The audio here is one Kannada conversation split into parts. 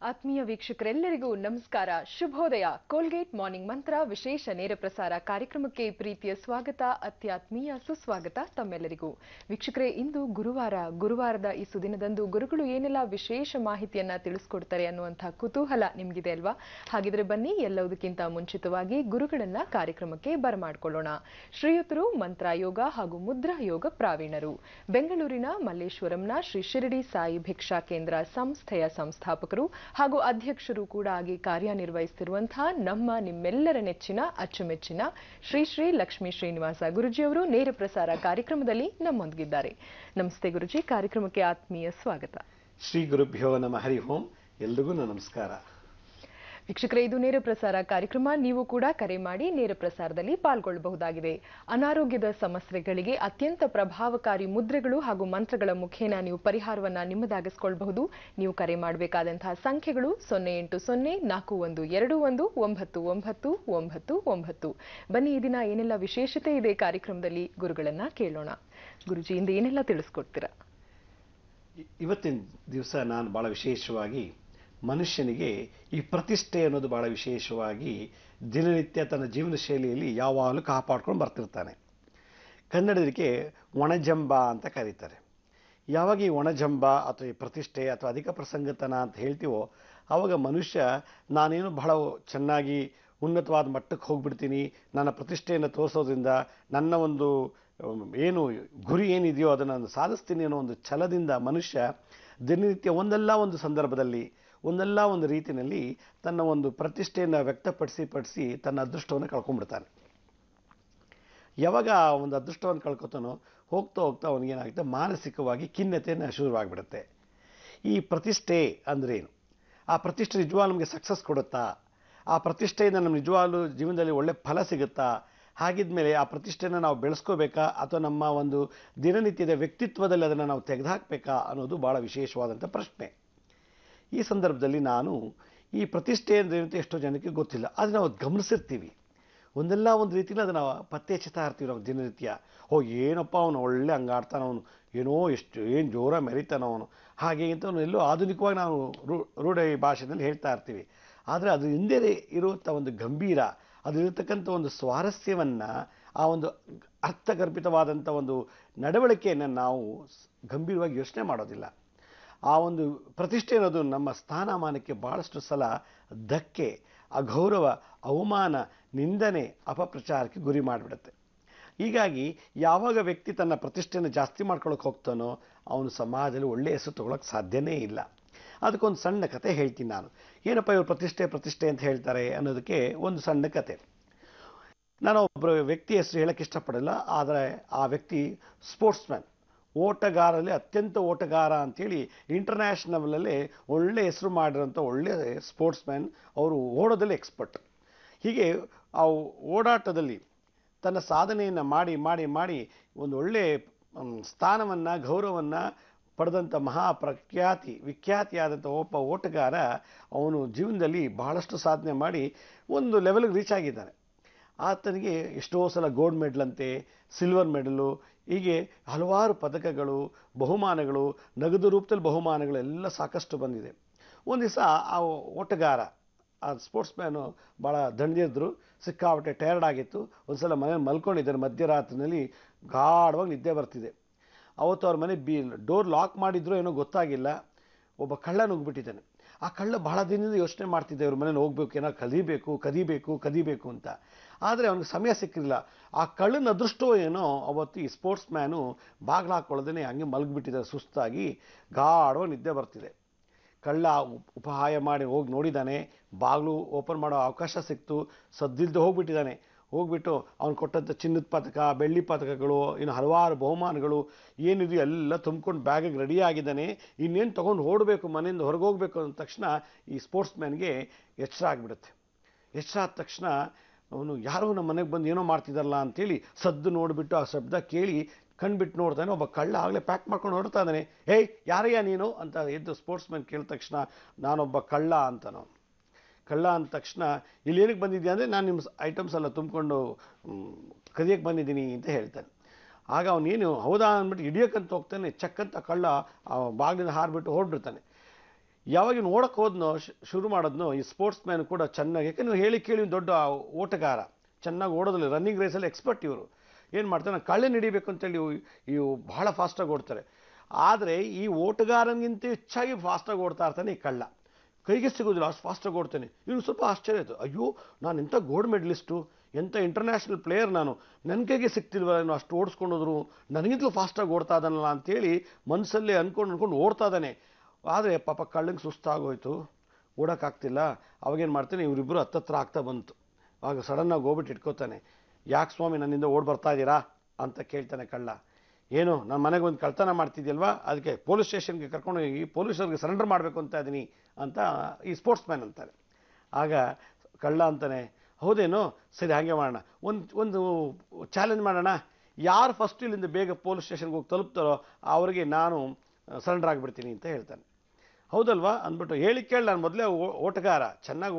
ಆತ್ಮೀಯ ವೀಕ್ಷಕರೆಲ್ಲರಿಗೂ ನಮಸ್ಕಾರ, ಶುಭೋದಯ. ಕೋಲ್ಗೇಟ್ ಮಾರ್ನಿಂಗ್ ಮಂತ್ರ ವಿಶೇಷ ನೇರ ಪ್ರಸಾರ ಕಾರ್ಯಕ್ರಮಕ್ಕೆ ಪ್ರೀತಿಯ ಸ್ವಾಗತ, ಅತ್ಯಾತ್ಮೀಯ ಸುಸ್ವಾಗತ ತಮ್ಮೆಲ್ಲರಿಗೂ. ವೀಕ್ಷಕರೇ, ಇಂದು ಗುರುವಾರದ ಈ ಸುದಿನದಂದು ಗುರುಗಳು ಏನೆಲ್ಲ ವಿಶೇಷ ಮಾಹಿತಿಯನ್ನ ತಿಳಿಸ್ಕೊಡ್ತಾರೆ ಅನ್ನುವಂತಹ ಕುತೂಹಲ ನಿಮ್ಗಿದೆ ಅಲ್ವಾ? ಹಾಗಿದ್ರೆ ಬನ್ನಿ, ಎಲ್ಲದಕ್ಕಿಂತ ಮುಂಚಿತವಾಗಿ ಗುರುಗಳನ್ನ ಕಾರ್ಯಕ್ರಮಕ್ಕೆ ಬರಮಾಡ್ಕೊಳ್ಳೋಣ. ಶ್ರೀಯುತರು ಮಂತ್ರಯೋಗ ಹಾಗೂ ಮುದ್ರಾ ಯೋಗ ಪ್ರಾವೀಣರು, ಬೆಂಗಳೂರಿನ ಮಲ್ಲೇಶ್ವರಂನ ಶ್ರೀ ಶಿರಡಿ ಸಾಯಿ ಭಿಕ್ಷಾ ಕೇಂದ್ರ ಸಂಸ್ಥೆಯ ಸಂಸ್ಥಾಪಕರು ಹಾಗೂ ಅಧ್ಯಕ್ಷರು ಕೂಡ ಆಗಿ ಕಾರ್ಯನಿರ್ವಹಿಸುತ್ತಿರುವಂತಹ ನಿಮ್ಮೆಲ್ಲರ ನೆಚ್ಚಿನ ಅಚ್ಚುಮೆಚ್ಚಿನ ಶ್ರೀ ಲಕ್ಷ್ಮೀ ಶ್ರೀನಿವಾಸ ಗುರುಜಿಯವರು ನೇರ ಪ್ರಸಾರ ಕಾರ್ಯಕ್ರಮದಲ್ಲಿ ನಮ್ಮೊಂದಿಗಿದ್ದಾರೆ. ನಮಸ್ತೆ ಗುರುಜಿ, ಕಾರ್ಯಕ್ರಮಕ್ಕೆ ಆತ್ಮೀಯ ಸ್ವಾಗತ. ಶ್ರೀ ಗುರುಭ್ಯೋ ನಮಃ. ಹರಿ ಓಂ. ಎಲ್ರಿಗೂ ನಮಸ್ಕಾರ. ವೀಕ್ಷಕರೇ, ಇದು ನೇರ ಪ್ರಸಾರ ಕಾರ್ಯಕ್ರಮ. ನೀವು ಕೂಡ ಕರೆ ಮಾಡಿ ನೇರ ಪ್ರಸಾರದಲ್ಲಿ ಪಾಲ್ಗೊಳ್ಳಬಹುದಾಗಿದೆ. ಅನಾರೋಗ್ಯದ ಸಮಸ್ಯೆಗಳಿಗೆ ಅತ್ಯಂತ ಪ್ರಭಾವಕಾರಿ ಮುದ್ರೆಗಳು ಹಾಗೂ ಮಂತ್ರಗಳ ಮುಖೇನ ನೀವು ಪರಿಹಾರವನ್ನ ನಿಮ್ಮದಾಗಿಸಿಕೊಳ್ಳಬಹುದು. ನೀವು ಕರೆ ಮಾಡಬೇಕಾದಂತಹ ಸಂಖ್ಯೆಗಳು 0804211999. ಬನ್ನಿ, ಈ ದಿನ ಏನೆಲ್ಲ ವಿಶೇಷತೆ ಇದೆ ಕಾರ್ಯಕ್ರಮದಲ್ಲಿ ಗುರುಗಳನ್ನ ಕೇಳೋಣ. ಗುರುಜಿ, ಇಂದು ಏನೆಲ್ಲ ತಿಳಿಸ್ಕೊಡ್ತೀರಾ? ಇವತ್ತಿನ ದಿವಸ ನಾನು ಬಹಳ ವಿಶೇಷವಾಗಿ ಮನುಷ್ಯನಿಗೆ ಈ ಪ್ರತಿಷ್ಠೆ ಅನ್ನೋದು ಬಹಳ ವಿಶೇಷವಾಗಿ ದಿನನಿತ್ಯ ತನ್ನ ಜೀವನ ಶೈಲಿಯಲ್ಲಿ ಯಾವಾಗಲೂ ಕಾಪಾಡ್ಕೊಂಡು ಬರ್ತಿರ್ತಾನೆ. ಕನ್ನಡದಕ್ಕೆ ಒಣಜಂಬ ಅಂತ ಕರೀತಾರೆ. ಯಾವಾಗ ಈ ಒಣಜಂಬ ಅಥವಾ ಈ ಪ್ರತಿಷ್ಠೆ ಅಥವಾ ಅಧಿಕ ಪ್ರಸಂಗತನ ಅಂತ ಹೇಳ್ತೀವೋ, ಆವಾಗ ಮನುಷ್ಯ ನಾನೇನು ಬಹಳ ಚೆನ್ನಾಗಿ ಉನ್ನತವಾದ ಮಟ್ಟಕ್ಕೆ ಹೋಗ್ಬಿಡ್ತೀನಿ, ನನ್ನ ಪ್ರತಿಷ್ಠೆಯನ್ನು ತೋರಿಸೋದ್ರಿಂದ ನನ್ನ ಒಂದು ಏನು ಗುರಿ ಏನಿದೆಯೋ ಅದನ್ನು ಸಾಧಿಸ್ತೀನಿ ಅನ್ನೋ ಒಂದು ಛಲದಿಂದ ಮನುಷ್ಯ ದಿನನಿತ್ಯ ಒಂದಲ್ಲ ಒಂದು ಸಂದರ್ಭದಲ್ಲಿ ಒಂದಲ್ಲ ಒಂದು ರೀತಿಯಲ್ಲಿ ತನ್ನ ಒಂದು ಪ್ರತಿಷ್ಠೆಯನ್ನು ವ್ಯಕ್ತಪಡಿಸಿ ತನ್ನ ಅದೃಷ್ಟವನ್ನು ಕಳ್ಕೊಂಡ್ಬಿಡ್ತಾನೆ. ಯಾವಾಗ ಒಂದು ಅದೃಷ್ಟವನ್ನು ಕಳ್ಕೊತಾನೋ ಹೋಗ್ತಾ ಅವನಿಗೇನಾಗುತ್ತೆ, ಮಾನಸಿಕವಾಗಿ ಖಿನ್ನತೆಯನ್ನು ಶುರುವಾಗ್ಬಿಡುತ್ತೆ. ಈ ಪ್ರತಿಷ್ಠೆ ಅಂದ್ರೇನು? ಆ ಪ್ರತಿಷ್ಠೆ ನಿಜವಾಗ್ಲೂ ನಮಗೆ ಸಕ್ಸಸ್ ಕೊಡುತ್ತಾ? ಆ ಪ್ರತಿಷ್ಠೆಯಿಂದ ನಮ್ಮ ನಿಜವಾಗ್ಲೂ ಜೀವನದಲ್ಲಿ ಒಳ್ಳೆ ಫಲ ಸಿಗುತ್ತಾ? ಹಾಗಿದ್ಮೇಲೆ ಆ ಪ್ರತಿಷ್ಠೆನ ನಾವು ಬೆಳೆಸ್ಕೋಬೇಕಾ ಅಥವಾ ನಮ್ಮ ಒಂದು ದಿನನಿತ್ಯದ ವ್ಯಕ್ತಿತ್ವದಲ್ಲಿ ಅದನ್ನು ನಾವು ತೆಗೆದುಹಾಕಬೇಕಾ ಅನ್ನೋದು ಭಾಳ ವಿಶೇಷವಾದಂಥ ಪ್ರಶ್ನೆ. ಈ ಸಂದರ್ಭದಲ್ಲಿ ನಾನು ಈ ಪ್ರತಿಷ್ಠೆ ಅಂದರೆ ಎಷ್ಟೋ ಜನಕ್ಕೆ ಗೊತ್ತಿಲ್ಲ, ಆದರೆ ನಾವು ಗಮನಿಸಿರ್ತೀವಿ. ಒಂದೆಲ್ಲ ಒಂದು ರೀತಿಯಲ್ಲಿ ಅದನ್ನು ಪತ್ತೆ ಹಚ್ಚುತ್ತಾ ಇರ್ತೀವಿ ನಾವು ದಿನನಿತ್ಯ. ಏನಪ್ಪ ಅವನು ಒಳ್ಳೆ ಹಂಗಾಡ್ತಾನ, ಅವನು ಏನೋ ಏನು ಜೋರ ಮೆರಿತಾನ ಅವನು, ಹಾಗೆ ಅಂತ ಎಲ್ಲೋ ಆಧುನಿಕವಾಗಿ ನಾವು ರೂಢ ಭಾಷೆಯಲ್ಲಿ ಹೇಳ್ತಾ ಇರ್ತೀವಿ. ಆದರೆ ಅದು ಹಿಂದೆ ಇರುವಂಥ ಒಂದು ಗಂಭೀರ, ಅದಿರತಕ್ಕಂಥ ಒಂದು ಸ್ವಾರಸ್ಯವನ್ನು, ಆ ಒಂದು ಅರ್ಥಗರ್ಭಿತವಾದಂಥ ಒಂದು ನಡವಳಿಕೆಯನ್ನು ನಾವು ಗಂಭೀರವಾಗಿ ಯೋಚನೆ ಮಾಡೋದಿಲ್ಲ. ಆ ಒಂದು ಪ್ರತಿಷ್ಠೆ ಅನ್ನೋದು ನಮ್ಮ ಸ್ಥಾನಮಾನಕ್ಕೆ ಭಾಳಷ್ಟು ಸಲ ಧಕ್ಕೆ, ಅಗೌರವ, ಅವಮಾನ, ನಿಂದನೆ, ಅಪಪ್ರಚಾರಕ್ಕೆ ಗುರಿ ಮಾಡಿಬಿಡುತ್ತೆ. ಹೀಗಾಗಿ ಯಾವಾಗ ವ್ಯಕ್ತಿ ತನ್ನ ಪ್ರತಿಷ್ಠೆಯನ್ನು ಜಾಸ್ತಿ ಮಾಡ್ಕೊಳ್ಳೋಕೆ ಹೋಗ್ತಾನೋ ಅವನು ಸಮಾಜದಲ್ಲಿ ಒಳ್ಳೆಯ ಹೆಸರು ತೊಗೊಳಕ್ಕೆ ಸಾಧ್ಯನೇ ಇಲ್ಲ. ಅದಕ್ಕೊಂದು ಸಣ್ಣ ಕತೆ ಹೇಳ್ತೀನಿ ನಾನು. ಏನಪ್ಪ ಇವರು ಪ್ರತಿಷ್ಠೆ ಅಂತ ಹೇಳ್ತಾರೆ ಅನ್ನೋದಕ್ಕೆ ಒಂದು ಸಣ್ಣ ಕತೆ. ನಾನು ಒಬ್ಬರು ವ್ಯಕ್ತಿ ಹೆಸರು ಹೇಳಕ್ಕೆ ಇಷ್ಟಪಡಲ್ಲ, ಆದರೆ ಆ ವ್ಯಕ್ತಿ ಸ್ಪೋರ್ಟ್ಸ್ಮ್ಯಾನ್, ಓಟಗಾರರಲ್ಲಿ ಅತ್ಯಂತ ಓಟಗಾರ ಅಂಥೇಳಿ ಇಂಟರ್ನ್ಯಾಷನಲಲ್ಲಿ ಒಳ್ಳೆ ಹೆಸರು ಮಾಡಿರೋಂಥ ಒಳ್ಳೆಯ ಸ್ಪೋರ್ಟ್ಸ್ಮ್ಯಾನ್. ಅವರು ಓಡೋದಲ್ಲಿ ಎಕ್ಸ್ಪರ್ಟ್. ಹೀಗೆ ಆ ಓಡಾಟದಲ್ಲಿ ತನ್ನ ಸಾಧನೆಯನ್ನು ಮಾಡಿ ಒಂದು ಒಳ್ಳೆಯ ಸ್ಥಾನವನ್ನು, ಗೌರವವನ್ನು ಪಡೆದಂಥ ವಿಖ್ಯಾತಿಯಾದಂಥ ಒಬ್ಬ ಓಟಗಾರ ಅವನು ಜೀವನದಲ್ಲಿ ಬಹಳಷ್ಟು ಸಾಧನೆ ಮಾಡಿ ಒಂದು ಲೆವೆಲ್ಗೆ ರೀಚ್ ಆಗಿದ್ದಾನೆ. ಆತನಿಗೆ ಎಷ್ಟೋ ಸಲ ಗೋಲ್ಡ್ ಮೆಡಲಂತೆ, ಸಿಲ್ವರ್ ಮೆಡಲು, ಹೀಗೆ ಹಲವಾರು ಪದಕಗಳು, ಬಹುಮಾನಗಳು, ನಗದು ರೂಪದಲ್ಲಿ ಬಹುಮಾನಗಳು ಎಲ್ಲ ಸಾಕಷ್ಟು ಬಂದಿದೆ. ಒಂದು ದಿವಸ ಆ ಓಟಗಾರ, ಆ ಸ್ಪೋರ್ಟ್ಸ್ಮ್ಯಾನು ಭಾಳ ದಣಿದಿದ್ರು, ಸಿಕ್ಕಾಪಟ್ಟೆ ಟಯರ್ಡ್ ಆಗಿತ್ತು. ಒಂದು ಸಲ ಮನೇಲಿ ಮಲ್ಕೊಂಡಿದ್ದಾರೆ. ಮಧ್ಯರಾತ್ರಿನಲ್ಲಿ ಗಾಢವಾಗಿ ನಿದ್ದೆ ಬರ್ತಿದೆ. ಅವತ್ತು ಅವ್ರ ಮನೆ ಡೋರ್ ಲಾಕ್ ಮಾಡಿದ್ರು ಏನೋ ಗೊತ್ತಾಗಿಲ್ಲ. ಒಬ್ಬ ಕಳ್ಳ ನುಗ್ಗಿಬಿಟ್ಟಿದ್ದಾನೆ. ಆ ಕಳ್ಳ ಬಹಳ ದಿನದಿಂದ ಯೋಚನೆ ಮಾಡ್ತಿದ್ದೆ, ಇವ್ರ ಮನೇಲಿ ಹೋಗ್ಬೇಕು, ಏನೋ ಕದಿಬೇಕು ಅಂತ. ಆದರೆ ಅವನಿಗೆ ಸಮಯ ಸಿಕ್ಕಿರಲಿಲ್ಲ. ಆ ಕಳ್ಳನ ಅದೃಷ್ಟವೋ ಏನೋ ಅವತ್ತು ಈ ಸ್ಪೋರ್ಟ್ಸ್ಮ್ಯಾನು ಬಾಗಿಲು ಹಾಕ್ಕೊಳ್ಳೋದೇ ಹಂಗೆ ಮಲಗಿಬಿಟ್ಟಿದ್ದಾರೆ, ಸುಸ್ತಾಗಿ ಗಾಢವಾಗಿ ನಿದ್ದೆ ಬರ್ತಿದೆ. ಕಳ್ಳ ಉಪಹಾಯ ಮಾಡಿ ಹೋಗಿ ನೋಡಿದ್ದಾನೆ, ಬಾಗಿಲು ಓಪನ್ ಮಾಡೋ ಅವಕಾಶ ಸಿಕ್ತು, ಸದ್ದಿಲ್ಲದೆ ಹೋಗ್ಬಿಟ್ಟು ಅವನು ಕೊಟ್ಟಂಥ ಚಿನ್ನದ ಪದಕ, ಬೆಳ್ಳಿ ಪದಕಗಳು, ಇನ್ನು ಹಲವಾರು ಬಹುಮಾನಗಳು ಏನಿದೆಯೋ ಎಲ್ಲ ತುಂಬ್ಕೊಂಡು ಬ್ಯಾಗಿಗೆ ರೆಡಿ ಆಗಿದ್ದಾನೆ. ಇನ್ನೇನು ತೊಗೊಂಡು ಓಡಬೇಕು, ಮನೆಯಿಂದ ಹೊರಗೆ ಹೋಗಬೇಕು ಅಂದ ತಕ್ಷಣ ಈ ಸ್ಪೋರ್ಟ್ಸ್ಮ್ಯಾನ್ಗೆ ಎಚ್ಚರ ಆಗಿಬಿಡುತ್ತೆ. ಎಚ್ಚರ ಆದ ತಕ್ಷಣ ಅವನು ಯಾರೋ ನಮ್ಮ ಮನೆಗೆ ಬಂದು ಏನೋ ಮಾಡ್ತಿದ್ದಾರಲ್ಲ ಅಂತೇಳಿ ಸದ್ದು ನೋಡಿಬಿಟ್ಟು ಆ ಶಬ್ದ ಕೇಳಿ ಕಣ್ಬಿಟ್ಟು ನೋಡ್ತಾನೆ. ಒಬ್ಬ ಕಳ್ಳ ಆಗಲೇ ಪ್ಯಾಕ್ ಮಾಡ್ಕೊಂಡು ಹೊರಡ್ತಾ ಇದ್ದಾನೆ. ಯಾರಯ್ಯ ನೀನು ಅಂತ ಎದ್ದು ಸ್ಪೋರ್ಟ್ಸ್ಮ್ಯಾನ್ ಕೇಳಿದ ತಕ್ಷಣ ನಾನೊಬ್ಬ ಕಳ್ಳ ಅಂತಾನು. ಕಳ್ಳ ಅಂದ ತಕ್ಷಣ ಇಲ್ಲಿ ಏನಕ್ಕೆ ಬಂದಿದ್ಯಾ ಅಂದರೆ ನಾನು ನಿಮ್ಮ ಐಟಮ್ಸ್ ಎಲ್ಲ ತುಂಬಿಕೊಂಡು ಕದಿಯಕ್ಕೆ ಬಂದಿದ್ದೀನಿ ಅಂತ ಹೇಳ್ತಾನೆ. ಆಗ ಅವನೇನು ಹೌದಾ ಅಂದ್ಬಿಟ್ಟು ಹಿಡಿಯೋಕ್ಕಂತ ಹೋಗ್ತಾನೆ. ಚಕ್ಕಂತ ಕಳ್ಳ ಬಾಗಿಲಿಂದ ಹಾರಿಬಿಟ್ಟು ಹೊರಡ್ಬಿಡ್ತಾನೆ. ಯಾವಾಗ ಇವ್ನು ಓಡಕ್ಕೆ ಹೋದ್ನೋ ಶುರು ಮಾಡೋದ್ನೋ ಈ ಸ್ಪೋರ್ಟ್ಸ್ ಮ್ಯಾನ್ ಕೂಡ ಚೆನ್ನಾಗಿ, ಯಾಕೆ ನೀವು ಹೇಳಿ ಕೇಳಿ ದೊಡ್ಡ ಓಟಗಾರ, ಚೆನ್ನಾಗಿ ಓಡೋದಿಲ್ಲ, ರನ್ನಿಂಗ್ ರೇಸಲ್ಲಿ ಎಕ್ಸ್ಪರ್ಟ್ ಇವರು. ಏನು ಮಾಡ್ತಾರೆ, ನಾನು ಕಳ್ಳೆ ಹಿಡಿಬೇಕು ಅಂತೇಳಿ ಇವು ಬಹಳ ಫಾಸ್ಟಾಗಿ ಓಡ್ತಾರೆ. ಆದರೆ ಈ ಓಟಗಾರನಿಗಿಂತ ಹೆಚ್ಚಾಗಿ ಫಾಸ್ಟಾಗಿ ಓಡ್ತಾ ಇರ್ತಾನೆ ಈ ಕಳ್ಳ. ಕೈಗೆ ಸಿಗೋದಿಲ್ಲ, ಅಷ್ಟು ಫಾಸ್ಟಾಗಿ ಓಡ್ತಾನೆ. ಇವನು ಸ್ವಲ್ಪ ಆಶ್ಚರ್ಯ ಆಯಿತು, ಅಯ್ಯೋ ನಾನು ಎಂಥ ಗೋಲ್ಡ್ ಮೆಡಲಿಸ್ಟು, ಎಂಥ ಇಂಟರ್ನ್ಯಾಷನಲ್ ಪ್ಲೇಯರ್, ನನ್ನ ಕೈಗೆ ಸಿಗ್ತಿಲ್ವ, ನಾನು ಅಷ್ಟು ಓಡಿಸ್ಕೊಂಡೋದ್ರು, ನನಗಿಂತಲೂ ಫಾಸ್ಟಾಗಿ ಓಡ್ತಾ ಇದ್ದಾನಲ್ಲ ಅಂತೇಳಿ ಮನಸ್ಸಲ್ಲೇ ಅಂದ್ಕೊಂಡು ಓಡ್ತಾ ಇದ್ದಾನೆ. ಆದರೆ ಪಾಪ ಕಳ್ಳಂಗೆ ಸುಸ್ತಾಗೋಯ್ತು, ಓಡೋಕ್ಕಾಗ್ತಿಲ್ಲ. ಅವಾಗೇನು ಮಾಡ್ತಾನೆ, ಇವರಿಬ್ಬರು ಹತ್ತತ್ರ ಆಗ್ತಾ ಬಂತು. ಆಗ ಸಡನ್ನಾಗಿ ಹೋಗ್ಬಿಟ್ಟು ಇಟ್ಕೋತಾನೆ. ಯಾಕೆ ಸ್ವಾಮಿ ನನ್ನಿಂದ ಓಡಿ ಬರ್ತಾ ಇದ್ದೀರಾ ಅಂತ ಕೇಳ್ತಾನೆ ಕಳ್ಳ. ಏನು, ನನ್ನ ಮನೆಗೆ ಒಂದು ಕಳ್ತನ ಮಾಡ್ತಿದ್ಯಲ್ವಾ, ಅದಕ್ಕೆ ಪೊಲೀಸ್ ಸ್ಟೇಷನ್ಗೆ ಕರ್ಕೊಂಡೋಗಿ ಪೊಲೀಸರಿಗೆ ಸರೆಂಡರ್ ಮಾಡಬೇಕು ಅಂತ ಇದ್ದೀನಿ ಅಂತ ಈ ಸ್ಪೋರ್ಟ್ಸ್ ಮ್ಯಾನ್ ಅಂತಾರೆ. ಆಗ ಕಳ್ಳ ಅಂತಾನೆ, ಹೌದೇನೋ, ಸರಿ ಹಾಗೆ ಮಾಡೋಣ, ಒಂದು ಚಾಲೆಂಜ್ ಮಾಡೋಣ, ಯಾರು ಫಸ್ಟ್ ಇಲ್ಲಿಂದ ಬೇಗ ಪೊಲೀಸ್ ಸ್ಟೇಷನ್ಗೆ ಹೋಗಿ ತಲುಪ್ತಾರೋ ಅವರಿಗೆ ನಾನು ಸರೆಂಡರ್ ಆಗಿಬಿಡ್ತೀನಿ ಅಂತ ಹೇಳ್ತಾನೆ. ಹೌದಲ್ವಾ ಅಂದ್ಬಿಟ್ಟು, ಹೇಳಿ ಕೇಳಿ, ನಾನು ಮೊದಲೇ ಓಟಗಾರ, ಚೆನ್ನಾಗಿ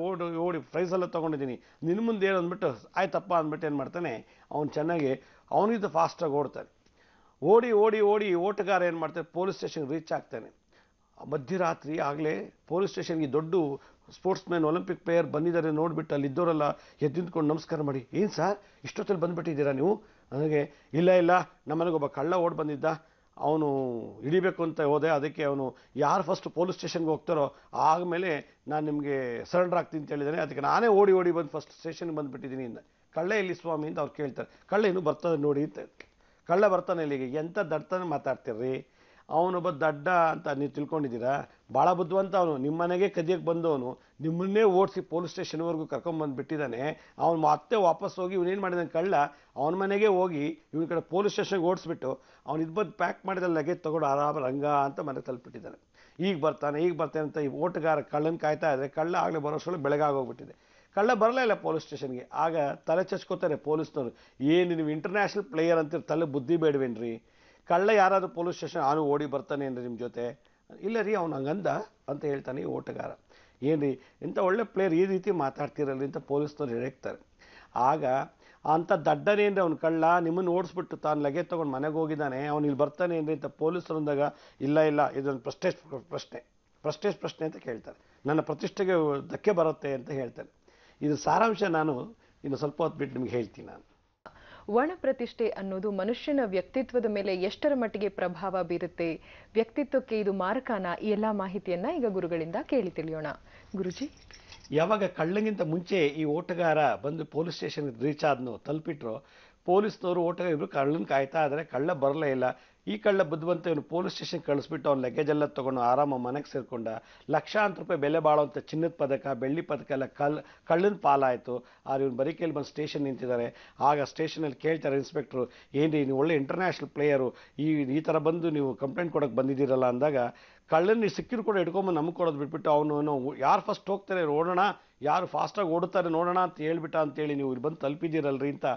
ಓಡಿ ಪ್ರೈಸ್ ಎಲ್ಲ ತೊಗೊಂಡಿದ್ದೀನಿ, ನಿನ್ನ ಮುಂದೆ ಏನು ಅಂದ್ಬಿಟ್ಟು ಆಯ್ತಪ್ಪ ಅಂದ್ಬಿಟ್ಟು ಏನು ಮಾಡ್ತಾನೆ, ಅವ್ನು ಚೆನ್ನಾಗಿ ಅವನಿಗಿಂತ ಫಾಸ್ಟಾಗಿ ಓಡ್ತಾನೆ. ಓಡಿ ಓಡಿ ಓಡಿ ಓಟಗಾರ ಏನು ಮಾಡ್ತಾನೆ, ಪೊಲೀಸ್ ಸ್ಟೇಷನ್ಗೆ ರೀಚ್ ಆಗ್ತಾನೆ. ಮಧ್ಯರಾತ್ರಿ ಆಗಲೇ ಪೊಲೀಸ್ ಸ್ಟೇಷನ್ಗೆ ದೊಡ್ಡ ಸ್ಪೋರ್ಟ್ಸ್ ಮ್ಯಾನ್ ಒಲಿಂಪಿಕ್ ಪ್ಲೇಯರ್ ಬಂದಿದ್ದಾರೆ ನೋಡಿಬಿಟ್ಟು ಅಲ್ಲಿ ಇದ್ದವರೆಲ್ಲ ಎದ್ದಿಂದ್ಕೊಂಡು ನಮಸ್ಕಾರ ಮಾಡಿ, ಏನು ಸರ್ ಇಷ್ಟೊತ್ತಲ್ಲಿ ಬಂದುಬಿಟ್ಟಿದ್ದೀರಾ ನೀವು? ನನಗೆ ಇಲ್ಲ ನಮ್ಮನೆಗೊಬ್ಬ ಕಳ್ಳ ಓಡಿ ಬಂದಿದ್ದ, ಅವನು ಹಿಡಿಬೇಕು ಅಂತ ಹೋದೆ, ಅದಕ್ಕೆ ಅವನು ಯಾರು ಫಸ್ಟ್ ಪೊಲೀಸ್ ಸ್ಟೇಷನ್ಗೆ ಹೋಗ್ತಾರೋ ಆದಮೇಲೆ ನಾನು ನಿಮಗೆ ಸರೆಂಡರ್ ಆಗ್ತೀನಿ ಅಂತ ಹೇಳಿದ್ದಾನೆ, ಅದಕ್ಕೆ ನಾನೇ ಓಡಿ ಬಂದು ಫಸ್ಟ್ ಸ್ಟೇಷನ್ಗೆ ಬಂದುಬಿಟ್ಟಿದ್ದೀನಿ ಅಂತ. ಕಳ್ಳ ಎಲ್ಲಿ ಸ್ವಾಮಿ ಅಂತ ಅವ್ರು ಕೇಳ್ತಾರೆ. ಕಳ್ಳ ಇನ್ನೂ ಬರ್ತದೆ ನೋಡಿ ಅಂತ. ಕಳ್ಳ ಬರ್ತಾನೆ ಇಲ್ಲಿಗೆ, ಎಂಥ ದಡ್ತಾನೆ ಮಾತಾಡ್ತೀರ್ರಿ, ಅವನೊಬ್ಬ ದಡ್ಡ ಅಂತ ನೀವು ತಿಳ್ಕೊಂಡಿದ್ದೀರಾ? ಭಾಳ ಬುದ್ಧಿವಂತ ಅವನು, ನಿಮ್ಮ ಮನೆಗೆ ಕದಿಯಕ್ಕೆ ಬಂದವನು, ನಿಮ್ಮನ್ನೇ ಓಡಿಸಿ ಪೊಲೀಸ್ ಸ್ಟೇಷನ್ವರೆಗೂ ಕರ್ಕೊಂಬಂದುಬಿಟ್ಟಿದ್ದಾನೆ. ಅವನು ಮತ್ತೆ ವಾಪಸ್ ಹೋಗಿ ಇವನೇನು ಮಾಡಿದಾನೆ ಕಳ್ಳ, ಅವನ ಮನೆಗೆ ಹೋಗಿ ಇವನ ಕಡೆ ಪೊಲೀಸ್ ಸ್ಟೇಷನ್ಗೆ ಓಡಿಸ್ಬಿಟ್ಟು ಅವ್ನು ಇದು ಬಂದು ಪ್ಯಾಕ್ ಮಾಡಿದ ಲಗೇಜ್ ತೊಗೊಂಡು ಆರಾಮ ರಂಗ ಅಂತ ಮನೆಗೆ ತಲುಪಿಟ್ಟಿದ್ದಾನೆ. ಈಗ ಬರ್ತಾನೆ ಅಂತ ಈ ಓಟಗಾರ ಕಳ್ಳನ ಕಾಯ್ತಾ ಇದ್ದರೆ ಕಳ್ಳ ಆಗಲೇ ಬರೋಷ್ಟೊಳಗೆ ಬೆಳಗಾಗೋಗ್ಬಿಟ್ಟಿದೆ. ಕಳ್ಳ ಬರಲೇ ಇಲ್ಲ ಪೊಲೀಸ್ ಸ್ಟೇಷನ್ಗೆ. ಆಗ ತಲೆ ಚಚ್ಕೋತಾರೆ ಪೊಲೀಸ್ನವರು, ಏನು ನೀವು ಇಂಟರ್ನ್ಯಾಷನಲ್ ಪ್ಲೇಯರ್ ಅಂತೀರಿ, ತಲೆ ಬುದ್ಧಿ ಬೇಡವೇನ್ರಿ, ಕಳ್ಳ ಯಾರಾದರೂ ಪೊಲೀಸ್ ಸ್ಟೇಷನ್ ಅವನು ಓಡಿ ಬರ್ತಾನೆ ಅಂದರೆ ನಿಮ್ಮ ಜೊತೆ? ಇಲ್ಲ ರೀ ಅವ್ನು ಹಂಗಂದ ಅಂತ ಹೇಳ್ತಾನೆ ಈ ಓಟಗಾರ. ಏನು ರೀ ಇಂಥ ಒಳ್ಳೆ ಪ್ಲೇಯರ್ ಈ ರೀತಿ ಮಾತಾಡ್ತಿರಲ್ರಿ ಅಂತ ಪೊಲೀಸ್ನವ್ರು ಹೇಳ್ತಾರೆ. ಆಗ ಅಂಥ ದಡ್ಡನೇನ್ರಿ ಅವ್ನು ಕಳ್ಳ, ನಿಮ್ಮನ್ನು ಓಡಿಸ್ಬಿಟ್ಟು ತಾನು ಲಗೇಜ್ ತೊಗೊಂಡು ಮನೆಗೆ ಹೋಗಿದ್ದಾನೆ, ಅವ್ನು ಇಲ್ಲಿ ಬರ್ತಾನೆ ಏನ್ರಿ ಅಂತ ಪೊಲೀಸರು ಅಂದಾಗ, ಇಲ್ಲ ಇದೊಂದು ಪ್ರಶ್ನೆ ಅಂತ ಕೇಳ್ತಾರೆ, ನನ್ನ ಪ್ರತಿಷ್ಠೆಗೆ ಧಕ್ಕೆ ಬರುತ್ತೆ ಅಂತ ಹೇಳ್ತಾರೆ. ಇದು ಸಾರಾಂಶ ನಾನು ಇನ್ನು ಸ್ವಲ್ಪ ಹೊತ್ತು ಬಿಟ್ಟು ನಿಮ್ಗೆ ಹೇಳ್ತೀನಿ. ನಾನು ಒಣ ಪ್ರತಿಷ್ಠೆ ಅನ್ನೋದು ಮನುಷ್ಯನ ವ್ಯಕ್ತಿತ್ವದ ಮೇಲೆ ಎಷ್ಟರ ಮಟ್ಟಿಗೆ ಪ್ರಭಾವ ಬೀರುತ್ತೆ, ವ್ಯಕ್ತಿತ್ವಕ್ಕೆ ಇದು ಮಾರಕನ, ಈ ಎಲ್ಲ ಮಾಹಿತಿಯನ್ನ ಈಗ ಗುರುಗಳಿಂದ ಕೇಳಿ ತಿಳಿಯೋಣ. ಗುರುಜಿ, ಯಾವಾಗ ಕಳ್ಳಗಿಂತ ಮುಂಚೆ ಈ ಓಟಗಾರ ಬಂದು ಪೊಲೀಸ್ ಸ್ಟೇಷನ್ಗೆ ರೀಚ್ ಆದ್ನೋ, ತಲುಪಿಟ್ರು, ಪೊಲೀಸ್ನವರು ಓಟಗಾರ ಇಬ್ಬರು ಕಳ್ಳನ ಕಾಯ್ತಾ ಇದ್ದಾರೆ, ಕಳ್ಳ ಬರಲೇ ಇಲ್ಲ. ಈ ಕಳ್ಳ ಬುದ್ಧಿವಂತ ಇವನು ಪೊಲೀಸ್ ಸ್ಟೇಷನ್ಗೆ ಕಳಿಸ್ಬಿಟ್ಟು ಅವ್ನು ಲಗೇಜ್ ಎಲ್ಲ ತೊಗೊಂಡು ಆರಾಮ ಮನೆಗೆ ಸೇರಿಕೊಂಡ. ಲಕ್ಷಾಂತರ ರೂಪಾಯಿ ಬೆಲೆ ಬಾಳುವಂಥ ಚಿನ್ನದ ಪದಕ, ಬೆಳ್ಳಿ ಪದಕ ಎಲ್ಲ ಕಳ್ಳನ ಪಾಲಾಯಿತು. ಆದ್ರೆ ಇವನು ಬರೀ ಕೇಳಿ ಬಂದು ಸ್ಟೇಷನ್ ನಿಂತಿದ್ದಾರೆ. ಆಗ ಸ್ಟೇಷನಲ್ಲಿ ಕೇಳ್ತಾರೆ ಇನ್ಸ್ಪೆಕ್ಟ್ರು, ಏನ್ರಿ ನೀವು ಒಳ್ಳೆ ಇಂಟರ್ನ್ಯಾಷನಲ್ ಪ್ಲೇಯರು, ಈ ಥರ ಬಂದು ನೀವು ಕಂಪ್ಲೇಂಟ್ ಕೊಡೋಕ್ಕೆ ಬಂದಿದ್ದೀರಲ್ಲ ಅಂದಾಗ, ಕಳ್ಳನ ಸಿಕ್ಕಿರು ಕೂಡ ಹಿಡ್ಕೊಂಬಂದು ನಮಗೆ ಕೊಡೋದು ಬಿಟ್ಬಿಟ್ಟು ಅವನು ಯಾರು ಫಸ್ಟ್ ಹೋಗ್ತಾರೆ ಓಡೋಣ, ಯಾರು ಫಾಸ್ಟಾಗಿ ಓಡುತ್ತಾರೆ ನೋಡೋಣ ಅಂತ ಹೇಳ್ಬಿಟ್ಟ ಅಂತೇಳಿ ನೀವು ಇಲ್ಲಿ ಬಂದು ತಲುಪಿದ್ದೀರಲ್ರಿ ಅಂತ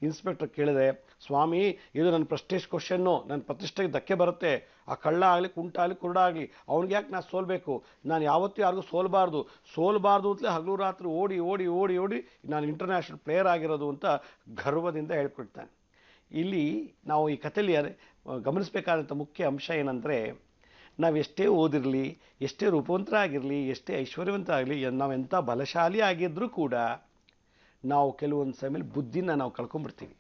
ಇನ್ಸ್ಪೆಕ್ಟರ್ ಕೇಳಿದೆ. ಸ್ವಾಮಿ, ಇದು ನನ್ನ ಪ್ರೆಸ್ಟೀಜ್ ಕ್ವಶನ್ನು, ನನ್ನ ಪ್ರತಿಷ್ಠೆಗೆ ಧಕ್ಕೆ ಬರುತ್ತೆ. ಆ ಕಳ್ಳ ಆಗಲಿ, ಕುಂಟ ಆಗಲಿ, ಕುರುಡ ಆಗಲಿ, ಅವ್ನಿಗೆ ಯಾಕೆ ನಾನು ಸೋಲ್ಬೇಕು? ನಾನು ಯಾವತ್ತೂ ಯಾರಿಗೂ ಸೋಲ್ಬಾರ್ದು ಅಂತಲೇ ಹಗಲು ರಾತ್ರಿ ಓಡಿ ನಾನು ಇಂಟರ್ನ್ಯಾಷನಲ್ ಪ್ಲೇಯರ್ ಆಗಿರೋದು ಅಂತ ಗರ್ವದಿಂದ ಹೇಳ್ಕೊಡ್ತಾನೆ. ಇಲ್ಲಿ ನಾವು ಈ ಕಥೆಯಲ್ಲಿ ಗಮನಿಸಬೇಕಾದಂಥ ಮುಖ್ಯ ಅಂಶ ಏನಂದರೆ, ನಾವೆಷ್ಟೇ ಓದಿರಲಿ, ಎಷ್ಟೇ ರೂಪವಂತರ ಆಗಿರಲಿ, ಎಷ್ಟೇ ಐಶ್ವರ್ಯವಂತ ಆಗಲಿ, ನಾವೆಂಥ ಬಲಶಾಲಿ ಆಗಿದ್ದರೂ ಕೂಡ ನಾವು ಕೆಲವೊಂದು ಸಮಯದಲ್ಲಿ ಬುದ್ಧಿನ ನಾವು ಕಳ್ಕೊಂಡ್ಬಿಡ್ತೀವಿ.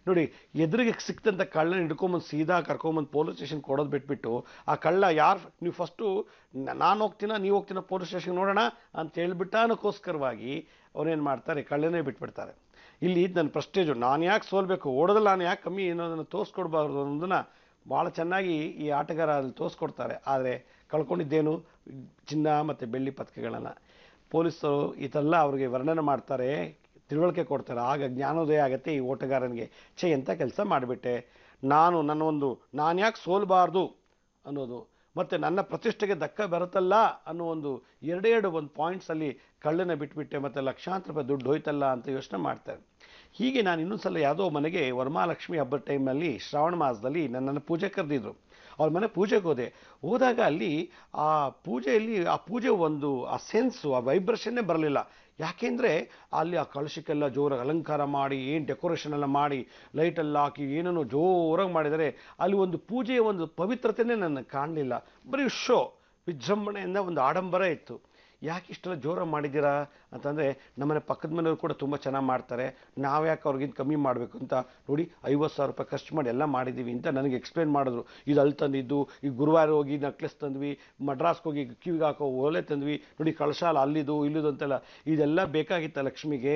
ನೋಡಿ, ಎದುರಿಗೆ ಸಿಕ್ತಂಥ ಕಳ್ಳನ ಹಿಡ್ಕೊಂಬಂದು ಸೀದಾ ಕರ್ಕೊಂಬಂದು ಪೊಲೀಸ್ ಸ್ಟೇಷನ್ ಕೊಡೋದು ಬಿಟ್ಬಿಟ್ಟು, ಆ ಕಳ್ಳ ನೀವು ಫಸ್ಟು ನಾನು ಹೋಗ್ತೀನ ನೀವು ಹೋಗ್ತೀನ ಪೊಲೀಸ್ ಸ್ಟೇಷನ್ಗೆ ನೋಡೋಣ ಅಂತ ಹೇಳ್ಬಿಟ್ಟಾನಕ್ಕೋಸ್ಕರವಾಗಿ ಅವನೇನು ಮಾಡ್ತಾರೆ, ಕಳ್ಳನೇ ಬಿಟ್ಬಿಡ್ತಾರೆ. ಇಲ್ಲಿ ನನ್ನ ಪ್ರೆಸ್ಟೇಜು, ನಾನು ಯಾಕೆ ಸೋಲ್ಬೇಕು, ಓಡೋದಲ್ಲಿ ನಾನು ಯಾಕೆ ಕಮ್ಮಿ ಅನ್ನೋದನ್ನು ತೋರಿಸ್ಕೊಡ್ಬಾರ್ದು ಅನ್ನೋದನ್ನು ಭಾಳ ಚೆನ್ನಾಗಿ ಈ ಆಟಗಾರ ಅಲ್ಲಿ ತೋರಿಸ್ಕೊಡ್ತಾರೆ. ಆದರೆ ಕಳ್ಕೊಂಡಿದ್ದೇನು, ಚಿನ್ನ ಮತ್ತು ಬೆಳ್ಳಿ ಪದಕಗಳನ್ನು. ಪೊಲೀಸರು ಇದೆಲ್ಲ ಅವ್ರಿಗೆ ವರ್ಣನೆ ಮಾಡ್ತಾರೆ, ತಿಳುವಳಿಕೆ ಕೊಡ್ತಾರೆ. ಆಗ ಜ್ಞಾನೋದಯ ಆಗುತ್ತೆ ಈ ಓಟಗಾರನಿಗೆ, ಎಂಥ ಕೆಲಸ ಮಾಡಿಬಿಟ್ಟೆ ನಾನು ಯಾಕೆ ಸೋಲ್ಬಾರ್ದು ಅನ್ನೋದು, ಮತ್ತು ನನ್ನ ಪ್ರತಿಷ್ಠೆಗೆ ಧಕ್ಕೆ ಬರುತ್ತಲ್ಲ ಅನ್ನೋ ಒಂದು ಎರಡು ಪಾಯಿಂಟ್ಸಲ್ಲಿ ಕಳ್ಳನ ಬಿಟ್ಬಿಟ್ಟೆ, ಮತ್ತು ಲಕ್ಷಾಂತರ ರೂಪಾಯಿ ದುಡ್ಡು ಹೋಯ್ತಲ್ಲ ಅಂತ ಯೋಚನೆ ಮಾಡ್ತಾರೆ. ಹೀಗೆ ನಾನು ಇನ್ನೊಂದು ಸಲ ಯಾವುದೋ ಮನೆಗೆ ವರಮಹಾಲಕ್ಷ್ಮಿ ಹಬ್ಬದ ಟೈಮಲ್ಲಿ ಶ್ರಾವಣ ಮಾಸದಲ್ಲಿ ನನ್ನನ್ನು ಪೂಜೆ ಕರೆದಿದ್ರು. ಅವ್ರ ಮನೆ ಪೂಜೆಗೆ ಹೋದಾಗ ಅಲ್ಲಿ ಆ ಪೂಜೆ ಒಂದು ಆ ಸೆನ್ಸು, ಆ ವೈಬ್ರೇಷನ್ನೇ ಬರಲಿಲ್ಲ. ಯಾಕೆಂದರೆ ಅಲ್ಲಿ ಆ ಕಳಶಕ್ಕೆಲ್ಲ ಜೋರಾಗಿ ಅಲಂಕಾರ ಮಾಡಿ, ಏನು ಡೆಕೋರೇಷನ್ ಎಲ್ಲ ಮಾಡಿ, ಲೈಟೆಲ್ಲ ಹಾಕಿ ಏನೇನೋ ಜೋರಾಗಿ ಮಾಡಿದರೆ ಅಲ್ಲಿ ಒಂದು ಪೂಜೆಯ ಒಂದು ಪವಿತ್ರತೆಯೇ ನನಗೆ ಕಾಣಲಿಲ್ಲ. ಬರೀ ಶೋ, ವಿಜೃಂಭಣೆಯಿಂದ ಒಂದು ಆಡಂಬರ ಇತ್ತು. ಯಾಕೆ ಇಷ್ಟೆಲ್ಲ ಜೋರ ಮಾಡಿದ್ದೀರಾ ಅಂತಂದರೆ, ನಮ್ಮನೆ ಪಕ್ಕದ ಮನೆಯವರು ಕೂಡ ತುಂಬ ಚೆನ್ನಾಗಿ ಮಾಡ್ತಾರೆ, ನಾವು ಯಾಕೆ ಅವ್ರಿಗಿಂತ ಕಮ್ಮಿ ಮಾಡಬೇಕು ಅಂತ ನೋಡಿ 50,000 ರೂಪಾಯಿ ಖರ್ಚು ಮಾಡಿ ಎಲ್ಲ ಮಾಡಿದ್ದೀವಿ ಅಂತ ನನಗೆ ಎಕ್ಸ್ಪ್ಲೇನ್ ಮಾಡಿದ್ರು. ಇದು ಅಲ್ಲಿ ತಂದಿದ್ದು, ಈ ಗುರುವಾರ ಹೋಗಿ ನಕ್ಲೆಸ್ ತಂದ್ವಿ, ಮಡ್ರಾಸ್ಗೆ ಹೋಗಿ ಕಿವಿಗೆ ಹಾಕೋ ಓಲೆ ತಂದ್ವಿ, ನೋಡಿ ಕಳಶಾಲ ಅಲ್ಲಿದು ಇಲ್ಲಿದು ಅಂತೆಲ್ಲ. ಇದೆಲ್ಲ ಬೇಕಾಗಿತ್ತ ಲಕ್ಷ್ಮಿಗೆ?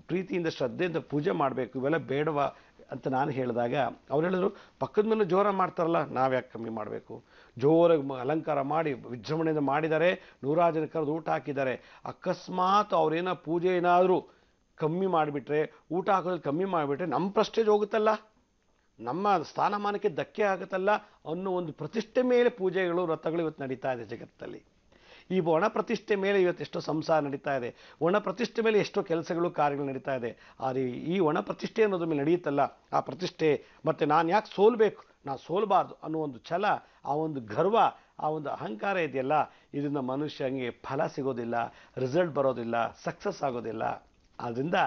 ಪ್ರೀತಿಯಿಂದ ಶ್ರದ್ಧೆಯಿಂದ ಪೂಜೆ ಮಾಡಬೇಕು, ಇವೆಲ್ಲ ಬೇಡವಾ ಅಂತ ನಾನು ಹೇಳಿದಾಗ ಅವ್ರು ಹೇಳಿದ್ರು, ಪಕ್ಕದ ಮೇಲೆ ಜೋರ ಮಾಡ್ತಾರಲ್ಲ, ನಾವ್ಯಾಕೆ ಕಮ್ಮಿ ಮಾಡಬೇಕು? ಜೋರಾಗಿ ಅಲಂಕಾರ ಮಾಡಿ ವಿಜೃಂಭಣೆಯಿಂದ ಮಾಡಿದ್ದಾರೆ, 100 ಜನ ಕರೆದು ಊಟ ಹಾಕಿದ್ದಾರೆ. ಅಕಸ್ಮಾತ್ ಅವ್ರೇನೋ ಪೂಜೆ ಏನಾದರೂ ಕಮ್ಮಿ ಮಾಡಿಬಿಟ್ರೆ, ಊಟ ಹಾಕೋದ್ರಲ್ಲಿ ಕಮ್ಮಿ ಮಾಡಿಬಿಟ್ರೆ ನಮ್ಮ ಪ್ರೆಸ್ಟೇಜ್ ಹೋಗುತ್ತಲ್ಲ, ನಮ್ಮ ಸ್ಥಾನಮಾನಕ್ಕೆ ಧಕ್ಕೆ ಆಗುತ್ತಲ್ಲ ಅನ್ನೋ ಒಂದು ಪ್ರತಿಷ್ಠೆ ಮೇಲೆ ಪೂಜೆಗಳು ವ್ರತಗಳು ಇವತ್ತು ನಡೀತಾ ಇದೆ ಜಗತ್ತಲ್ಲಿ. ಈ ಒಣ ಪ್ರತಿಷ್ಠೆ ಮೇಲೆ ಇವತ್ತು ಎಷ್ಟೋ ಸಂಸಾರ ನಡೀತಾ ಇದೆ, ಒಣ ಪ್ರತಿಷ್ಠೆ ಮೇಲೆ ಎಷ್ಟೋ ಕೆಲಸಗಳು ಕಾರ್ಯಗಳು ನಡೀತಾ ಇದೆ. ಆದರೆ ಈ ಒಣ ಪ್ರತಿಷ್ಠೆ ಅನ್ನೋದ್ರ ಮೇಲೆ ನಡೆಯುತ್ತಲ್ಲ, ಆ ಪ್ರತಿಷ್ಠೆ ಮತ್ತು ನಾನು ಯಾಕೆ ಸೋಲ್ಬೇಕು, ನಾನು ಸೋಲ್ಬಾರ್ದು ಅನ್ನೋ ಒಂದು ಛಲ, ಆ ಒಂದು ಗರ್ವ, ಆ ಒಂದು ಅಹಂಕಾರ ಇದೆಯಲ್ಲ, ಇದರಿಂದ ಮನುಷ್ಯನಿಗೆ ಫಲ ಸಿಗೋದಿಲ್ಲ, ರಿಸಲ್ಟ್ ಬರೋದಿಲ್ಲ, ಸಕ್ಸಸ್ ಆಗೋದಿಲ್ಲ. ಆದ್ದರಿಂದ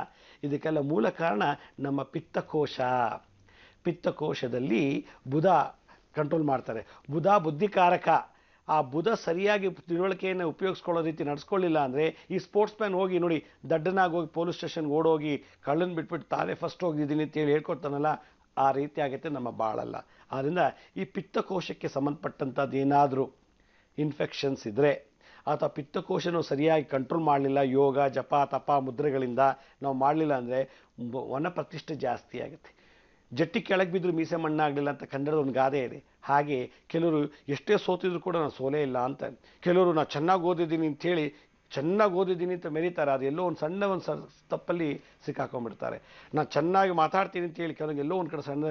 ಇದಕ್ಕೆಲ್ಲ ಮೂಲ ಕಾರಣ ನಮ್ಮ ಪಿತ್ತಕೋಶ. ಪಿತ್ತಕೋಶದಲ್ಲಿ ಬುಧ ಕಂಟ್ರೋಲ್ ಮಾಡ್ತಾರೆ. ಬುಧ ಬುದ್ಧಿಕಾರಕ. ಆ ಬುಧ ಸರಿಯಾಗಿ ತಿಳುವಳಿಕೆಯನ್ನು ಉಪಯೋಗಿಸ್ಕೊಳ್ಳೋ ರೀತಿ ನಡೆಸ್ಕೊಳ್ಳಿಲ್ಲ ಅಂದರೆ, ಈ ಸ್ಪೋರ್ಟ್ಸ್ ಮ್ಯಾನ್ ಹೋಗಿ ನೋಡಿ, ದಡ್ಡನಾಗಿ ಹೋಗಿ ಪೊಲೀಸ್ ಸ್ಟೇಷನ್ಗೆ ಓಡೋಗಿ ಕಳ್ಳನ ಬಿಟ್ಬಿಟ್ಟು ತಾನೇ ಫಸ್ಟ್ ಹೋಗಿದ್ದೀನಿ ಅಂತೇಳಿ ಹೇಳ್ಕೊಡ್ತಾನಲ್ಲ, ಆ ರೀತಿ ಆಗುತ್ತೆ ನಮ್ಮ ಬಾಳಲ್ಲ. ಆದ್ದರಿಂದ ಈ ಪಿತ್ತಕೋಶಕ್ಕೆ ಸಂಬಂಧಪಟ್ಟಂಥದ್ದು ಏನಾದರೂ ಇನ್ಫೆಕ್ಷನ್ಸ್ ಇದ್ದರೆ, ಅಥವಾ ಪಿತ್ತಕೋಶನೂ ಸರಿಯಾಗಿ ಕಂಟ್ರೋಲ್ ಮಾಡಲಿಲ್ಲ, ಯೋಗ ಜಪ ತಪ ಮುದ್ರೆಗಳಿಂದ ನಾವು ಮಾಡಲಿಲ್ಲ ಅಂದರೆ ವನ ಪ್ರತಿಷ್ಠೆ ಜಾಸ್ತಿ ಆಗುತ್ತೆ. ಜಟ್ಟಿ ಕೆಳಗೆ ಬಿದ್ದರೂ ಮೀಸೆ ಮಣ್ಣಾಗಲಿಲ್ಲ ಅಂತ ಕನ್ನಡದ ಒಂದು ಗಾದೆ ಇದೆ. ಹಾಗೆ ಕೆಲವರು ಎಷ್ಟೇ ಸೋತಿದ್ರು ಕೂಡ ನಾನು ಸೋಲೇ ಇಲ್ಲ ಅಂತ, ಕೆಲವರು ನಾನು ಚೆನ್ನಾಗಿ ಓದಿದ್ದೀನಿ ಅಂಥೇಳಿ ಚೆನ್ನಾಗಿ ಓದಿದ್ದೀನಿ ಅಂತ ಮೆರೀತಾರೆ, ಅದು ಎಲ್ಲೋ ಒಂದು ಸಣ್ಣ ಒಂದು ತಪ್ಪಲ್ಲಿ ಸಿಕ್ಕಾಕೊಂಡ್ಬಿಡ್ತಾರೆ. ನಾನು ಚೆನ್ನಾಗಿ ಮಾತಾಡ್ತೀನಿ ಅಂತೇಳಿ ಕೆಲವ್ರಿಗೆ ಎಲ್ಲೋ ಒಂದು ಕಡೆ ಸಣ್ಣ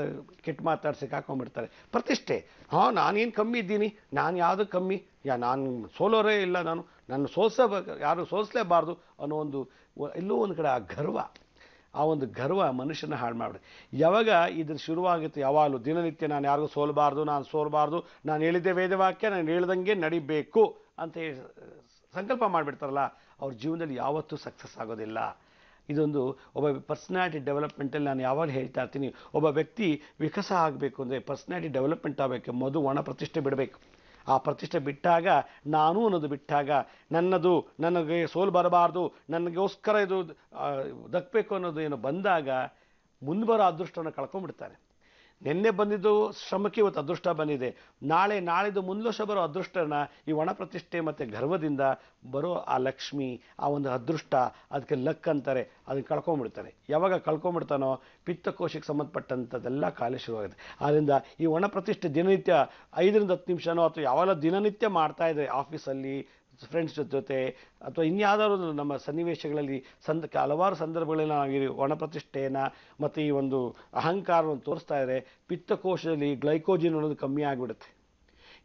ಕೆಟ್ಟ ಮಾತಾಡಿ ಸಿಕ್ಕಾಕೊಂಡ್ಬಿಡ್ತಾರೆ. ಪ್ರತಿಷ್ಠೆ, ನಾನೇನು ಕಮ್ಮಿ ಇದ್ದೀನಿ, ನಾನು ಯಾವುದು ಕಮ್ಮಿ, ನಾನು ಸೋಲೋರೇ ಇಲ್ಲ, ನನ್ನ ಯಾರು ಸೋಲಿಸಲೇಬಾರ್ದು ಅನ್ನೋ ಒಂದು ಎಲ್ಲೋ ಒಂದು ಕಡೆ ಆ ಗರ್ವ, ಆ ಒಂದು ಗರ್ವ ಮನುಷ್ಯನ ಹಾಳು ಮಾಡಿಬಿಡುತ್ತೆ. ಯಾವಾಗ ಇದ್ರ ಶುರುವಾಗುತ್ತೆ, ಯಾವಾಗಲೂ ದಿನನಿತ್ಯ ನಾನು ಯಾರಿಗೂ ಸೋಲಬಾರ್ದು, ನಾನು ಸೋಲಬಾರ್ದು, ನಾನು ಹೇಳಿದ್ದೆ ವೇದವಾಕ್ಯ, ನಾನು ಹೇಳ್ದಂಗೆ ನಡಿಬೇಕು ಅಂತ ಸಂಕಲ್ಪ ಮಾಡಿಬಿಡ್ತಾರಲ್ಲ, ಅವ್ರ ಜೀವನದಲ್ಲಿ ಯಾವತ್ತೂ ಸಕ್ಸಸ್ ಆಗೋದಿಲ್ಲ. ಇದೊಂದು ಒಬ್ಬ ಪರ್ಸನಾಲಿಟಿ ಡೆವಲಪ್ಮೆಂಟಲ್ಲಿ ನಾನು ಯಾವಾಗ ಹೇಳ್ತಾ ಇರ್ತೀನಿ, ಒಬ್ಬ ವ್ಯಕ್ತಿ ವಿಕಾಸ ಆಗಬೇಕು ಅಂದರೆ ಪರ್ಸನಾಲಿಟಿ ಡೆವಲಪ್ಮೆಂಟ್ ಆಗಬೇಕು, ಮೊದಲು ಒಣ ಪ್ರತಿಷ್ಠೆ ಬಿಡಬೇಕು. ಆ ಪ್ರತಿಷ್ಠೆ ಬಿಟ್ಟಾಗ, ನಾನು ಅನ್ನೋದು ಬಿಟ್ಟಾಗ, ನನಗೆ ಸೋಲು ಬರಬಾರ್ದು, ನನಗೋಸ್ಕರ ಇದು ದಕ್ಕಬೇಕು ಅನ್ನೋದು ಏನು ಬಂದಾಗ ಮುಂದೆ ಬರೋ ಅದೃಷ್ಟವನ್ನು ಕಳ್ಕೊಂಡ್ಬಿಡ್ತಾರೆ. ನಿನ್ನೆ ಬಂದಿದ್ದು ಶ್ರಮಕ್ಕೆ ಇವತ್ತು ಅದೃಷ್ಟ ಬಂದಿದೆ, ನಾಳಿದ್ದು ಮುಂದೆ ವರ್ಷ ಬರೋ ಅದೃಷ್ಟನ ಈ ಒಣ ಪ್ರತಿಷ್ಠೆ ಮತ್ತು ಗರ್ವದಿಂದ ಬರೋ ಆ ಲಕ್ಷ್ಮಿ, ಆ ಒಂದು ಅದೃಷ್ಟ, ಅದಕ್ಕೆ ಲಕ್ ಅಂತಾರೆ, ಅದನ್ನು ಕಳ್ಕೊಂಡ್ಬಿಡ್ತಾರೆ. ಯಾವಾಗ ಕಳ್ಕೊಂಡ್ಬಿಡ್ತಾನೋ ಪಿತ್ತಕೋಶಕ್ಕೆ ಸಂಬಂಧಪಟ್ಟಂಥದ್ದೆಲ್ಲ ಕಾಯಿಲೆ ಶುರುವಾಗುತ್ತೆ. ಆದ್ದರಿಂದ ಈ ಒಣ ಪ್ರತಿಷ್ಠೆ ದಿನನಿತ್ಯ 5ರಿಂದ 10 ನಿಮಿಷನೋ ಅಥವಾ ಯಾವೆಲ್ಲ ದಿನನಿತ್ಯ ಮಾಡ್ತಾ ಇದ್ದಾರೆ, ಆಫೀಸಲ್ಲಿ ಫ್ರೆಂಡ್ಸ್ ಜೊತೆ ಅಥವಾ ಇನ್ಯಾವುದಾದ್ರು ನಮ್ಮ ಸನ್ನಿವೇಶಗಳಲ್ಲಿ ಹಲವಾರು ಸಂದರ್ಭಗಳಲ್ಲಿ ನಾವು ಈ ಒಣ ಪ್ರತಿಷ್ಠೆಯನ್ನು ಮತ್ತು ಈ ಒಂದು ಅಹಂಕಾರವನ್ನು ತೋರಿಸ್ತಾ ಇದ್ದರೆ ಪಿತ್ತಕೋಶದಲ್ಲಿ ಗ್ಲೈಕೋಜಿನ್ ಅನ್ನೋದು ಕಮ್ಮಿ ಆಗಿಬಿಡುತ್ತೆ.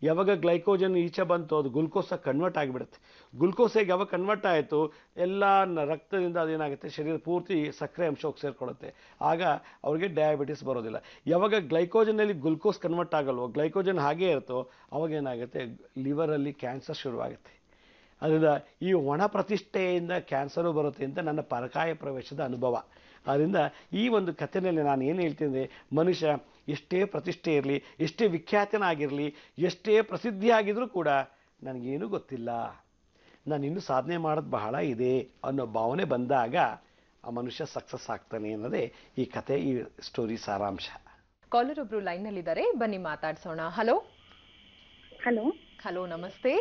ಯಾವಾಗ ಗ್ಲೈಕೋಜನ್ ಈಚೆ ಬಂತು, ಅದು ಗ್ಲುಕೋಸಾಗಿ ಕನ್ವರ್ಟ್ ಆಗಿಬಿಡುತ್ತೆ. ಗ್ಲುಕೋಸಾಗಿ ಯಾವಾಗ ಕನ್ವರ್ಟ್ ಆಯಿತು, ಎಲ್ಲ ರಕ್ತದಿಂದ ಅದೇನಾಗುತ್ತೆ, ಶರೀರ ಪೂರ್ತಿ ಸಕ್ಕರೆ ಅಂಶಕ್ಕೆ ಸೇರಿಕೊಳ್ಳುತ್ತೆ. ಆಗ ಅವ್ರಿಗೆ ಡಯಾಬಿಟಿಸ್ ಬರೋದಿಲ್ಲ. ಯಾವಾಗ ಗ್ಲೈಕೋಜನಲ್ಲಿ ಗ್ಲುಕೋಸ್ ಕನ್ವರ್ಟ್ ಆಗಲ್ವೋ, ಗ್ಲೈಕೋಜನ್ ಹಾಗೇ ಇರುತ್ತೋ, ಅವಾಗೇನಾಗುತ್ತೆ, ಲಿವರಲ್ಲಿ ಕ್ಯಾನ್ಸರ್ ಶುರುವಾಗುತ್ತೆ. ಅದರಿಂದ ಈ ಒಣ ಪ್ರತಿಷ್ಠೆಯಿಂದ ಕ್ಯಾನ್ಸರು ಬರುತ್ತೆ ಅಂತ ನನ್ನ ಪರಕಾಯ ಪ್ರವೇಶದ ಅನುಭವ. ಆದ್ದರಿಂದ ಈ ಒಂದು ಕಥೆಯಲ್ಲಿ ನಾನು ಏನು ಹೇಳ್ತೀನಿ ಅಂದರೆ, ಮನುಷ್ಯ ಎಷ್ಟೇ ಪ್ರತಿಷ್ಠೆ ಇರಲಿ, ಎಷ್ಟೇ ವಿಖ್ಯಾತನಾಗಿರಲಿ, ಎಷ್ಟೇ ಪ್ರಸಿದ್ಧಿಯಾಗಿದ್ರೂ ಕೂಡ ನನಗೇನೂ ಗೊತ್ತಿಲ್ಲ, ನಾನು ಇನ್ನೂ ಸಾಧನೆ ಮಾಡೋದು ಬಹಳ ಇದೆ ಅನ್ನೋ ಭಾವನೆ ಬಂದಾಗ ಆ ಮನುಷ್ಯ ಸಕ್ಸಸ್ ಆಗ್ತಾನೆ ಅನ್ನೋದೇ ಈ ಕತೆ, ಈ ಸ್ಟೋರಿ ಸಾರಾಂಶ. ಕಾಲರ್ ಒಬ್ರು ಲೈನ್ನಲ್ಲಿದ್ದಾರೆ, ಬನ್ನಿ ಮಾತಾಡ್ಸೋಣ. ಹಲೋ ಹಲೋ ಹಲೋ ನಮಸ್ತೆ.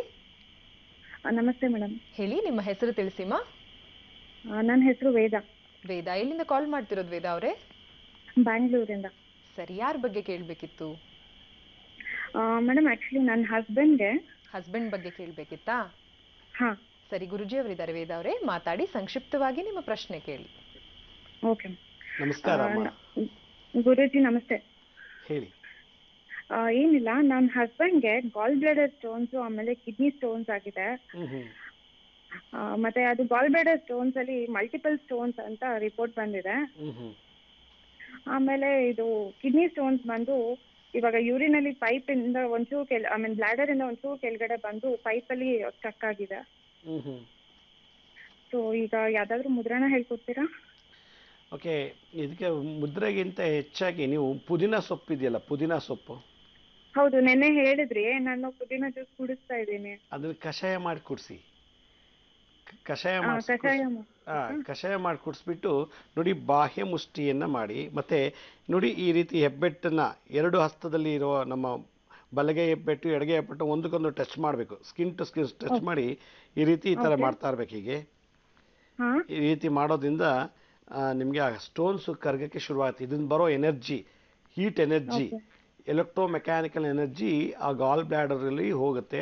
ನಮಸ್ತೆ ಮೇಡಮ್. ಹೇಳಿ, ನಿಮ್ಮ ಹೆಸರು ತಿಳಿಸಿಮ್ಮ. ನನ್ನ ಹೆಸರು ವೇದ. ವೇದ, ಎಲ್ಲಿಂದ ಕಾಲ್ ಮಾಡ್ತಿರೋದು ವೇದ ಅವರೇ? ಬ್ಯಾಂಗ್ಳೂರಿಂದ. ಸರಿ, ಯಾರ ಬಗ್ಗೆ ಕೇಳಬೇಕಿತ್ತು ಮೇಡಮ್? ಆಕ್ಚುಲಿ ನನ್ನ ಹಸ್ಬೆಂಡ್ ಬಗ್ಗೆ ಕೇಳಬೇಕಿತ್ತಾ? ಹಾ ಸರಿ, ಗುರುಜಿ ಅವರಿದ್ದಾರೆ ವೇದ ಅವರೇ, ಮಾತಾಡಿ, ಸಂಕ್ಷಿಪ್ತವಾಗಿ ನಿಮ್ಮ ಪ್ರಶ್ನೆ ಕೇಳಿ. ಓಕೆ. ನಮಸ್ಕಾರ ಗುರುಜಿ ನಮಸ್ತೆ. ಹೇಳಿ. ಏನಿಲ್ಲ, ನನ್ನ ಹಸ್ಬೆಂಡ್ಗೆ ಗಾಲ್ ಬ್ಲಾಡರ್ ಸ್ಟೋನ್ಸ್ ಆಮೇಲೆ ಕಿಡ್ನಿ ಸ್ಟೋನ್ಸ್ ಆಗಿದೆ. ಮತ್ತೆ ಅದು ಗಾಲ್ ಬ್ಲಾಡರ್ ಸ್ಟೋನ್ಸ್ ಅಲ್ಲಿ ಮಲ್ಟಿಪಲ್ ಸ್ಟೋನ್ಸ್ ಅಂತ ರಿಪೋರ್ಟ್ ಬಂದಿದೆ. ಆಮೇಲೆ ಇದು ಕಿಡ್ನಿ ಸ್ಟೋನ್ಸ್ ಬಂದು ಇವಾಗ ಯೂರಿನಲ್ಲಿ ಪೈಪ್ ಇಂದ ಒಂಚೂರು ಬ್ಲಾಡರ್ ಇಂದ ಒಂಚೂರು ಕೆಳಗಡೆ ಬಂದು ಪೈಪ್ ಅಲ್ಲಿ ಸ್ಟಕ್ ಆಗಿದೆ. ಸೊ ಈಗ ಯಾವ್ದಾದ್ರು ಮುದ್ರಣ ಹೇಳ್ಕೊಡ್ತೀರಾ? ಓಕೆ, ಇದಕ್ಕೆ ಮುದ್ರೆಗಿಂತ ಹೆಚ್ಚಾಗಿ ನೀವು ಪುದೀನ ಸೊಪ್ಪು ಇದೆಯಲ್ಲ, ಪುದೀನ ಸೊಪ್ಪು ಹೌದು, ನೆನ್ನೆ ಹೇಳಿದ್ರಿ. ನಾನು ಪುದೀನ ಜ್ಯೂಸ್ ಕುಡಿಸ್ತಾ ಇದ್ದೀನಿ. ಅದನ್ನ ಕಷಾಯ ಮಾಡಿ ಕುಡಿಸಿ. ಕಷಾಯ ಕಷಾಯ ಮಾಡಿ ಕುಡಿಸ್ಬಿಟ್ಟು ನೋಡಿ, ಬಾಹ್ಯ ಮುಷ್ಟಿಯನ್ನು ಮಾಡಿ, ಮತ್ತು ನೋಡಿ ಈ ರೀತಿ ಹೆಬ್ಬೆಟ್ಟನ್ನು ಎರಡು ಹಸ್ತದಲ್ಲಿ ಇರೋ ನಮ್ಮ ಬಲಗೈ ಹೆಬ್ಬೆಟ್ಟು ಎಡಗೈ ಹೆಬ್ಬೆಟ್ಟು ಒಂದಕ್ಕೊಂದು ಟಚ್ ಮಾಡಬೇಕು, ಸ್ಕಿನ್ ಟು ಸ್ಕಿನ್ ಟಚ್ ಮಾಡಿ ಈ ರೀತಿ ಈ ಥರ ಮಾಡ್ತಾ ಇರ್ಬೇಕು. ಹೀಗೆ ಈ ರೀತಿ ಮಾಡೋದ್ರಿಂದ ನಿಮಗೆ ಆ ಸ್ಟೋನ್ಸು ಕರಗಕ್ಕೆ ಶುರುವಾಗುತ್ತೆ. ಇದನ್ನು ಬರೋ ಎನರ್ಜಿ, ಹೀಟ್ ಎನರ್ಜಿ, ಎಲೆಕ್ಟ್ರೋಮೆಕ್ಯಾನಿಕಲ್ ಎನರ್ಜಿ ಆ ಗಾಲ್ ಬ್ಲ್ಯಾಡರಲ್ಲಿ ಹೋಗುತ್ತೆ.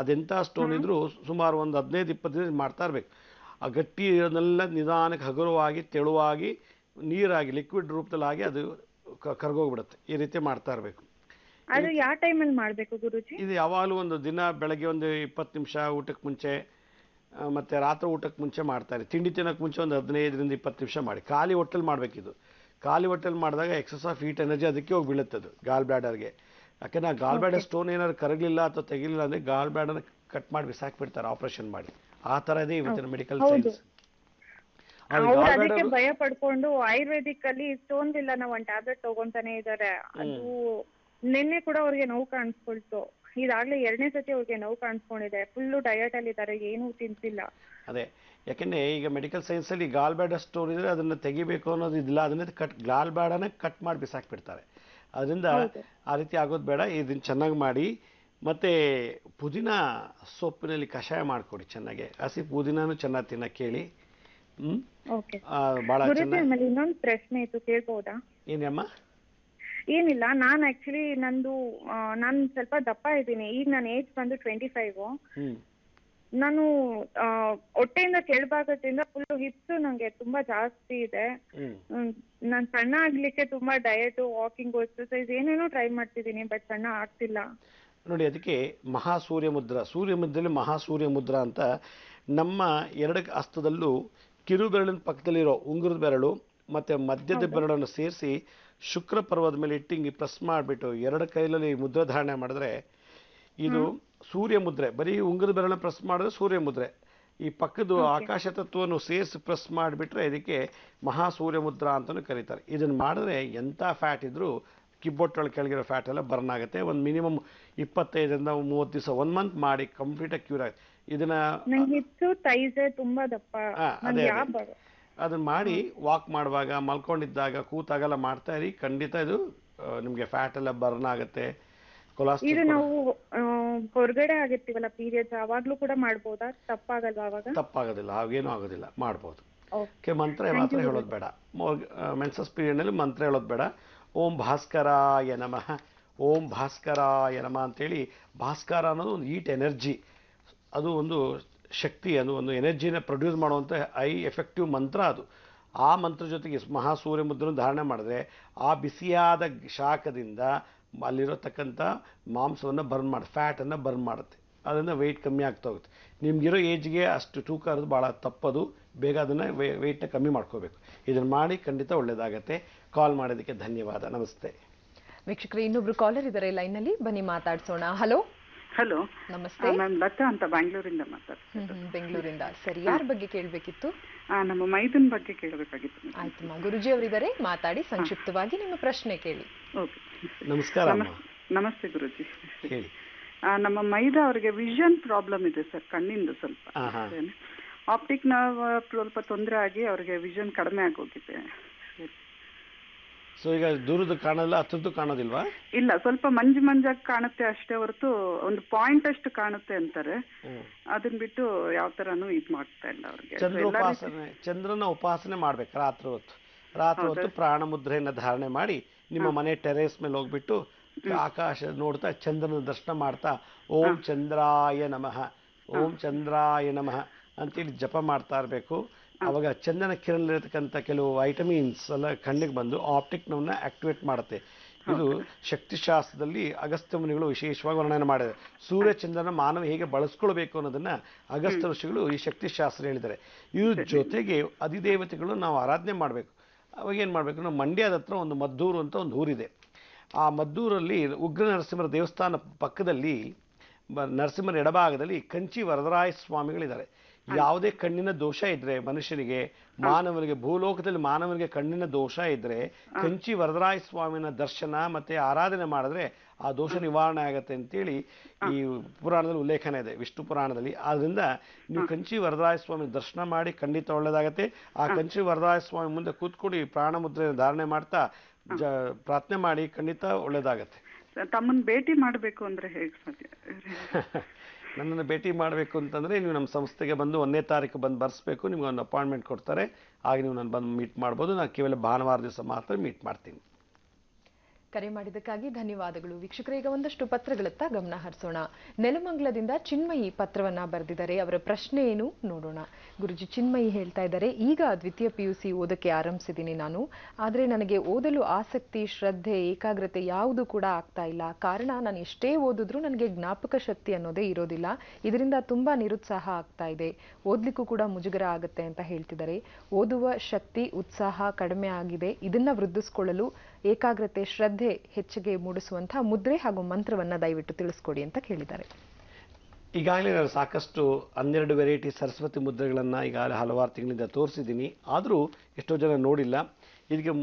ಅದೆಂಥ ಸ್ಟೋನ್ ಇದ್ರೂ ಸುಮಾರು ಒಂದು 15-20 ದಿನ ಮಾಡ್ತಾ ಇರಬೇಕು. ಆ ಗಟ್ಟಿ ಇರೋದನ್ನೆಲ್ಲ ನಿಧಾನಕ್ಕೆ ಹಗುರವಾಗಿ ತೆಳುವಾಗಿ ನೀರಾಗಿ ಲಿಕ್ವಿಡ್ ರೂಪದಲ್ಲಾಗಿ ಅದು ಕರಗೋಗ್ಬಿಡುತ್ತೆ. ಈ ರೀತಿ ಮಾಡ್ತಾ ಇರಬೇಕು. ಅದು ಯಾವ ಟೈಮಲ್ಲಿ ಮಾಡಬೇಕು ಗುರುಜಿ? ಇದು ಯಾವಾಗಲೂ ಒಂದು ದಿನ ಬೆಳಗ್ಗೆ ಒಂದು 20 ನಿಮಿಷ ಊಟಕ್ಕೆ ಮುಂಚೆ ಮತ್ತು ರಾತ್ರಿ ಊಟಕ್ಕೆ ಮುಂಚೆ ಮಾಡ್ತಾರೆ. ತಿಂಡಿ ತಿನ್ನೋಕ್ಕೆ ಮುಂಚೆ ಒಂದು 15-20 ನಿಮಿಷ ಮಾಡಿ. ಖಾಲಿ ಹೊಟ್ಟೆಲಿ ಮಾಡಬೇಕಿದು. ಖಾಲಿ ಹೊಟ್ಟೆಲಿ ಮಾಡಿದಾಗ ಎಕ್ಸಸ್ ಆಫ್ ಹೀಟ್ ಎನರ್ಜಿ ಅದಕ್ಕೆ ಹೋಗಿ ಬೀಳುತ್ತದು ಗಾಲ್ ಬ್ಲ್ಯಾಡರ್ಗೆ. ಯಾಕೆಂದ್ರೆ ಆ ಗಾಲ್ ಬ್ಲ್ಯಾಡರ್ ಸ್ಟೋನ್ ಏನಾದ್ರು ಕರಗಲಿಲ್ಲ ಅಥವಾ ತೆಗಿಲಿಲ್ಲ ಅಂದರೆ ಗಾಲ್ ಬ್ಲ್ಯಾಡರ್ನ ಕಟ್ ಮಾಡಿ ಬಿಸಾಕ್ಬಿಡ್ತಾರೆ ಆಪರೇಷನ್ ಮಾಡಿ. ಆ ಥರ ಇದೆ ಇವತ್ತಿನ ಮೆಡಿಕಲ್ ಸೈನ್ಸ್. ಅದಕ್ಕೆ ಭಯ ಪಡ್ಕೊಂಡು ಆಯುರ್ವೇದಿಕ್ ಅಲ್ಲಿ ಸ್ಟೋನ್ ಇಲ್ಲ ನಾವು ಒಂದು ಟ್ಯಾಬ್ಲೆಟ್ ತಗೊಂತಾನೆ ಇದ್ದಾರೆ. ಅದು ನಿನ್ನೆ ಕೂಡ ಅವ್ರಿಗೆ ನೋವು ಕಾಣಿಸ್ಕೊಳ್ತು. ಇದಾಗ್ಲೇ 2ನೇ ಸತಿ ಅವ್ರಿಗೆ ನೋವು ಕಾಣಿಸ್ಕೊಂಡಿದೆ. ಫುಲ್ಲು ಡಯಟ್ ಅಲ್ಲಿ ಇದ್ದಾರೆ, ಏನೂ ತಿಂತಿಲ್ಲ. ಅದೇ ಯಾಕೆಂದರೆ ಈಗ ಮೆಡಿಕಲ್ ಸೈನ್ಸಲ್ಲಿ ಗಾಲ್ ಬ್ಲ್ಯಾಡರ್ ಸ್ಟೋನ್ ಇದ್ರೆ ಅದನ್ನು ತೆಗಿಬೇಕು ಅನ್ನೋದು ಇದಿಲ್ಲ. ಅದನ್ನೇ ಗಾಲ್ ಬ್ಲ್ಯಾಡರ್ನ ಕಟ್ ಮಾಡಿ ಬಿಸಾಕ್ಬಿಡ್ತಾರೆ. ಅದರಿಂದ ಆ ರೀತಿ ಆಗೋದು ಬೇಡ. ಇದನ್ನು ಚೆನ್ನಾಗಿ ಮಾಡಿ. ಮತ್ತು ಪುದೀನ ಸೊಪ್ಪಿನಲ್ಲಿ ಕಷಾಯ ಮಾಡಿಕೊಡಿ ಚೆನ್ನಾಗಿ. ಹಸಿ ಪುದೀನೂ ಚೆನ್ನಾಗಿ ತಿನ್ನಕ್ಕೆ ಹೇಳಿ. ಭಾಳ ಚೆನ್ನಾಗಿ. ಇನ್ನೊಂದು ಪ್ರಶ್ನೆ ಇತ್ತು, ಕೇಳ್ಬೋದಾ? ಏನಮ್ಮ? ಏನಿಲ್ಲ, ನಾನು ಆಕ್ಚುಲಿ ನಾನು ಸ್ವಲ್ಪ ದಪ್ಪ ಇದ್ದೀನಿ. ಈಗ ನನ್ನ ಏಜ್ ಬಂದು 25. ನಾನು ಹೊಟ್ಟೆಯಿಂದ ಕೆಳಭಾಗದಿಂದ ಫುಲ್ ಹಿಪ್ಸ್ ನಂಗೆ ತುಂಬಾ ಜಾಸ್ತಿ ಇದೆ. ನಾನು ಸಣ್ಣ ಆಗ್ಲಿಕ್ಕೆ ತುಂಬಾ ಡಯಟ್, ವಾಕಿಂಗ್, ಎಕ್ಸರ್ಸೈಸ್ ಏನೇನೋ ಟ್ರೈ ಮಾಡ್ತಿದ್ದೀನಿ, ಬಟ್ ಸಣ್ಣ ಆಗ್ತಿಲ್ಲ. ನೋಡಿ, ಅದಕ್ಕೆ ಮಹಾಸೂರ್ಯ ಮುದ್ರಾ, ಸೂರ್ಯ ಮುದ್ರೆಯಲ್ಲಿ ಮಹಾಸೂರ್ಯ ಮುದ್ರಾ ಅಂತ ನಮ್ಮ 2 ಹಸ್ತದಲ್ಲೂ ಕಿರು ಬೆರಳಿನ ಪಕ್ಕದಲ್ಲಿರೋ ಉಂಗುರದ ಬೆರಳು ಮತ್ತು ಮಧ್ಯದ ಬೆರಳನ್ನು ಸೇರಿಸಿ ಶುಕ್ರ ಪರ್ವದ ಮೇಲೆ ಇಟ್ಟು ಹಿಂಗೆ ಪ್ರೆಸ್ ಮಾಡಿಬಿಟ್ಟು 2 ಕೈಯಲ್ಲಿ ಮುದ್ರೆ ಧಾರಣೆ ಮಾಡಿದ್ರೆ ಇದು ಸೂರ್ಯ ಮುದ್ರೆ. ಬರೀ ಉಂಗುರದ ಬೆರಳನ್ನ ಪ್ರೆಸ್ ಮಾಡಿದ್ರೆ ಸೂರ್ಯ ಮುದ್ರೆ. ಈ ಪಕ್ಕದ ಆಕಾಶ ತತ್ವವನ್ನು ಸೇರಿಸಿ ಪ್ರೆಸ್ ಮಾಡಿಬಿಟ್ರೆ ಇದಕ್ಕೆ ಮಹಾಸೂರ್ಯ ಮುದ್ರಾ ಅಂತಲೂ ಕರೀತಾರೆ. ಇದನ್ನು ಮಾಡಿದ್ರೆ ಎಂಥ ಫ್ಯಾಟ್ ಇದ್ರೂ ಕಿಬ್ಬೊಟ್ಟೊಳಗೆ ಕೆಳಗಿರೋ ಫ್ಯಾಟ್ ಎಲ್ಲ ಬರ್ನ್ ಆಗುತ್ತೆ. ಒಂದು ಮಿನಿಮಮ್ 25-30 ದಿವಸ, 1 ಮಂತ್ ಮಾಡಿ ಕಂಪ್ಲೀಟಾಗಿ ಕ್ಯೂರ್ ಆಗುತ್ತೆ. ಇದನ್ನ ಅದನ್ನ ಮಾಡಿ ವಾಕ್ ಮಾಡುವಾಗ, ಮಲ್ಕೊಂಡಿದ್ದಾಗ, ಕೂತಾಗೆಲ್ಲ ಮಾಡ್ತಾ ಇರಿ. ಖಂಡಿತ ಇದು ನಿಮಗೆ ಫ್ಯಾಟ್ ಎಲ್ಲ ಬರ್ನ್ ಆಗುತ್ತೆ. ಇದು ನಾವು ಹೊರಗಡೆ ಆಗಿರ್ತೀವಲ್ಲ ಪೀರಿಯಡ್ಸ್, ಅವಾಗ್ಲೂ ಕೂಡ ಮಾಡ್ಬೋದಾ? ತಪ್ಪಾಗಲ್ವಾ ಅವಾಗ? ತಪ್ಪಾಗೋದಿಲ್ಲ, ಅವಾಗೇನೂ ಆಗೋದಿಲ್ಲ, ಮಾಡ್ಬೋದು. ಮಂತ್ರ ಮಾತ್ರ ಹೇಳೋದು ಬೇಡ. ಮೆನ್ಸಸ್ ಪೀರಿಯಡ್ನಲ್ಲಿ ಮಂತ್ರ ಹೇಳೋದು ಬೇಡ. ಓಂ ಭಾಸ್ಕರಾಯ ನಮಃ, ಓಂ ಭಾಸ್ಕರಾಯ ನಮಃ ಅಂತೇಳಿ. ಭಾಸ್ಕರ ಅನ್ನೋದು ಒಂದು ಹೀಟ್ ಎನರ್ಜಿ, ಅದು ಒಂದು ಶಕ್ತಿ, ಅದು ಒಂದು ಎನರ್ಜಿನ ಪ್ರೊಡ್ಯೂಸ್ ಮಾಡುವಂಥ ಎಫೆಕ್ಟಿವ್ ಮಂತ್ರ ಅದು. ಆ ಮಂತ್ರ ಜೊತೆಗೆ ಮಹಾಸೂರ್ಯ ಮುದ್ರನ್ನು ಧಾರಣೆ ಮಾಡಿದ್ರೆ ಆ ಬಿಸಿಯಾದ ಶಾಖದಿಂದ ಅಲ್ಲಿರತಕ್ಕಂಥ ಮಾಂಸವನ್ನು ಬರ್ನ್ ಮಾಡಿ, ಫ್ಯಾಟನ್ನು ಬರ್ನ್ ಮಾಡುತ್ತೆ. ಅದರಿಂದ ವೆಯ್ಟ್ ಕಮ್ಮಿ ಆಗ್ತಾ ಹೋಗುತ್ತೆ. ನಿಮಗಿರೋ ಏಜ್ಗೆ ಅಷ್ಟು ತೂಕ ಇರೋದು ಭಾಳ ತಪ್ಪದು. ಬೇಗ ಅದನ್ನು ವೆಯ್ಟ್ನ ಕಮ್ಮಿ ಮಾಡ್ಕೋಬೇಕು. ಇದನ್ನು ಮಾಡಿ, ಖಂಡಿತ ಒಳ್ಳೆಯದಾಗತ್ತೆ. ಕಾಲ್ ಮಾಡೋದಕ್ಕೆ ಧನ್ಯವಾದ. ನಮಸ್ತೆ. ವೀಕ್ಷಕರೇ, ಇನ್ನೊಬ್ರು ಕಾಲರ್ ಇದ್ದಾರೆ ಲೈನ್ನಲ್ಲಿ, ಬನ್ನಿ ಮಾತಾಡ್ಸೋಣ. ಹಲೋ. ಹಲೋ, ನಮಸ್ತೆ. ನಾನು ಲತಾ ಅಂತ ಬ್ಯಾಂಗ್ಳೂರಿಂದ ಮಾತಾಡ್ತೀನಿ. ಬೆಂಗಳೂರಿಂದ. ಸರಿ, ಯಾರ ಬಗ್ಗೆ ಕೇಳಬೇಕಿತ್ತು? ನಮ್ಮ ಮೈದನ್ ಬಗ್ಗೆ ಕೇಳಬೇಕಾಗಿತ್ತು. ಆಯ್ತಮ್ಮ, ಗುರುಜಿ ಅವರಿದ್ದಾರೆ, ಮಾತಾಡಿ. ಸಂಕ್ಷಿಪ್ತವಾಗಿ ನಿಮ್ಮ ಪ್ರಶ್ನೆ ಕೇಳಿ. ಓಕೆ. ನಮಸ್ಕಾರ. ನಮಸ್ತೆ ಗುರುಜಿ. ಹೇಳಿ. ನಮ್ಮ ಮೈದ ಅವರಿಗೆ ವಿಷನ್ ಪ್ರಾಬ್ಲಮ್ ಇದೆ ಸರ್, ಕಣ್ಣಿಂದು ಸ್ವಲ್ಪ. ಆಪ್ಟಿಕ್ ನರ್ವ್ ಸ್ವಲ್ಪ ತೊಂದರೆ ಆಗಿ ಅವರಿಗೆ ವಿಷನ್ ಕಡಿಮೆ ಆಗೋಗಿದೆ. ಸೊ ಈಗ ದೂರದ್ದು ಕಾಣಲ್ಲ, ಹತ್ರದ್ದು ಕಾಣೋದಿಲ್ವಾ? ಇಲ್ಲ, ಸ್ವಲ್ಪ ಮಂಜಾಗಿ ಕಾಣುತ್ತೆ ಅಷ್ಟೇ ಹೊರತು ಒಂದು ಪಾಯಿಂಟ್ ಅಷ್ಟು ಕಾಣುತ್ತೆ ಅಂತಾರೆ. ಅದನ್ನ ಬಿಟ್ಟು ಯಾವ ತರನು ಇದು ಮಾಡ್ತಾ ಇಲ್ಲ ಅವ್ರಿಗೆ. ಚಂದ್ರನ ಉಪಾಸನೆ ಮಾಡ್ಬೇಕು ರಾತ್ರಿ ಹೊತ್ತು ಪ್ರಾಣ ಮುದ್ರೆಯನ್ನ ಧಾರಣೆ ಮಾಡಿ ನಿಮ್ಮ ಮನೆ ಟೆರೇಸ್ ಮೇಲೆ ಹೋಗ್ಬಿಟ್ಟು ಆಕಾಶ ನೋಡ್ತಾ ಚಂದ್ರನ ದರ್ಶನ ಮಾಡ್ತಾ ಓಂ ಚಂದ್ರಾಯ ನಮಃ, ಓಂ ಚಂದ್ರಾಯ ನಮಃ ಅಂತೇಳಿ ಜಪ ಮಾಡ್ತಾ ಇರಬೇಕು. ಅವಾಗ ಚಂದ್ರನ ಕಿರಣದಲ್ಲಿರ್ತಕ್ಕಂಥ ಕೆಲವು ವೈಟಮಿನ್ಸ್ ಎಲ್ಲ ಕಣ್ಣಿಗೆ ಬಂದು ಆಪ್ಟಿಕ್ ನರ್ವ್ನ ಆಕ್ಟಿವೇಟ್ ಮಾಡುತ್ತೆ. ಇದು ಶಕ್ತಿಶಾಸ್ತ್ರದಲ್ಲಿ ಅಗಸ್ತ್ಯ ಮುನಿಗಳು ವಿಶೇಷವಾಗಿ ವರ್ಣನೆ ಮಾಡಿದ್ದಾರೆ. ಸೂರ್ಯ ಚಂದ್ರನ ಮಾನವ ಹೇಗೆ ಬಳಸ್ಕೊಳ್ಬೇಕು ಅನ್ನೋದನ್ನ ಅಗಸ್ತ್ಯ ಋಷಿಗಳು ಈ ಶಕ್ತಿಶಾಸ್ತ್ರ ಹೇಳಿದ್ದಾರೆ. ಇದ್ರ ಜೊತೆಗೆ ಅಧಿದೇವತೆಗಳು ನಾವು ಆರಾಧನೆ ಮಾಡಬೇಕು. ಅವಾಗ ಏನು ಮಾಡಬೇಕು, ನಾವು ಮಂಡ್ಯದ ಹತ್ರ ಒಂದು ಮದ್ದೂರು ಅಂತ ಒಂದು ಊರಿದೆ. ಆ ಮದ್ದೂರಲ್ಲಿ ಉಗ್ರ ನರಸಿಂಹರ ದೇವಸ್ಥಾನ ಪಕ್ಕದಲ್ಲಿ ನರಸಿಂಹನ ಎಡಭಾಗದಲ್ಲಿ ಕಂಚಿ ವರದರಾಯ ಸ್ವಾಮಿಗಳಿದ್ದಾರೆ. ಯಾವುದೇ ಕಣ್ಣಿನ ದೋಷ ಇದ್ರೆ ಮನುಷ್ಯನಿಗೆ, ಮಾನವನಿಗೆ, ಭೂಲೋಕದಲ್ಲಿ ಮಾನವನಿಗೆ ಕಣ್ಣಿನ ದೋಷ ಇದ್ರೆ ಕಂಚಿ ವರದರಾಯ ಸ್ವಾಮಿನ ದರ್ಶನ ಮತ್ತೆ ಆರಾಧನೆ ಮಾಡಿದ್ರೆ ಆ ದೋಷ ನಿವಾರಣೆ ಆಗತ್ತೆ ಅಂತೇಳಿ ಈ ಪುರಾಣದಲ್ಲಿ ಉಲ್ಲೇಖನ ಇದೆ, ವಿಷ್ಣು ಪುರಾಣದಲ್ಲಿ. ಆದ್ರಿಂದ ನೀವು ಕಂಚಿ ವರದರಾಯ ಸ್ವಾಮಿ ದರ್ಶನ ಮಾಡಿ ಖಂಡಿತ ಒಳ್ಳೇದಾಗತ್ತೆ. ಆ ಕಂಚಿ ವರದರಾಯ ಸ್ವಾಮಿ ಮುಂದೆ ಕೂತ್ಕೊಡಿ, ಪ್ರಾಣ ಮುದ್ರೆ ಧಾರಣೆ ಮಾಡ್ತಾ ಪ್ರಾರ್ಥನೆ ಮಾಡಿ, ಖಂಡಿತ ಒಳ್ಳೇದಾಗತ್ತೆ. ತಮ್ಮನ್ನ ಭೇಟಿ ಮಾಡಬೇಕು ಅಂದ್ರೆ ಹೇಗೆ ಸಾಧ್ಯ? ನನ್ನನ್ನು ಭೇಟಿ ಮಾಡಬೇಕು ಅಂತಂದ್ರೆ ನೀವು ನಮ್ಮ ಸಂಸ್ಥೆಗೆ ಬಂದು 1ನೇ ತಾರೀಕು ಬಂದು ಬರ್ಸ್ಬೇಕು. ನಿಮ್ಗೆ ಒಂದು ಅಪಾಯಿಂಟ್ಮೆಂಟ್ ಕೊಡ್ತಾರೆ, ಆಗ ನೀವು ನಾನು ಬಂದು ಮೀಟ್ ಮಾಡ್ಬೋದು. ನಾನು ಕೇವಲ ಭಾನುವಾರ ದಿವಸ ಮಾತ್ರ ಮೀಟ್ ಮಾಡ್ತೀನಿ. ಕರೆ ಮಾಡಿದ್ದಕ್ಕಾಗಿ ಧನ್ಯವಾದಗಳು. ವೀಕ್ಷಕರೇ, ಈಗ ಒಂದಷ್ಟು ಪತ್ರಗಳತ್ತ ಗಮನ ಹರಿಸೋಣ. ನೆಲಮಂಗಲದಿಂದ ಚಿನ್ಮಯಿ ಪತ್ರವನ್ನ ಬರೆದಿದ್ದಾರೆ. ಅವರ ಪ್ರಶ್ನೆ ಏನು ನೋಡೋಣ. ಗುರುಜಿ, ಚಿನ್ಮಯಿ ಹೇಳ್ತಾ ಇದ್ದಾರೆ, ಈಗ ದ್ವಿತೀಯ PUC ಓದಕ್ಕೆ ಆರಂಭಿಸಿದ್ದೀನಿ ನಾನು. ಆದರೆ ನನಗೆ ಓದಲು ಆಸಕ್ತಿ, ಶ್ರದ್ಧೆ, ಏಕಾಗ್ರತೆ ಯಾವುದು ಕೂಡ ಆಗ್ತಾ ಇಲ್ಲ. ಕಾರಣ, ನಾನು ಎಷ್ಟೇ ಓದಿದ್ರೂ ನನಗೆ ಜ್ಞಾಪಕ ಶಕ್ತಿ ಅನ್ನೋದೇ ಇರೋದಿಲ್ಲ. ಇದರಿಂದ ತುಂಬಾ ನಿರುತ್ಸಾಹ ಆಗ್ತಾ ಇದೆ. ಓದ್ಲಿಕ್ಕೂ ಕೂಡ ಮುಜುಗರ ಆಗುತ್ತೆ ಅಂತ ಹೇಳ್ತಿದ್ದಾರೆ. ಓದುವ ಶಕ್ತಿ, ಉತ್ಸಾಹ ಕಡಿಮೆ ಆಗಿದೆ. ಇದನ್ನ ವೃದ್ಧಿಸಿಕೊಳ್ಳಲು ಏಕಾಗ್ರತೆ, ಶ್ರದ್ಧೆ ಹೆಚ್ಚಿಗೆ ಮೂಡಿಸುವಂತಹ ಮುದ್ರೆ ಹಾಗೂ ಮಂತ್ರವನ್ನ ದಯವಿಟ್ಟು ತಿಳಿಸ್ಕೊಡಿ ಅಂತ ಕೇಳಿದ್ದಾರೆ. ಈಗಾಗಲೇ ನಾನು ಸಾಕಷ್ಟು 12 ವೆರೈಟಿ ಸರಸ್ವತಿ ಮುದ್ರೆಗಳನ್ನು ಈಗಾಗಲೇ ಹಲವಾರು ತಿಂಗಳಿಂದ ತೋರಿಸಿದ್ದೀನಿ. ಆದರೂ ಎಷ್ಟೋ ಜನ ನೋಡಿಲ್ಲ. ಇದಕ್ಕೆ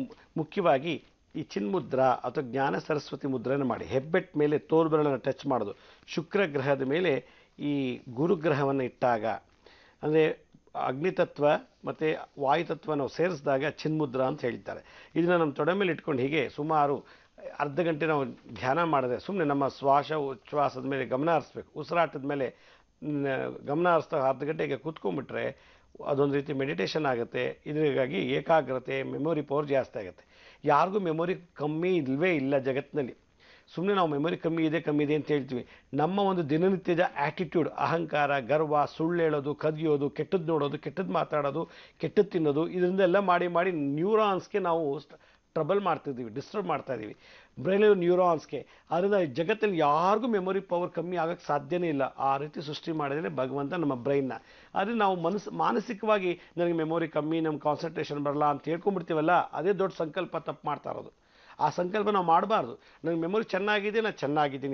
ಮುಖ್ಯವಾಗಿ ಈ ಚಿನ್ಮುದ್ರಾ ಅಥವಾ ಜ್ಞಾನ ಸರಸ್ವತಿ ಮುದ್ರೆಯನ್ನು ಮಾಡಿ ಹೆಬ್ಬೆಟ್ ಮೇಲೆ ತೋರ್ಬೆರಳನ್ನು ಟಚ್ ಮಾಡೋದು. ಶುಕ್ರ ಗ್ರಹದ ಮೇಲೆ ಈ ಗುರುಗ್ರಹವನ್ನು ಇಟ್ಟಾಗ, ಅಂದರೆ ಅಗ್ನಿತತ್ವ ಮತ್ತು ವಾಯುತತ್ವ ನಾವು ಸೇರಿಸಿದಾಗ ಚಿನ್ಮುದ್ರಾ ಅಂತ ಹೇಳ್ತಾರೆ. ಇದನ್ನು ನಮ್ಮ ತೊಡೆ ಮೇಲೆ ಇಟ್ಕೊಂಡು ಹೀಗೆ ಸುಮಾರು ಅರ್ಧ ಗಂಟೆ ನಾವು ಧ್ಯಾನ ಮಾಡಿದ್ರೆ, ಸುಮ್ಮನೆ ನಮ್ಮ ಉಚ್ಛ್ವಾಸದ ಮೇಲೆ ಗಮನ ಹರಿಸ್ಬೇಕು. ಉಸಿರಾಟದ ಮೇಲೆ ಗಮನ ಹರಿಸ್ತಾ ಅರ್ಧ ಗಂಟೆಗೆ ಕೂತ್ಕೊಂಡ್ಬಿಟ್ರೆ ಅದೊಂದು ರೀತಿ ಮೆಡಿಟೇಷನ್ ಆಗುತ್ತೆ. ಇದರಿಗಾಗಿ ಏಕಾಗ್ರತೆ, ಮೆಮೊರಿ ಪವರ್ ಜಾಸ್ತಿ ಆಗುತ್ತೆ. ಯಾರಿಗೂ ಮೆಮೊರಿ ಕಮ್ಮಿ ಇಲ್ಲವೇ ಇಲ್ಲ ಜಗತ್ತಿನಲ್ಲಿ. ಸುಮ್ಮನೆ ನಾವು ಮೆಮೊರಿ ಕಮ್ಮಿ ಇದೆ ಅಂತ ಹೇಳ್ತೀವಿ. ನಮ್ಮ ಒಂದು ದಿನನಿತ್ಯದ ಆ್ಯಟಿಟ್ಯೂಡ್, ಅಹಂಕಾರ, ಗರ್ವ, ಸುಳ್ಳು ಹೇಳೋದು, ಕದಿಯೋದು, ಕೆಟ್ಟದ್ದು ನೋಡೋದು, ಕೆಟ್ಟದ್ದು ಮಾತಾಡೋದು, ಕೆಟ್ಟದ್ದು ತಿನ್ನೋದು, ಇದರಿಂದೆಲ್ಲ ಮಾಡಿ ನ್ಯೂರಾನ್ಸ್ಗೆ ನಾವು ಟ್ರಬಲ್ ಮಾಡ್ತಿದ್ದೀವಿ, ಡಿಸ್ಟರ್ಬ್ ಮಾಡ್ತಾ ಇದ್ದೀವಿ ಬ್ರೈನ್ ನ್ಯೂರಾನ್ಸ್ಗೆ. ಆದ್ದರಿಂದ ಜಗತ್ತಲ್ಲಿ ಯಾರಿಗೂ ಮೆಮೊರಿ ಪವರ್ ಕಮ್ಮಿ ಆಗೋಕ್ಕೆ ಸಾಧ್ಯನೇ ಇಲ್ಲ. ಆ ರೀತಿ ಸೃಷ್ಟಿ ಮಾಡಿದರೆ ಭಗವಂತ ನಮ್ಮ ಬ್ರೈನ್ನ. ಆದರೆ ನಾವು ಮಾನಸಿಕವಾಗಿ ನನಗೆ ಮೆಮೊರಿ ಕಮ್ಮಿ, ನಮ್ಮ ಕಾನ್ಸಂಟ್ರೇಷನ್ ಬರಲ್ಲ ಅಂತ ಹೇಳ್ಕೊಂಡ್ಬಿಡ್ತೀವಲ್ಲ, ಅದೇ ದೊಡ್ಡ ಸಂಕಲ್ಪ ತಪ್ಪು ಮಾಡ್ತಾ ಇರೋದು. ಆ ಸಂಕಲ್ಪ ನಾವು ಮಾಡಬಾರ್ದು. ನನಗೆ ಮೆಮೊರಿ ಚೆನ್ನಾಗಿದೆ, ನಾನು ಚೆನ್ನಾಗಿದೆ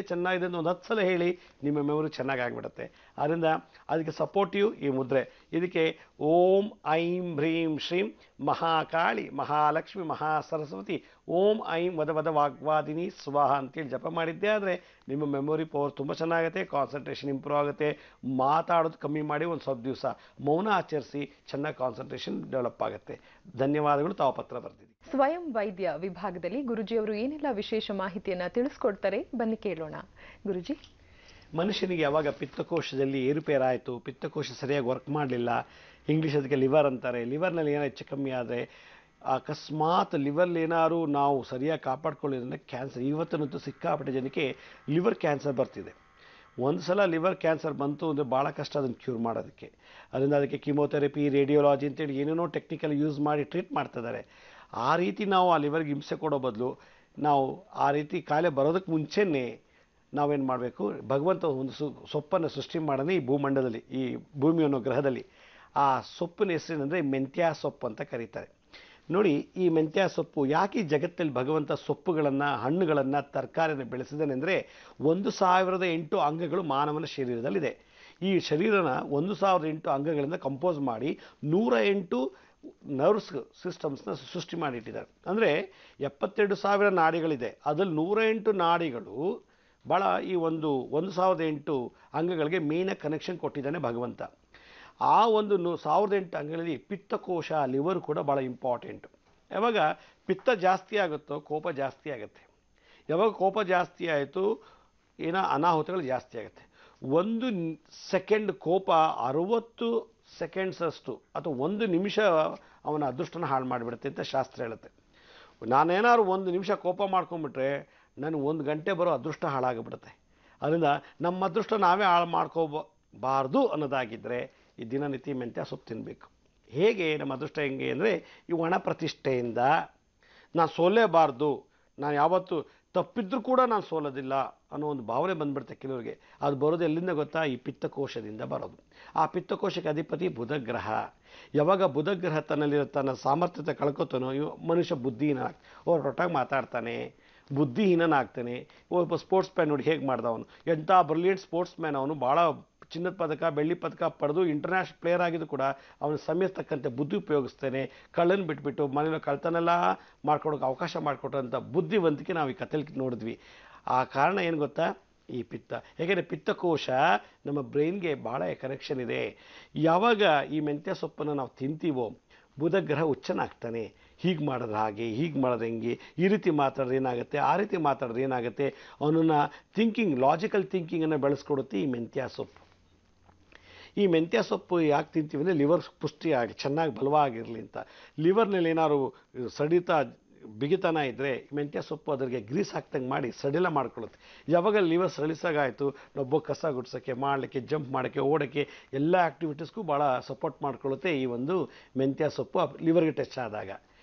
ಅಂತ ಒಂದು 10 ಸಲ ಹೇಳಿ, ನಿಮ್ಮ ಮೆಮೊರಿ ಚೆನ್ನಾಗಿ ಆಗಿಬಿಡುತ್ತೆ. ಆದ್ದರಿಂದ ಅದಕ್ಕೆ ಸಪೋರ್ಟಿವ್ ಈ ಮುದ್ರೆ. ಇದಕ್ಕೆ ಓಂ ಐಂ ಹ್ರೀಂ ಶ್ರೀಂ ಮಹಾಕಾಳಿ, ಮಹಾಲಕ್ಷ್ಮಿ, ಮಹಾಸರಸ್ವತಿ, ಓಂ ಐಂ ವದ ವಾಗ್ವಾದಿನಿ ಸ್ವಾಹ ಅಂತೇಳಿ ಜಪ ಮಾಡಿದ್ದೆ ಆದರೆ ನಿಮ್ಮ ಮೆಮೊರಿ ಪವರ್ ತುಂಬ ಚೆನ್ನಾಗುತ್ತೆ, ಕಾನ್ಸಂಟ್ರೇಷನ್ ಇಂಪ್ರೂವ್ ಆಗುತ್ತೆ. ಮಾತಾಡೋದು ಕಮ್ಮಿ ಮಾಡಿ ಒಂದು ಸ್ವಲ್ಪ ದಿವಸ ಮೌನ ಆಚರಿಸಿ, ಚೆನ್ನಾಗಿ ಕಾನ್ಸಂಟ್ರೇಷನ್ ಡೆವಲಪ್ ಆಗುತ್ತೆ. ಧನ್ಯವಾದಗಳು. ತಾವು ಪತ್ರ ಬರೆದಿದ್ದೀವಿ. ಸ್ವಯಂ ವೈದ್ಯ ವಿಭಾಗದಲ್ಲಿ ಗುರುಜಿಯವರು ಏನೆಲ್ಲ ವಿಶೇಷ ಮಾಹಿತಿಯನ್ನ ತಿಳಿಸ್ಕೊಡ್ತಾರೆ, ಬನ್ನಿ ಕೇಳೋಣ. ಗುರುಜಿ, ಮನುಷ್ಯನಿಗೆ ಯಾವಾಗ ಪಿತ್ತಕೋಶದಲ್ಲಿ ಏರುಪೇರಾಯಿತು, ಪಿತ್ತಕೋಶ ಸರಿಯಾಗಿ ವರ್ಕ್ ಮಾಡಲಿಲ್ಲ, ಇಂಗ್ಲೀಷ್ ಅದಕ್ಕೆ ಲಿವರ್ ಅಂತಾರೆ, ಲಿವರ್ನಲ್ಲಿ ಏನೋ ಹೆಚ್ಚು ಕಮ್ಮಿ ಆದರೆ, ಅಕಸ್ಮಾತ್ ಲಿವರ್ಲಿ ಏನಾದ್ರು ನಾವು ಸರಿಯಾಗಿ ಕಾಪಾಡ್ಕೊಳ್ಳೋದ್ರಿಂದ ಕ್ಯಾನ್ಸರ್, ಇವತ್ತಿನಂತೂ ಸಿಕ್ಕಾಪಟ್ಟೆ ಜನಕ್ಕೆ ಲಿವರ್ ಕ್ಯಾನ್ಸರ್ ಬರ್ತಿದೆ. ಒಂದು ಸಲ ಲಿವರ್ ಕ್ಯಾನ್ಸರ್ ಬಂತು ಅಂದರೆ ಭಾಳ ಕಷ್ಟ ಅದನ್ನು ಕ್ಯೂರ್ ಮಾಡೋದಕ್ಕೆ. ಅದರಿಂದ ಅದಕ್ಕೆ ಕೀಮೋಥೆರಪಿ, ರೇಡಿಯೋಲಾಜಿ ಅಂತೇಳಿ ಏನೇನೋ ಟೆಕ್ನಿಕಲ್ ಯೂಸ್ ಮಾಡಿ ಟ್ರೀಟ್ ಮಾಡ್ತಿದ್ದಾರೆ. ಆ ರೀತಿ ನಾವು ಆ ಲಿವರ್ಗೆ ಹಿಂಸೆ ಕೊಡೋ ಬದಲು ನಾವು ಆ ರೀತಿ ಕಾಯಿಲೆ ಬರೋದಕ್ಕೆ ಮುಂಚೆನೇ ನಾವೇನು ಮಾಡಬೇಕು, ಭಗವಂತ ಒಂದು ಸೊಪ್ಪನ್ನು ಸೃಷ್ಟಿ ಮಾಡೋಣ ಈ ಭೂಮಂಡಲದಲ್ಲಿ, ಈ ಭೂಮಿ ಅನ್ನೋ ಗ್ರಹದಲ್ಲಿ. ಆ ಸೊಪ್ಪಿನ ಹೆಸರೇನೆಂದರೆ ಮೆಂತ್ಯ ಸೊಪ್ಪು ಅಂತ ಕರೀತಾರೆ. ನೋಡಿ, ಈ ಮೆಂತ್ಯ ಸೊಪ್ಪು ಯಾಕೆ ಈ ಜಗತ್ತಲ್ಲಿ ಭಗವಂತ ಸೊಪ್ಪುಗಳನ್ನು, ಹಣ್ಣುಗಳನ್ನು, ತರಕಾರಿಯನ್ನು ಬೆಳೆಸಿದನೆಂದರೆ 1008 ಅಂಗಗಳು ಮಾನವನ ಶರೀರದಲ್ಲಿದೆ. ಈ ಶರೀರನ 1008 ಅಂಗಗಳಿಂದ ಕಂಪೋಸ್ ಮಾಡಿ 108 ನರ್ವ್ಸ್ ಸಿಸ್ಟಮ್ಸ್ನ ಸೃಷ್ಟಿ ಮಾಡಿಟ್ಟಿದ್ದಾರೆ. ಅಂದರೆ 72,000 ನಾಡಿಗಳಿದೆ. ಅದರಲ್ಲಿ 108 ನಾಡಿಗಳು ಭಾಳ ಈ 1008 ಅಂಗಗಳಿಗೆ ಮೇಯ್ನಾಗಿ ಕನೆಕ್ಷನ್ ಕೊಟ್ಟಿದ್ದಾನೆ ಭಗವಂತ. ಆ 1008 ಅಂಗಗಳಲ್ಲಿ ಪಿತ್ತಕೋಶ, ಲಿವರ್ ಕೂಡ ಭಾಳ ಇಂಪಾರ್ಟೆಂಟು. ಯಾವಾಗ ಪಿತ್ತ ಜಾಸ್ತಿ ಆಗುತ್ತೋ ಕೋಪ ಜಾಸ್ತಿ ಆಗುತ್ತೆ. ಯಾವಾಗ ಕೋಪ ಜಾಸ್ತಿ ಆಯಿತು ಏನೋ ಅನಾಹುತಗಳು ಜಾಸ್ತಿ ಆಗುತ್ತೆ. 1 ಸೆಕೆಂಡ್ ಕೋಪ 60 ಸೆಕೆಂಡ್ಸಷ್ಟು ಅಥವಾ 1 ನಿಮಿಷ ಅವನ ಅದೃಷ್ಟನ ಹಾಳು ಮಾಡಿಬಿಡುತ್ತೆ ಅಂತ ಶಾಸ್ತ್ರ ಹೇಳುತ್ತೆ. ನಾನೇನಾದ್ರು 1 ನಿಮಿಷ ಕೋಪ ಮಾಡ್ಕೊಂಡ್ಬಿಟ್ರೆ ನನಗೆ 1 ಗಂಟೆ ಬರೋ ಅದೃಷ್ಟ ಹಾಳಾಗಿಬಿಡುತ್ತೆ. ಅದರಿಂದ ನಮ್ಮ ಅದೃಷ್ಟ ನಾವೇ ಹಾಳು ಮಾಡ್ಕೋಬಾರ್ದು ಅನ್ನೋದಾಗಿದ್ದರೆ ಈ ದಿನನಿತ್ಯ ಮೆಂತ್ಯ ಸೊಪ್ಪು ತಿನ್ನಬೇಕು. ಹೇಗೆ ನಮ್ಮ ಅದೃಷ್ಟ ಹೆಂಗೆ ಅಂದರೆ, ಈ ಒಣ ಪ್ರತಿಷ್ಠೆಯಿಂದ ನಾನು ಸೋಲೇಬಾರ್ದು, ನಾನು ಯಾವತ್ತೂ ತಪ್ಪಿದ್ರೂ ಕೂಡ ನಾನು ಸೋಲೋದಿಲ್ಲ ಅನ್ನೋ ಒಂದು ಭಾವನೆ ಬಂದ್ಬಿಡುತ್ತೆ ಕೆಲವರಿಗೆ. ಅದು ಬರೋದು ಎಲ್ಲಿಂದ ಗೊತ್ತಾ? ಈ ಪಿತ್ತಕೋಶದಿಂದ ಬರೋದು. ಆ ಪಿತ್ತಕೋಶಕ್ಕೆ ಅಧಿಪತಿ ಬುಧಗ್ರಹ. ಯಾವಾಗ ಬುಧಗ್ರಹ ತನ್ನ ಸಾಮರ್ಥ್ಯತೆ ಕಳ್ಕೊತಾನೋ ಮನುಷ್ಯ ಬುದ್ಧಿಹೀನ, ಹೊರಟಾಗಿ ಮಾತಾಡ್ತಾನೆ, ಬುದ್ಧಿಹೀನನಾಗ್ತಾನೆ. ಒಬ್ಬ ಸ್ಪೋರ್ಟ್ಸ್ ಮ್ಯಾನ್ ನೋಡಿ ಹೇಗೆ ಮಾಡ್ದ ಅವನು, ಎಂಥ ಬ್ರಿಲಿಯಂಟ್ ಸ್ಪೋರ್ಟ್ಸ್ ಮ್ಯಾನ್ ಅವನು, ಭಾಳ ಚಿನ್ನದ ಪದಕ ಬೆಳ್ಳಿ ಪದಕ ಪಡೆದು ಇಂಟರ್ನ್ಯಾಷನಲ್ ಪ್ಲೇಯರ್ ಆಗಿದ್ದು ಕೂಡ ಅವನ ಸಮಯಕ್ಕೆ ತಕ್ಕಂತೆ ಬುದ್ಧಿ ಉಪಯೋಗಿಸ್ತೇನೆ, ಕಳ್ಳನ್ನು ಬಿಟ್ಬಿಟ್ಟು ಮನೇಲಿ ಕಳ್ತನೆಲ್ಲ ಮಾಡ್ಕೊಡೋಕೆ ಅವಕಾಶ ಮಾಡಿಕೊಟ್ಟಂಥ ಬುದ್ಧಿವಂತಿಕೆ ನಾವು ಈ ಕಥೆಯಲ್ಲಿ ನೋಡಿದ್ವಿ. ಆ ಕಾರಣ ಏನು ಗೊತ್ತಾ, ಈ ಪಿತ್ತ. ಯಾಕೆಂದರೆ ಪಿತ್ತಕೋಶ ನಮ್ಮ ಬ್ರೈನ್ಗೆ ಭಾಳ ಕನೆಕ್ಷನ್ ಇದೆ. ಯಾವಾಗ ಈ ಮೆಂತ್ಯ ಸೊಪ್ಪನ್ನು ನಾವು ತಿಂತೀವೋ ಬುಧ ಗ್ರಹ ಉಚ್ಚನಾಗ್ತಾನೆ. ಹೀಗೆ ಮಾಡಿದ್ರೆ ಹಾಗೆ, ಹೀಗೆ ಮಾಡಿದ್ರೆ ಹೆಂಗೆ, ಈ ರೀತಿ ಮಾತಾಡಿದ್ರೆ ಏನಾಗುತ್ತೆ, ಆ ರೀತಿ ಮಾತಾಡಿದ್ರೆ ಏನಾಗುತ್ತೆ, ಅವನನ್ನು ಥಿಂಕಿಂಗ್, ಲಾಜಿಕಲ್ ಥಿಂಕಿಂಗನ್ನು ಬೆಳೆಸ್ಕೊಡುತ್ತೆ ಈ ಮೆಂತ್ಯ ಸೊಪ್ಪು. ಈ ಮೆಂತ್ಯ ಸೊಪ್ಪು ಯಾಕೆ ತಿಂತೀವಿ ಅಂದರೆ ಲಿವರ್ ಪುಷ್ಟಿಯಾಗಿ ಚೆನ್ನಾಗಿ ಬಲವಾಗಿರಲಿ ಅಂತ. ಲಿವರ್ನಲ್ಲಿ ಏನಾದ್ರು ಸಡಿತ ಬಿಗಿತನ ಇದ್ದರೆ ಮೆಂತ್ಯ ಸೊಪ್ಪು ಅದರಿಗೆ ಗ್ರೀಸ್ ಹಾಕ್ದಂಗೆ ಮಾಡಿ ಸಡಿಲ ಮಾಡ್ಕೊಳ್ಳುತ್ತೆ. ಯಾವಾಗ ಲಿವರ್ ಸಡಿಸಾಗಾಯಿತು, ನಾವು ಕಸ ಗುಡ್ಸೋಕ್ಕೆ, ಮಾಡಲಿಕ್ಕೆ, ಜಂಪ್ ಮಾಡೋಕ್ಕೆ, ಓಡೋಕ್ಕೆ ಎಲ್ಲ ಆ್ಯಕ್ಟಿವಿಟೀಸ್ಗೂ ಭಾಳ ಸಪೋರ್ಟ್ ಮಾಡ್ಕೊಳ್ಳುತ್ತೆ ಈ ಒಂದು ಮೆಂತ್ಯ ಸೊಪ್ಪು ಲಿವರ್ಗೆ ಟಚ್ ಆದಾಗ.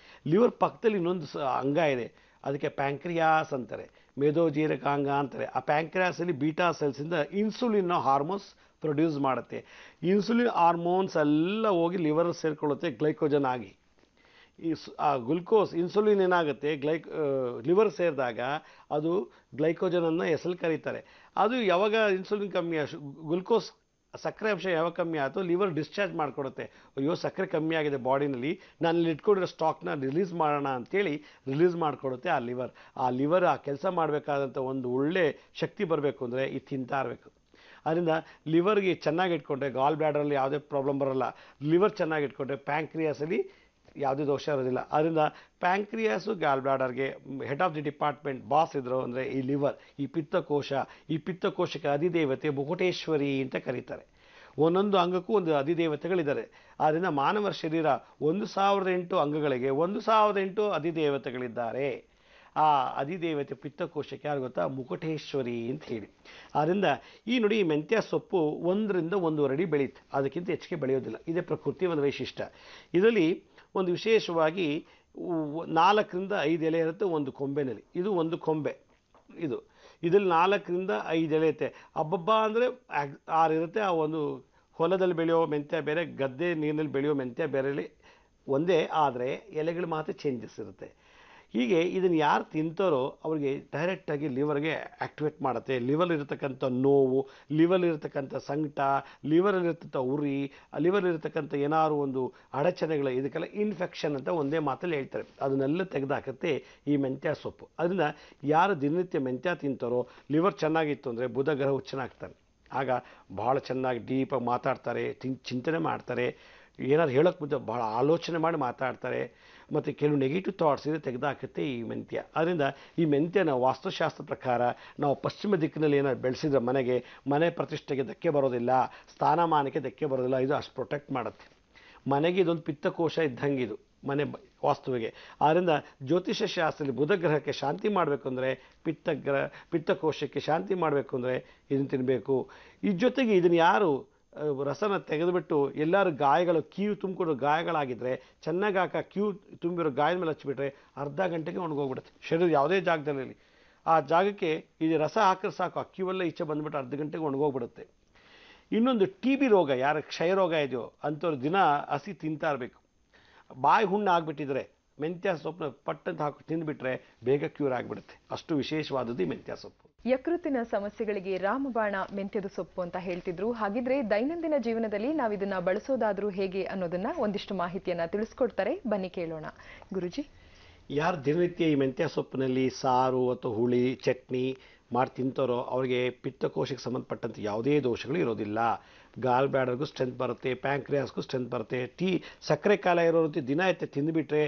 ಲಿವರ್ ಪಕ್ಕದಲ್ಲಿ ಇನ್ನೊಂದು ಅಂಗ ಇದೆ, ಅದಕ್ಕೆ ಪ್ಯಾಂಕ್ರಿಯಾಸ್ ಅಂತಾರೆ, ಮೇದೋಜೀರಕಾಂಗ ಅಂತಾರೆ. ಆ ಪ್ಯಾಂಕ್ರಿಯಾಸಲ್ಲಿ ಬೀಟಾ ಸೆಲ್ಸಿಂದ ಇನ್ಸುಲಿನ್ ಹಾರ್ಮೋನ್ಸ್ ಪ್ರೊಡ್ಯೂಸ್ ಮಾಡುತ್ತೆ. ಇನ್ಸುಲಿನ್ ಹಾರ್ಮೋನ್ಸ್ ಎಲ್ಲ ಹೋಗಿ ಲಿವರ್ ಸೇರಿಕೊಳ್ಳುತ್ತೆ ಗ್ಲೈಕೋಜನ್ ಆಗಿ. ಆ ಗ್ಲುಕೋಸ್ ಇನ್ಸುಲಿನ್ ಏನಾಗುತ್ತೆ ಲಿವರ್ ಸೇರಿದಾಗ ಅದು ಗ್ಲೈಕೋಜನನ್ನು ಹೆಸರು ಕರೀತಾರೆ. ಅದು ಯಾವಾಗ ಇನ್ಸುಲಿನ್ ಕಮ್ಮಿ ಗ್ಲುಕೋಸ್ ಸಕ್ಕರೆ ಅಂಶ ಯಾವಾಗ ಕಮ್ಮಿ ಆಯಿತು ಲಿವರ್ ಡಿಸ್ಚಾರ್ಜ್ ಮಾಡಿಕೊಡುತ್ತೆ. ಅಯ್ಯೋ ಸಕ್ಕರೆ ಕಮ್ಮಿ ಆಗಿದೆ ಬಾಡಿನಲ್ಲಿ, ನಾನು ಇಲ್ಲಿ ಇಟ್ಕೊಂಡಿರೋ ಸ್ಟಾಕ್ನ ರಿಲೀಸ್ ಮಾಡೋಣ ಅಂತೇಳಿ ರಿಲೀಸ್ ಮಾಡಿಕೊಡುತ್ತೆ ಆ ಲಿವರ್. ಆ ಲಿವರ್ ಆ ಕೆಲಸ ಮಾಡಬೇಕಾದಂಥ ಒಂದು ಒಳ್ಳೆ ಶಕ್ತಿ ಬರಬೇಕು ಅಂದರೆ ಇದು ತಿಂತಾ ಇರಬೇಕು. ಅದರಿಂದ ಲಿವರ್ಗೆ ಚೆನ್ನಾಗಿ ಇಟ್ಕೊಂಡ್ರೆ ಗಾಲ್ ಬ್ಲಾಡರಲ್ಲಿ ಯಾವುದೇ ಪ್ರಾಬ್ಲಮ್ ಬರೋಲ್ಲ. ಲಿವರ್ ಚೆನ್ನಾಗಿ ಇಟ್ಕೊಂಡ್ರೆ ಪ್ಯಾಂಕ್ರಿಯಾಸಲ್ಲಿ ಯಾವುದೇ ದೋಷ ಇರೋದಿಲ್ಲ. ಅದರಿಂದ ಪ್ಯಾಂಕ್ರಿಯಾಸು ಗಾಲ್ ಬ್ಲಾಡರ್ಗೆ head of the department boss ಇದ್ರು ಅಂದರೆ ಈ ಲಿವರ್, ಈ ಪಿತ್ತಕೋಶ. ಈ ಪಿತ್ತಕೋಶಕ್ಕೆ ಅಧಿದೇವತೆ ಮುಕುಟೇಶ್ವರಿ ಅಂತ ಕರೀತಾರೆ. ಒಂದೊಂದು ಅಂಗಕ್ಕೂ ಒಂದು ಅಧಿದೇವತೆಗಳಿದ್ದಾರೆ. ಆದ್ದರಿಂದ ಮಾನವರ ಶರೀರ 1008 ಅಂಗಗಳಿಗೆ 1008 ಅಧಿದೇವತೆಗಳಿದ್ದಾರೆ. ಆ ಅಧಿದೇವತೆ ಪಿತ್ತಕೋಶಕ್ಕೆ ಯಾರು ಗೊತ್ತಾ, ಮುಕುಟೇಶ್ವರಿ ಅಂತ ಹೇಳಿ. ಆದ್ದರಿಂದ ಈ ನೋಡಿ ಈ ಮೆಂತ್ಯ ಸೊಪ್ಪು 1 ರಿಂದ 1.5 ಅಡಿ ಬೆಳೆಯುತ್ತೆ, ಅದಕ್ಕಿಂತ ಹೆಚ್ಚಿಗೆ ಬೆಳೆಯೋದಿಲ್ಲ. ಇದೇ ಪ್ರಕೃತಿ ಒಂದು ವೈಶಿಷ್ಟ್ಯ. ಇದರಲ್ಲಿ ಒಂದು ವಿಶೇಷವಾಗಿ 4 ರಿಂದ 5 ಎಲೆ ಇರುತ್ತೆ ಒಂದು ಕೊಂಬೆನಲ್ಲಿ. ಇದು ಒಂದು ಕೊಂಬೆ. ಇದರಲ್ಲಿ 4 ರಿಂದ 5 ಎಲೆ ಇರುತ್ತೆ. ಹಬ್ಬಬ್ಬ ಅಂದರೆ 6 ಇರುತ್ತೆ. ಆ ಒಂದು ಹೊಲದಲ್ಲಿ ಬೆಳೆಯೋ ಮೆಂತ್ಯ ಬೇರೆ, ಗದ್ದೆ ನೀರಿನಲ್ಲಿ ಬೆಳೆಯೋ ಮೆಂತ್ಯ ಬೇರೆ ಒಂದೇ, ಆದರೆ ಎಲೆಗಳು ಮಾತ್ರ ಚೇಂಜಸ್ ಇರುತ್ತೆ. ಹೀಗೆ ಇದನ್ನು ಯಾರು ತಿಂತಾರೋ ಅವರಿಗೆ ಡೈರೆಕ್ಟಾಗಿ ಲಿವರ್ಗೆ ಆ್ಯಕ್ಟಿವೇಟ್ ಮಾಡುತ್ತೆ. ಲಿವರಲ್ಲಿರ್ತಕ್ಕಂಥ ನೋವು, ಲಿವರಲ್ಲಿರ್ತಕ್ಕಂಥ ಸಂಕಟ, ಲಿವರಲ್ಲಿರ್ತಕ್ಕಂಥ ಉರಿ, ಲಿವರಲ್ಲಿರ್ತಕ್ಕಂಥ ಏನಾದ್ರು ಒಂದು ಅಡಚಣೆಗಳು, ಇದಕ್ಕೆಲ್ಲ ಇನ್ಫೆಕ್ಷನ್ ಅಂತ ಒಂದೇ ಮಾತಲ್ಲಿ ಹೇಳ್ತಾರೆ. ಅದನ್ನೆಲ್ಲ ತೆಗೆದಾಕತ್ತೆ ಈ ಮೆಂತ್ಯ ಸೊಪ್ಪು. ಅದರಿಂದ ಯಾರು ದಿನನಿತ್ಯ ಮೆಂತ್ಯ ತಿಂತಾರೋ ಲಿವರ್ ಚೆನ್ನಾಗಿತ್ತು ಅಂದರೆ ಬುಧ ಗ್ರಹ ಉಚ್ಚನಾಗ್ತಾನೆ. ಆಗ ಭಾಳ ಚೆನ್ನಾಗಿ ಡೀಪಾಗಿ ಮಾತಾಡ್ತಾರೆ, ಚಿಂತನೆ ಮಾಡ್ತಾರೆ, ಏನಾದ್ರು ಹೇಳೋಕ್ಕೆ ಮುಂದೆ ಭಾಳ ಆಲೋಚನೆ ಮಾಡಿ ಮಾತಾಡ್ತಾರೆ. ಮತ್ತು ಕೆಲವು ನೆಗೆಟಿವ್ ಥಾಟ್ಸ್ ಇದೆ ತೆಗೆದಾಕತ್ತೆ ಈ ಮೆಂತ್ಯ. ಅದರಿಂದ ಈ ಮೆಂತ್ಯನ ವಾಸ್ತುಶಾಸ್ತ್ರ ಪ್ರಕಾರ ನಾವು ಪಶ್ಚಿಮ ದಿಕ್ಕಿನಲ್ಲಿ ಏನಾದ್ರು ಬೆಳೆಸಿದ್ರೆ ಮನೆ ಪ್ರತಿಷ್ಠೆಗೆ ಧಕ್ಕೆ ಬರೋದಿಲ್ಲ, ಸ್ಥಾನಮಾನಕ್ಕೆ ಧಕ್ಕೆ ಬರೋದಿಲ್ಲ. ಇದು ಅಷ್ಟು ಪ್ರೊಟೆಕ್ಟ್ ಮಾಡುತ್ತೆ ಮನೆಗೆ. ಇದೊಂದು ಪಿತ್ತಕೋಶ ಇದ್ದಂಗೆ ಇದು ಮನೆ ವಾಸ್ತುವಿಗೆ. ಆದ್ದರಿಂದ ಜ್ಯೋತಿಷ್ಯ ಶಾಸ್ತ್ರದಲ್ಲಿ ಬುಧ ಗ್ರಹಕ್ಕೆ ಶಾಂತಿ ಮಾಡಬೇಕು ಅಂದರೆ, ಪಿತ್ತಕೋಶಕ್ಕೆ ಶಾಂತಿ ಮಾಡಬೇಕು ಅಂದರೆ ಇದನ್ನು ತಿನ್ನಬೇಕು. ಈ ಜೊತೆಗೆ ಇದನ್ನು ಯಾರು ರಸನ ತೆಗೆದುಬಿಟ್ಟು ಎಲ್ಲರೂ ಗಾಯಗಳು ಕೀವು ತುಂಬಿಕೊಂಡು ಗಾಯಗಳಾಗಿದ್ದರೆ ಚೆನ್ನಾಗಿ ಕ್ಯೂ ತುಂಬಿರೋ ಗಾಯದ ಮೇಲೆ ಹಚ್ಚಿಬಿಟ್ರೆ ಅರ್ಧ ಗಂಟೆಗೆ ಒಣಗೋಗ್ಬಿಡುತ್ತೆ ಶರೀರ ಯಾವುದೇ ಜಾಗದಲ್ಲಿ. ಆ ಜಾಗಕ್ಕೆ ಇದು ರಸ ಹಾಕಿದ್ರೆ ಸಾಕು, ಆ ಕ್ಯೂವೆಲ್ಲ ಈಚೆ ಬಂದುಬಿಟ್ಟು ಅರ್ಧ ಗಂಟೆಗೆ ಒಣಗೋಗ್ಬಿಡುತ್ತೆ. ಇನ್ನೊಂದು TB ರೋಗ, ಯಾರ ಕ್ಷಯರೋಗ ಇದೆಯೋ ಅಂಥವ್ರು ದಿನ ಹಸಿ ತಿಂತಾ ಇರಬೇಕು. ಬಾಯಿ ಹುಣ್ಣು ಆಗಿಬಿಟ್ಟಿದ್ರೆ ಮೆಂತ್ಯ ಸೊಪ್ಪನ್ನ ಪಟ್ಟಂತ ಹಾಕಿ ತಿಂದುಬಿಟ್ರೆ ಬೇಗ ಕ್ಯೂರ್ ಆಗಿಬಿಡುತ್ತೆ. ಅಷ್ಟು ವಿಶೇಷವಾದದ್ದು ಈ ಮೆಂತ್ಯ ಸೊಪ್ಪು. ಯಕೃತ್ತಿನ ಸಮಸ್ಯೆಗಳಿಗೆ ರಾಮಬಾಣ ಮೆಂತ್ಯದ ಸೊಪ್ಪು ಅಂತ ಹೇಳ್ತಿದ್ರು. ಹಾಗಿದ್ರೆ ದೈನಂದಿನ ಜೀವನದಲ್ಲಿ ನಾವು ಇದನ್ನ ಬಳಸೋದಾದ್ರೂ ಹೇಗೆ ಅನ್ನೋದನ್ನ ಒಂದಿಷ್ಟು ಮಾಹಿತಿಯನ್ನ ತಿಳಿಸ್ಕೊಡ್ತಾರೆ, ಬನ್ನಿ ಕೇಳೋಣ. ಗುರುಜಿ, ಯಾರು ದಿನನಿತ್ಯ ಈ ಮೆಂತ್ಯ ಸೊಪ್ಪಿನಲ್ಲಿ ಸಾರು ಅಥವಾ ಹುಳಿ ಚಟ್ನಿ ಮಾಡಿ ತಿಂತಾರೋ ಅವರಿಗೆ ಪಿತ್ತಕೋಶಕ್ಕೆ ಸಂಬಂಧಪಟ್ಟಂತೆ ಯಾವುದೇ ದೋಷಗಳು ಇರೋದಿಲ್ಲ. ಗಾಲ್ ಬ್ಲಾಡರ್ಗೂ ಸ್ಟ್ರೆಂತ್ ಬರುತ್ತೆ, ಪ್ಯಾಂಕ್ರಿಯಾಸ್ಗೂ ಸ್ಟ್ರೆಂತ್ ಬರುತ್ತೆ. ಸಕ್ಕರೆ ಕಾಲ ಇರೋರಂತೆ ದಿನ ಎತ್ತೆ ತಿಂದುಬಿಟ್ರೆ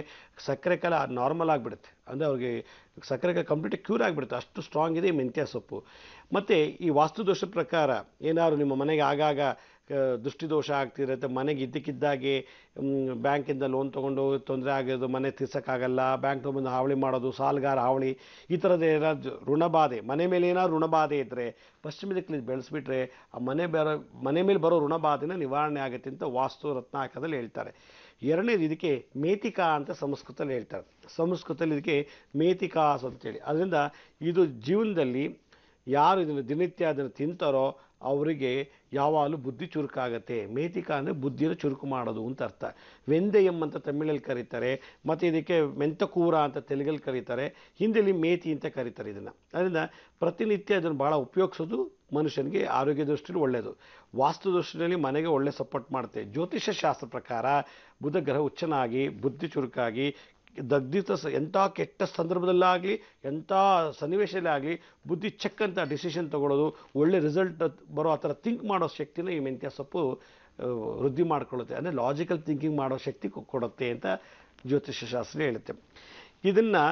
ಸಕ್ಕರೆ ಕಾಲ ನಾರ್ಮಲ್ ಆಗಿಬಿಡುತ್ತೆ. ಅಂದರೆ ಅವ್ರಿಗೆ ಸಕ್ಕರೆ ಕಾಲ ಕಂಪ್ಲೀಟ್ ಕ್ಯೂರ್ ಆಗಿಬಿಡುತ್ತೆ, ಅಷ್ಟು ಸ್ಟ್ರಾಂಗ್ ಇದೆ ಈ ಮೆಂತ್ಯ ಸೊಪ್ಪು. ಮತ್ತು ಈ ವಾಸ್ತುದೋಷ ಪ್ರಕಾರ ಏನಾದ್ರು ನಿಮ್ಮ ಮನೆಗೆ ಆಗಾಗ ದೃಷ್ಟಿದೋಷ ಆಗ್ತಿರುತ್ತೆ, ಮನೆಗೆ ಇದ್ದಕ್ಕಿದ್ದಾಗೆ ಬ್ಯಾಂಕಿಂದ ಲೋನ್ ತೊಗೊಂಡು ತೊಂದರೆ ಆಗೋದು, ಮನೆ ತೀರ್ಸೋಕ್ಕಾಗಲ್ಲ, ಬ್ಯಾಂಕ್ ತೊಗೊಂಡು ಹಾವಳಿ ಮಾಡೋದು, ಸಾಲಗಾರ ಹಾವಳಿ, ಈ ಥರದ ಏನಾದ್ರು ಋಣಬಾಧೆ, ಮನೆ ಮೇಲೆ ಏನಾದ್ರು ಋಣಬಾಧೆ ಇದ್ದರೆ ಪಶ್ಚಿಮ ದಿಕ್ಕಲ್ಲಿ ಬೆಳೆಸ್ಬಿಟ್ರೆ ಆ ಮನೆ ಮೇಲೆ ಬರೋ ಋಣಬಾಧೆನ ನಿವಾರಣೆ ಆಗುತ್ತೆ ಅಂತ ವಾಸ್ತು ರತ್ನಾಕದಲ್ಲಿ ಹೇಳ್ತಾರೆ. ಎರಡನೇದು ಇದಕ್ಕೆ ಮೇತಿಕಾ ಅಂತ ಸಂಸ್ಕೃತದಲ್ಲಿ ಹೇಳ್ತಾರೆ. ಸಂಸ್ಕೃತದಲ್ಲಿ ಇದಕ್ಕೆ ಮೇತಿಕಾಸ್ ಅಂತೇಳಿ. ಅದರಿಂದ ಇದು ಜೀವನದಲ್ಲಿ ಯಾರು ಇದನ್ನು ದಿನನಿತ್ಯ ಅದನ್ನು ತಿಂತಾರೋ ಅವರಿಗೆ ಯಾವಾಗಲೂ ಬುದ್ಧಿ ಚುರುಕಾಗತ್ತೆ. ಮೇತಿಕ ಅಂದರೆ ಬುದ್ಧಿಯನ್ನು ಚುರುಕು ಮಾಡೋದು ಅಂತ ಅರ್ಥ. ವೆಂದೆಯಂ ಅಂತ ತಮಿಳಲ್ಲಿ ಕರೀತಾರೆ, ಮತ್ತು ಇದಕ್ಕೆ ಮೆಂತಕೂರ ಅಂತ ತೆಲುಗಲ್ಲಿ ಕರೀತಾರೆ, ಹಿಂದಿಯಲ್ಲಿ ಮೇತಿ ಅಂತ ಕರೀತಾರೆ ಇದನ್ನು. ಅದರಿಂದ ಪ್ರತಿನಿತ್ಯ ಅದನ್ನು ಭಾಳ ಉಪಯೋಗಿಸೋದು ಮನುಷ್ಯನಿಗೆ ಆರೋಗ್ಯ ದೃಷ್ಟಿಯಲ್ಲಿ ಒಳ್ಳೆಯದು. ವಾಸ್ತು ದೃಷ್ಟಿಯಲ್ಲಿ ಮನೆಗೆ ಒಳ್ಳೆ ಸಪೋರ್ಟ್ ಮಾಡುತ್ತೆ. ಜ್ಯೋತಿಷ್ಯ ಶಾಸ್ತ್ರ ಪ್ರಕಾರ ಬುಧ ಗ್ರಹ ಉಚ್ಚನಾಗಿ ಬುದ್ಧಿ ಚುರುಕಾಗಿ ದಗ್ಧಿತ ಎಂಥ ಕೆಟ್ಟ ಸಂದರ್ಭದಲ್ಲಾಗಲಿ ಎಂಥ ಸನ್ನಿವೇಶದಲ್ಲೇ ಆಗಲಿ ಬುದ್ಧಿ ಚೆಕ್ ಅಂತ ಡಿಸಿಷನ್ ತೊಗೊಳ್ಳೋದು, ಒಳ್ಳೆ ರಿಸಲ್ಟ್ ಬರೋ ಆ ಥರ ಥಿಂಕ್ ಮಾಡೋ ಶಕ್ತಿನ ಈ ಮೆಂತ್ಯ ಸೊಪ್ಪು ವೃದ್ಧಿ ಮಾಡ್ಕೊಳ್ಳುತ್ತೆ. ಅಂದರೆ ಲಾಜಿಕಲ್ ಥಿಂಕಿಂಗ್ ಮಾಡೋ ಶಕ್ತಿ ಕೊಡುತ್ತೆ ಅಂತ ಜ್ಯೋತಿಷ್ಯ ಶಾಸ್ತ್ರ ಹೇಳುತ್ತೆ. ಇದನ್ನು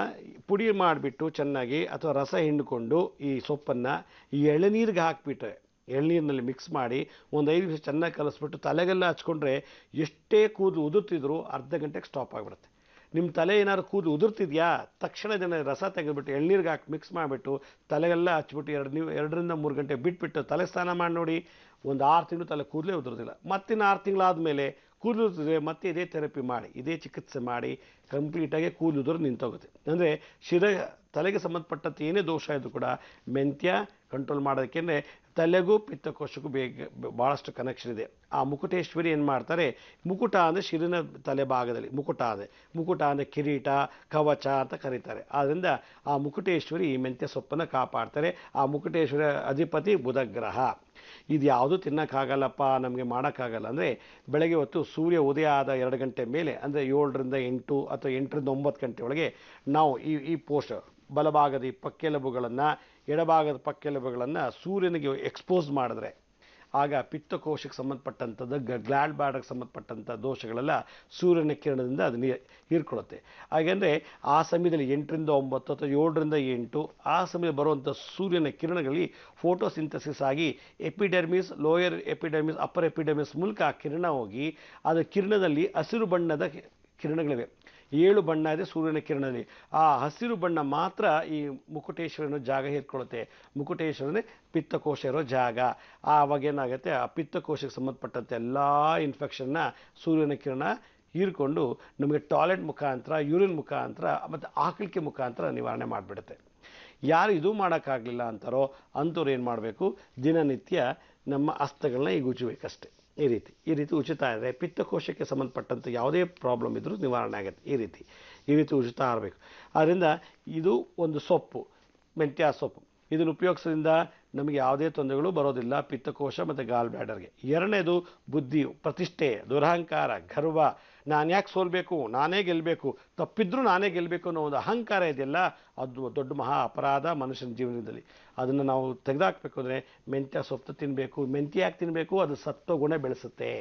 ಪುಡಿ ಮಾಡಿಬಿಟ್ಟು ಚೆನ್ನಾಗಿ ಅಥವಾ ರಸ ಹಿಂಡ್ಕೊಂಡು ಈ ಸೊಪ್ಪನ್ನು ಈ ಎಳನೀರಿಗೆ ಹಾಕಿಬಿಟ್ರೆ, ಎಳ್ನೀರಿನಲ್ಲಿ ಮಿಕ್ಸ್ ಮಾಡಿ ಒಂದು 5 ನಿಮಿಷ ಚೆನ್ನಾಗಿ ಕಲಿಸ್ಬಿಟ್ಟು ತಲೆಗೆಲ್ಲ ಹಚ್ಕೊಂಡ್ರೆ ಎಷ್ಟೇ ಕೂದಲು ಉದುರ್ತಿದ್ರು ಅರ್ಧ ಗಂಟೆಗೆ ಸ್ಟಾಪ್ ಆಗಿಬಿಡುತ್ತೆ. ನಿಮ್ಮ ತಲೆ ಏನಾದ್ರು ಕೂದಲು ಉದುರ್ತಿದ್ಯಾ ತಕ್ಷಣ ಇದನ್ನು ರಸ ತೆಗೆದುಬಿಟ್ಟು ಎಳ್ನೀರಿಗೆ ಹಾಕಿ ಮಿಕ್ಸ್ ಮಾಡಿಬಿಟ್ಟು ತಲೆಗೆಲ್ಲ ಹಚ್ಬಿಟ್ಟು 2 ರಿಂದ 3 ಗಂಟೆ ಬಿಟ್ಬಿಟ್ಟು ತಲೆ ಸ್ನಾನ ಮಾಡಿ ನೋಡಿ, ಒಂದು 6 ತಿಂಗಳು ತಲೆ ಕೂದಲೇ ಉದುರೋದಿಲ್ಲ. ಮತ್ತಿನ್ನು 6 ತಿಂಗಳಾದಮೇಲೆ ಕೂದಲು ಉದುರಿದ್ರೆ ಮತ್ತೆ ಇದೇ ಥೆರಪಿ ಮಾಡಿ, ಇದೇ ಚಿಕಿತ್ಸೆ ಮಾಡಿ ಕಂಪ್ಲೀಟಾಗಿ ಕೂದಲು ಉದುರು ನಿಂತೋಗುತ್ತೆ. ಅಂದರೆ ತಲೆಗೆ ಸಂಬಂಧಪಟ್ಟಂತೆ ಏನೇ ದೋಷ ಇದ್ರೂ ಕೂಡ ಮೆಂತ್ಯ ಕಂಟ್ರೋಲ್ ಮಾಡೋದಕ್ಕೆ ತಲೆಗೂ ಪಿತ್ತಕೋಶಕ್ಕೂ ಭಾಳಷ್ಟು ಕನೆಕ್ಷನ್ ಇದೆ. ಆ ಮುಕುಟೇಶ್ವರಿ ಏನು ಮಾಡ್ತಾರೆ, ಮುಕುಟ ಅಂದರೆ ಶಿರಿನ ತಲೆ ಭಾಗದಲ್ಲಿ ಮುಕುಟ ಅಂದರೆ ಕಿರೀಟ ಕವಚ ಅಂತ ಕರೀತಾರೆ. ಆದ್ದರಿಂದ ಆ ಮುಕುಟೇಶ್ವರಿ ಈ ಮೆಂತ್ಯ ಸೊಪ್ಪನ್ನು ಕಾಪಾಡ್ತಾರೆ. ಆ ಮುಕುಟೇಶ್ವರಿ ಅಧಿಪತಿ ಬುಧಗ್ರಹ. ಇದು ಯಾವುದೂ ತಿನ್ನೋಕ್ಕಾಗಲ್ಲಪ್ಪ, ನಮಗೆ ಮಾಡೋಕ್ಕಾಗಲ್ಲ ಅಂದರೆ ಬೆಳಗ್ಗೆ ಹೊತ್ತು ಸೂರ್ಯ ಉದಯ ಆದ 2 ಗಂಟೆ ಮೇಲೆ ಅಂದರೆ 7 ರಿಂದ 8 ಅಥವಾ 8 ರಿಂದ 9 ಗಂಟೆ ಒಳಗೆ ನಾವು ಈ ಪೋಸ್ಟ್ ಬಲಭಾಗದ ಈ ಪಕ್ಕೆಲುಬುಗಳನ್ನು ಎಡಭಾಗದ ಪಕ್ಕೆಲುಬುಗಳನ್ನು ಸೂರ್ಯನಿಗೆ ಎಕ್ಸ್ಪೋಸ್ ಮಾಡಿದ್ರೆ ಆಗ ಪಿತ್ತಕೋಶಕ್ಕೆ ಸಂಬಂಧಪಟ್ಟಂಥದ್ದು ಗ್ಲ್ಯಾಂಡ್ ಬ್ಯಾಡರ್ಗೆ ಸಂಬಂಧಪಟ್ಟಂಥ ದೋಷಗಳೆಲ್ಲ ಸೂರ್ಯನ ಕಿರಣದಿಂದ ಅದು ಹೀರ್ಕೊಳ್ಳುತ್ತೆ. ಹಾಗೆಂದರೆ ಆ ಸಮಯದಲ್ಲಿ 8 ರಿಂದ 9 ಅಥವಾ 7 ರಿಂದ 8 ಆ ಸಮಯದಲ್ಲಿ ಬರುವಂಥ ಸೂರ್ಯನ ಕಿರಣಗಳಲ್ಲಿ ಫೋಟೋಸಿಂಥಸಿಸ್ ಆಗಿ epidermis, lower epidermis, upper epidermis ಮೂಲಕ ಆ ಕಿರಣ ಹೋಗಿ ಅದು ಕಿರಣದಲ್ಲಿ ಹಸಿರು ಬಣ್ಣದ ಕಿರಣಗಳಿವೆ. 7 ಬಣ್ಣ ಇದೆ ಸೂರ್ಯನ ಕಿರಣದಲ್ಲಿ. ಆ ಹಸಿರು ಬಣ್ಣ ಮಾತ್ರ ಈ ಮುಕುಟೇಶ್ವರನ ಜಾಗ ಹೀರ್ಕೊಳ್ಳುತ್ತೆ. ಮುಕುಟೇಶ್ವರನೇ ಪಿತ್ತಕೋಶ ಇರೋ ಜಾಗ. ಆವಾಗ ಏನಾಗುತ್ತೆ, ಆ ಪಿತ್ತಕೋಶಕ್ಕೆ ಸಂಬಂಧಪಟ್ಟಂತೆ ಎಲ್ಲ ಇನ್ಫೆಕ್ಷನ್ನ ಸೂರ್ಯನ ಕಿರಣ ಹೀರ್ಕೊಂಡು ನಮಗೆ ಟಾಯ್ಲೆಟ್ ಮುಖಾಂತರ, ಯೂರಿನ್ ಮುಖಾಂತರ ಮತ್ತು ಆಕಳಿಕೆ ಮುಖಾಂತರ ನಿವಾರಣೆ ಮಾಡಿಬಿಡುತ್ತೆ. ಯಾರು ಇದು ಮಾಡೋಕ್ಕಾಗಲಿಲ್ಲ ಅಂತಾರೋ ಅಂಥವ್ರು ಏನು ಮಾಡಬೇಕು, ದಿನನಿತ್ಯ ನಮ್ಮ ಹಸ್ತಗಳನ್ನ ಈಗ ಉಜ್ಜಬೇಕಷ್ಟೆ. ಈ ರೀತಿ ಉಚಿತ ಆದರೆ ಪಿತ್ತಕೋಶಕ್ಕೆ ಸಂಬಂಧಪಟ್ಟಂಥ ಯಾವುದೇ ಪ್ರಾಬ್ಲಮ್ ಇದ್ದರೂ ನಿವಾರಣೆ ಆಗುತ್ತೆ. ಈ ರೀತಿ ಉಚಿತ ಇರಬೇಕು. ಆದ್ದರಿಂದ ಇದು ಒಂದು ಸೊಪ್ಪು, ಮೆಂತ್ಯ ಸೊಪ್ಪು. ಇದನ್ನು ಉಪಯೋಗಿಸೋದ್ರಿಂದ ನಮಗೆ ಯಾವುದೇ ತೊಂದರೆಗಳು ಬರೋದಿಲ್ಲ ಪಿತ್ತಕೋಶ ಮತ್ತು ಗಾಲ್ ಬ್ಲ್ಯಾಡರ್ಗೆ. ಎರಡನೇದು ಬುದ್ಧಿ, ಪ್ರತಿಷ್ಠೆ, ದುರಹಂಕಾರ, ಗರ್ವ, ನಾನು ಯಾಕೆ ಸೋಲ್ಬೇಕು, ನಾನೇ ಗೆಲ್ಲಬೇಕು, ತಪ್ಪಿದ್ರೂ ನಾನೇ ಗೆಲ್ಲಬೇಕು ಅನ್ನೋ ಒಂದು ಅಹಂಕಾರ ಇದೆಯಲ್ಲ, ಅದು ದೊಡ್ಡ ಮಹಾ ಅಪರಾಧ ಮನುಷ್ಯನ ಜೀವನದಲ್ಲಿ. ಅದನ್ನು ನಾವು ತೆಗೆದುಹಾಕಬೇಕು ಅಂದರೆ ಮೆಂತ್ಯ ಸೊಪ್ಪು ತಿನ್ನಬೇಕು. ಮೆಂತ್ಯ ಯಾಕೆ ತಿನ್ನಬೇಕು, ಅದು ಸತ್ವಗುಣ ಬೆಳೆಸುತ್ತೆ.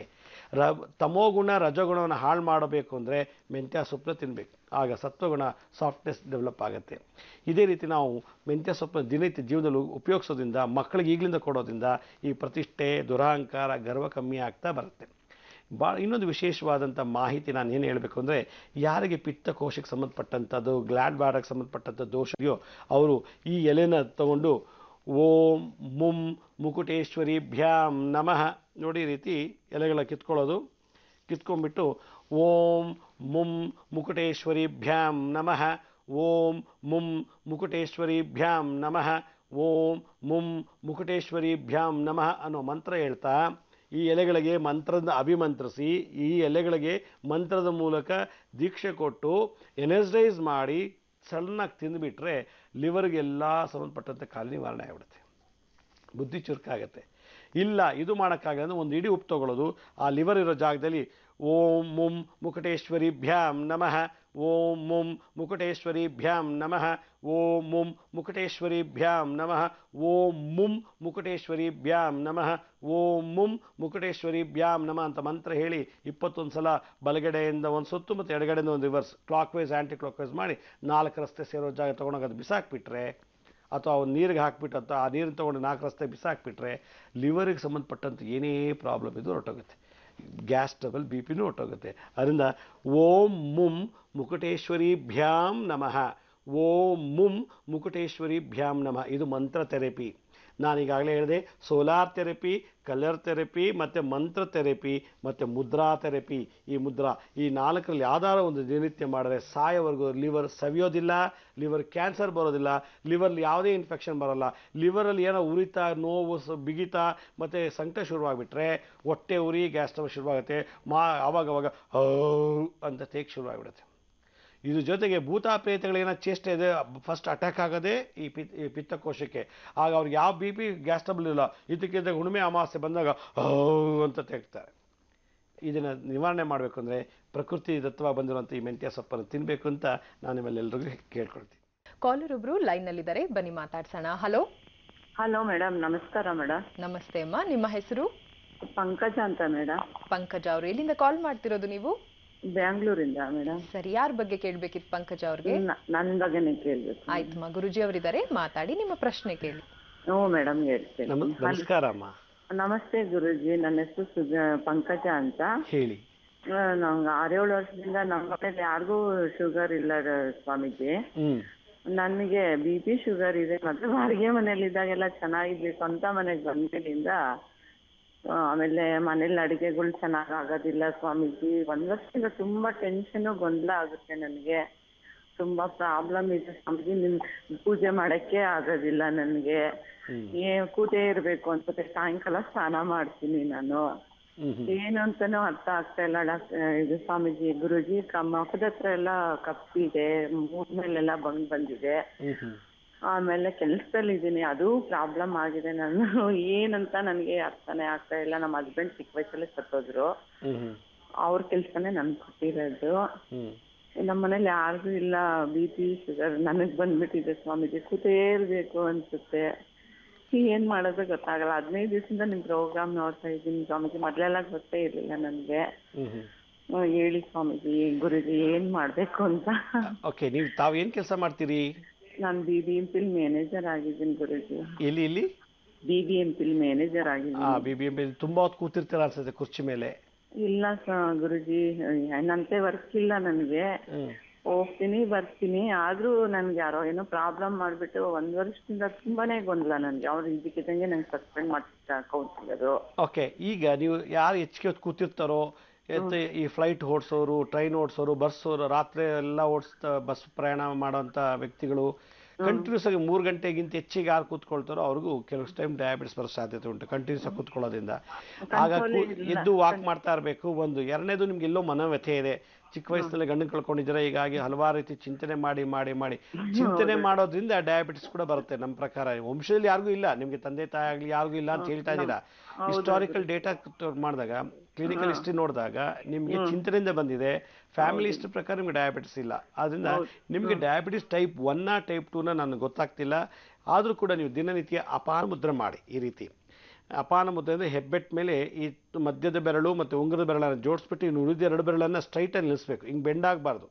ತಮೋಗುಣ ರಜಗುಣವನ್ನು ಹಾಳು ಮಾಡಬೇಕು ಅಂದರೆ ಮೆಂತ್ಯ ಸೊಪ್ಪನ್ನ ತಿನ್ನಬೇಕು. ಆಗ ಸತ್ವಗುಣ ಸಾಫ್ಟ್ನೆಸ್ ಡೆವಲಪ್ ಆಗುತ್ತೆ. ಇದೇ ರೀತಿ ನಾವು ಮೆಂತ್ಯ ಸೊಪ್ಪನ್ನು ದಿನನಿತ್ಯ ಜೀವನದಲ್ಲಿ ಉಪಯೋಗಿಸೋದ್ರಿಂದ, ಮಕ್ಕಳಿಗೆ ಈಗಲಿಂದ ಕೊಡೋದ್ರಿಂದ ಈ ಪ್ರತಿಷ್ಠೆ, ದುರಹಂಕಾರ, ಗರ್ವ ಕಮ್ಮಿ ಆಗ್ತಾ ಬರುತ್ತೆ. ಇನ್ನೊಂದು ವಿಶೇಷವಾದಂಥ ಮಾಹಿತಿ ನಾನು ಏನು ಹೇಳಬೇಕು ಅಂದರೆ, ಯಾರಿಗೆ ಪಿತ್ತಕೋಶಕ್ಕೆ ಸಂಬಂಧಪಟ್ಟಂಥದ್ದು, ಗ್ಲ್ಯಾಂಡ್ ಬ್ಲ್ಯಾಡರ್ಗೆ ಸಂಬಂಧಪಟ್ಟಂಥ ದೋಷ ಇದೆಯೋ ಅವರು ಈ ಎಲೆನ ತಗೊಂಡು ಓಂ ಮುಂ ಮುಕುಟೇಶ್ವರಿಭ್ಯಾಂ ನಮಃ ನೋಡಿ ಈ ರೀತಿ ಎಲೆಗಳ ಕಿತ್ಕೊಂಡ್ಬಿಟ್ಟು ಓಂ ಮುಂ ಮುಕುಟೇಶ್ವರಿಭ್ಯಾಂ ನಮಃ, ಓಂ ಮುಂ ಮುಕುಟೇಶ್ವರಿಭ್ಯಾಂ ನಮಃ, ಓಂ ಮುಂ ಮುಕುಟೇಶ್ವರಿಭ್ಯಾಂ ನಮಃ ಅನ್ನೋ ಮಂತ್ರ ಹೇಳ್ತಾ ಈ ಎಲೆಗಳಿಗೆ ಮಂತ್ರದ ಅಭಿಮಂತ್ರಿಸಿ, ಈ ಎಲೆಗಳಿಗೆ ಮಂತ್ರದ ಮೂಲಕ ದೀಕ್ಷೆ ಕೊಟ್ಟು ಎನರ್ಜೈಸ್ ಮಾಡಿ ಸಣ್ಣಾಗಿ ತಿಂದುಬಿಟ್ರೆ ಲಿವರ್ಗೆಲ್ಲ ಸಂಬಂಧಪಟ್ಟಂಥ ಕಾಯಿಲೆ ನಿವಾರಣೆ ಆಗಿಬಿಡುತ್ತೆ. ಬುದ್ಧಿ ಚುರುಕಾಗುತ್ತೆ. ಇಲ್ಲ ಇದು ಮಾಡೋಕ್ಕಾಗಲ್ಲ ಅಂದರೆ ಒಂದು ಇಡೀ ಉಪ್ಪು ತೊಗೊಳ್ಳೋದು, ಆ ಲಿವರ್ ಇರೋ ಜಾಗದಲ್ಲಿ ಓಂ ಮುಂ ಮುಕುಟೇಶ್ವರಿಭ್ಯಾಂ ನಮಃ, ಓಂ ಮುಂ ಮುಕುಟೇಶ್ವರಿಭ್ಯಾಂ ನಮಃ, ಓಂ ಮುಂ ಮುಕುಟೇಶ್ವರಿಭ್ಯಾಂ ನಮಃ, ಓಂ ಮುಂ ಮುಕುಟೇಶ್ವರಿಭ್ಯಾಂ ನಮಃ, ಓಂ ಮುಂ ಮುಕುಟೇಶ್ವರಿಭ್ಯಾಂ ನಮಃ ಅಂತ ಮಂತ್ರ ಹೇಳಿ 21 ಸಲ ಬಲಗಡೆಯಿಂದ ಒಂದು ಸುತ್ತು ಮತ್ತು ಎಡಗಡೆಯಿಂದ ಒಂದು reverse clockwise anti clockwise ಮಾಡಿ 4 ರಸ್ತೆ ಸೇರೋ ಜಾಗ ತೊಗೊಂಡೋಗಿ ಅದು ಬಿಸಾಕ್ಬಿಟ್ರೆ, ಅಥವಾ ಒಂದು ನೀರಿಗೆ ಹಾಕಿಬಿಟ್ಟು ಅಥವಾ ಆ ನೀರನ್ನು ತೊಗೊಂಡು 4 ರಸ್ತೆ ಬಿಸಾಕ್ಬಿಟ್ರೆ ಲಿವರಿಗೆ ಸಂಬಂಧಪಟ್ಟಂಥ ಏನೇ ಪ್ರಾಬ್ಲಮ್ ಇದು ಹೊರಟೋಗುತ್ತೆ. ಗ್ಯಾಸ್ ಟ್ರಬಲ್, ಬಿ ಪಿನೂ ಹೊರಟೋಗುತ್ತೆ. ಅದರಿಂದ ಓಂ ಮುಂ ಮುಕುಟೇಶ್ವರಿಭ್ಯಾಂ ನಮಃ, ಓಂ ಮುಂ ಮುಕುಟೇಶ್ವರಿಭ್ಯಾಂ ನಮಃ ಇದು ಮಂತ್ರ ಥೆರಪಿ. ನಾನು ಈಗಾಗಲೇ ಹೇಳಿದೆ, ಸೋಲಾರ್ ಥೆರಪಿ, ಕಲರ್ ಥೆರಪಿ ಮತ್ತು ಮಂತ್ರ ಥೆರಪಿ ಮತ್ತು ಮುದ್ರಾ ಥೆರಪಿ. ಈ 4ರಲ್ಲಿ ಯಾವ್ದಾದ್ರು ಒಂದು ದಿನನಿತ್ಯ ಮಾಡಿದ್ರೆ ಸಾಯೋವರೆಗೂ ಲಿವರ್ ಸವಿಯೋದಿಲ್ಲ, ಲಿವರ್ ಕ್ಯಾನ್ಸರ್ ಬರೋದಿಲ್ಲ, ಲಿವರ್ಲಿ ಯಾವುದೇ ಇನ್ಫೆಕ್ಷನ್ ಬರೋಲ್ಲ. ಲಿವರಲ್ಲಿ ಏನೋ ಉರಿತಾ, ನೋವು, ಬಿಗಿತಾ ಮತ್ತು ಸಂಕಟ ಶುರುವಾಗಿಬಿಟ್ರೆ ಹೊಟ್ಟೆ ಉರಿ, ಗ್ಯಾಸ್ ಟ್ರಬಲ್ ಶುರುವಾಗುತ್ತೆ. ಆವಾಗವಾಗ ಅಂತ ತೇಕ್ ಶುರುವಾಗಿಬಿಡುತ್ತೆ. ಇದ್ರ ಜೊತೆಗೆ ಭೂತ ಪ್ರೇತಗಳೇನೋ ಚೇಷ್ಟೆ ಇದೆ, ಫಸ್ಟ್ ಅಟ್ಯಾಕ್ ಆಗೋದೇ ಈ ಪಿತ್ತಕೋಶಕ್ಕೆ. ಆಗ ಅವ್ರಿಗೆ ಯಾವ ಬಿ ಪಿ, ಗ್ಯಾಸ್ ಟ್ರಬಲ್ ಇಲ್ಲ. ಇದಕ್ಕಿದ್ದಾಗ ಹುಣ್ಣಿಮೆ ಅಮಾವಾಸ್ಯೆ ಬಂದಾಗ ಅಂತ ತೆಗ್ತಾರೆ. ಇದನ್ನು ನಿವಾರಣೆ ಮಾಡಬೇಕು ಅಂದರೆ ಪ್ರಕೃತಿ ದತ್ತವಾಗಿ ಬಂದಿರುವಂಥ ಈ ಮೆಂತ್ಯ ಸೊಪ್ಪನ್ನು ತಿನ್ನಬೇಕು ಅಂತ ನಾನು ನಿಮ್ಮೆಲ್ಲರಿಗೂ ಕೇಳ್ಕೊಳ್ತೀನಿ. ಕಾಲರ್ ಒಬ್ರು ಲೈನ್ ನಲ್ಲಿದ್ದಾರೆ, ಬನ್ನಿ ಮಾತಾಡ್ಸೋಣ. ಹಲೋ ಹಲೋ ಮೇಡಮ್, ನಮಸ್ಕಾರ ಮೇಡಮ್. ನಮಸ್ತೆ ಅಮ್ಮ, ನಿಮ್ಮ ಹೆಸರು? ಪಂಕಜ ಅಂತ ಮೇಡಮ್. ಪಂಕಜ ಅವರು ಎಲ್ಲಿಂದ ಕಾಲ್ ಮಾಡ್ತಿರೋದು ನೀವು? ಬ್ಯಾಂಗ್ಳೂರಿಂದ ಮೇಡಮ್. ಸರಿ, ಯಾರ ಬಗ್ಗೆ ಕೇಳ್ಬೇಕಿತ್ತು ಪಂಕಜ ಅವ್ರಿಗೆ? ನನ್ನ ಬಗ್ಗೆನೇ ಕೇಳ್ಬೇಕು. ಆಯ್ತಮ್ಮ, ಗುರುಜಿ ಅವರಿದ್ದಾರೆ, ಮಾತಾಡಿ, ನಿಮ್ಮ ಪ್ರಶ್ನೆ ಕೇಳಿ. ಹ್ಞೂ ಮೇಡಮ್, ಹೇಳ್ತೇನೆ. ನಮಸ್ಕಾರ ಅಮ್ಮ. ನಮಸ್ತೆ ಗುರುಜಿ, ನನ್ನ ಹೆಸರು ಪಂಕಜ ಅಂತ ಹೇಳಿ. ನಂಗೆ 6-7 ವರ್ಷದಿಂದ ನಮ್ಮ ಮನೇಲಿ ಯಾರಿಗೂ ಶುಗರ್ ಇಲ್ಲ ಸ್ವಾಮೀಜಿ. ನನಗೆ ಬಿ ಪಿ ಶುಗರ್ ಇದೆ. ಮತ್ತೆ ಬಾಡಿಗೆ ಮನೇಲಿ ಇದ್ದಾಗೆಲ್ಲ ಚೆನ್ನಾಗಿದ್ವಿ. ಸ್ವಂತ ಮನೆಗೆ ಬಂದ್ಮೇಲಿಂದ ಆಮೇಲೆ ಮನೇಲಿ ಅಡಿಗೆಗಳು ಚೆನ್ನಾಗಿ ಆಗೋದಿಲ್ಲ ಸ್ವಾಮೀಜಿ. 1 ವರ್ಷದಿಂದ ತುಂಬಾ ಟೆನ್ಷನ್, ಗೊಂದಲ ಆಗುತ್ತೆ ನನಗೆ. ತುಂಬಾ ಪ್ರಾಬ್ಲಮ್ ಇದೆ ಸ್ವಾಮೀಜಿ. ನಿಮ್ ಪೂಜೆ ಮಾಡಕ್ಕೆ ಆಗೋದಿಲ್ಲ ನನಗೆ. ಕೂತೇ ಇರ್ಬೇಕು ಅನ್ಸುತ್ತೆ. ಸಾಯಂಕಾಲ ಸ್ನಾನ ಮಾಡ್ತೀನಿ ನಾನು. ಏನು ಅಂತಾನೂ ಅರ್ಥ ಆಗ್ತಾ ಇಲ್ಲ ಇದು ಸ್ವಾಮೀಜಿ. ಗುರುಜಿ, ಮುಖದ ಹತ್ರ ಎಲ್ಲ ಕಪ್ಪಿದೆ, ಮೂಗ್ ಮೇಲೆಲ್ಲ ಬಂದಿದೆ. ಆಮೇಲೆ ಕೆಲ್ಸದಲ್ಲಿ ಇದ್ದೀನಿ, ಅದು ಪ್ರಾಬ್ಲಮ್ ಆಗಿದೆ. ನಾನು ಏನಂತ ನನಗೆ ಅರ್ಥನೇ ಆಗ್ತಾ ಇಲ್ಲ. ನಮ್ಮ ಹಸ್ಬೆಂಡ್ ಚಿಕ್ಕ ವಯಸ್ಸಲ್ಲೇ ಸತ್ತೋದ್ರು. ಅವ್ರ ಕೆಲ್ಸನೇ ನನ್ಗೆ ಕೊಟ್ಟಿರೋದು. ನಮ್ಮ ಮನೇಲಿ ಯಾರಿಗೂ ಇಲ್ಲ ಬಿ ಪಿ ಶುಗರ್. ನನಗ್ ಬಂದ್ಬಿಟ್ಟಿದೆ ಸ್ವಾಮೀಜಿ. ಕೂತೇ ಇರ್ಬೇಕು ಅನ್ಸುತ್ತೆ. ಏನ್ ಮಾಡೋದು ಗೊತ್ತಾಗಲ್ಲ. 15 ದಿವಸದಿಂದ ನಿಮ್ ಪ್ರೋಗ್ರಾಮ್ ನೋಡ್ತಾ ಇದ್ದೀನಿ ಸ್ವಾಮೀಜಿ. ಮೊದ್ಲೆಲ್ಲ ಗೊತ್ತೇ ಇರ್ಲಿಲ್ಲ ನನ್ಗೆ. ಹೇಳಿ ಸ್ವಾಮೀಜಿ, ಗುರುಜಿ, ಏನ್ ಮಾಡ್ಬೇಕು ಅಂತ. ಓಕೆ, ನೀವು ತಾವು ಏನ್ ಕೆಲಸ ಮಾಡ್ತೀರಿ? ನಾನು BBMP ಮ್ಯಾನೇಜರ್ ಆಗಿದ್ದೀನಿ ಗುರುಜಿ. ಎಲ್ಲಿ? BBMP ಮ್ಯಾನೇಜರ್ ಆಗಿದ್ದೀನಿ. BBMP ತುಂಬಾ ಹೊತ್ತು ಕೂತಿರ್ತೀರ ಅನ್ಸುತ್ತೆ ಕುರ್ಚಿ ಮೇಲೆ. ಇಲ್ಲ ಗುರುಜಿ, ನಂತೆ ವರ್ಕ್ ಇಲ್ಲ ನನಗೆ. ಹೋಗ್ತೀನಿ ಬರ್ತೀನಿ. ಆದ್ರೂ ನನ್ಗೆ ಯಾರೋ ಏನೋ ಪ್ರಾಬ್ಲಮ್ ಮಾಡ್ಬಿಟ್ಟು 1 ವರ್ಷದಿಂದ ತುಂಬಾನೇ ಗೊಂದಲ ನನ್ಗೆ. ಅವ್ರು ಇದಕ್ಕಿದ್ದಂಗೆ ನಂಗೆ ಸಸ್ಪೆಂಡ್ ಮಾಡ್ತಿದ್ದ ಕೌನ್ಸಿಲರು. ಓಕೆ, ಈಗ ನೀವು ಯಾರು ಹೆಚ್ಚಿಗೆ ಹೊತ್ತು ಕೂತಿರ್ತಾರೋ, ಈ ಫ್ಲೈಟ್ ಓಡಿಸೋರು, ಟ್ರೈನ್ ಓಡಿಸೋರು, ಬಸ್ಸೋರು, ರಾತ್ರಿ ಎಲ್ಲ ಬಸ್ ಪ್ರಯಾಣ ಮಾಡೋಂಥ ವ್ಯಕ್ತಿಗಳು ಕಂಟಿನ್ಯೂಸ್ ಆಗಿ 3 ಗಂಟೆಗಿಂತ ಹೆಚ್ಚಿಗೆ ಯಾರು ಕೂತ್ಕೊಳ್ತಾರೋ ಅವ್ರಿಗೂ ಕೆಲವು ಟೈಮ್ ಡಯಾಬಿಟಿಸ್ ಬರೋ ಸಾಧ್ಯತೆ ಉಂಟು, ಕಂಟಿನ್ಯೂಸ್ ಆಗಿ ಕೂತ್ಕೊಳ್ಳೋದ್ರಿಂದ. ಆಗ ಎದ್ದು ವಾಕ್ ಮಾಡ್ತಾ ಇರಬೇಕು. ಒಂದು. ಎರಡನೇದು, ನಿಮ್ಗೆ ಎಲ್ಲೋ ಮನೋವ್ಯಥೆ ಇದೆ. ಚಿಕ್ಕ ವಯಸ್ಸಲ್ಲಿ ಗಂಡನ ಕಳ್ಕೊಂಡಿದ್ದೀರಾ. ಹೀಗಾಗಿ ಹಲವಾರು ರೀತಿ ಚಿಂತನೆ ಮಾಡಿ ಚಿಂತನೆ ಮಾಡೋದ್ರಿಂದ ಡಯಾಬಿಟಿಸ್ ಕೂಡ ಬರುತ್ತೆ. ನಮ್ಮ ಪ್ರಕಾರ ವಂಶದಲ್ಲಿ ಯಾರಿಗೂ ಇಲ್ಲ, ನಿಮ್ಗೆ ತಂದೆ ತಾಯಿ ಆಗ್ಲಿ ಯಾರಿಗೂ ಇಲ್ಲ ಅಂತ ಹೇಳ್ತಾ ಇದ್ದೀರಾ. ಹಿಸ್ಟಾರಿಕಲ್ ಡೇಟಾ ಮಾಡಿದಾಗ, ಕ್ಲಿನಿಕಲ್ ಹಿಸ್ಟ್ರಿ ನೋಡಿದಾಗ ನಿಮ್ಗೆ ಚಿಂತನೆಯಿಂದ ಬಂದಿದೆ. ಫ್ಯಾಮಿಲಿ ಹಿಸ್ಟ್ರಿ ಪ್ರಕಾರ ನಿಮ್ಗೆ ಡಯಾಬಿಟಿಸ್ ಇಲ್ಲ. ಆದ್ರಿಂದ ನಿಮ್ಗೆ ಡಯಾಬಿಟಿಸ್ ಟೈಪ್ 1 ಟೈಪ್ 2 ನನಗೆ ಗೊತ್ತಾಗ್ತಿಲ್ಲ. ಆದ್ರೂ ಕೂಡ ನೀವು ದಿನನಿತ್ಯ ಅಪಾನ ಮುದ್ರೆ ಮಾಡಿ. ಈ ರೀತಿ ಅಪಾನ ಮುದ್ರೆ ಅಂದರೆ ಹೆಬ್ಬೆಟ್ ಮೇಲೆ ಈ ಮಧ್ಯದ ಬೆರಳು ಮತ್ತು ಉಂಗುರದ ಬೆರಳನ್ನು ಜೋಡಿಸ್ಬಿಟ್ಟು ಇನ್ನು ಉಳಿದ 2 ಬೆರಳನ್ನು ಸ್ಟ್ರೈಟಾಗಿ ನಿಲ್ಲಿಸ್ಬೇಕು. ಹಿಂಗೆ ಬೆಂಡಾಗಬಾರ್ದು.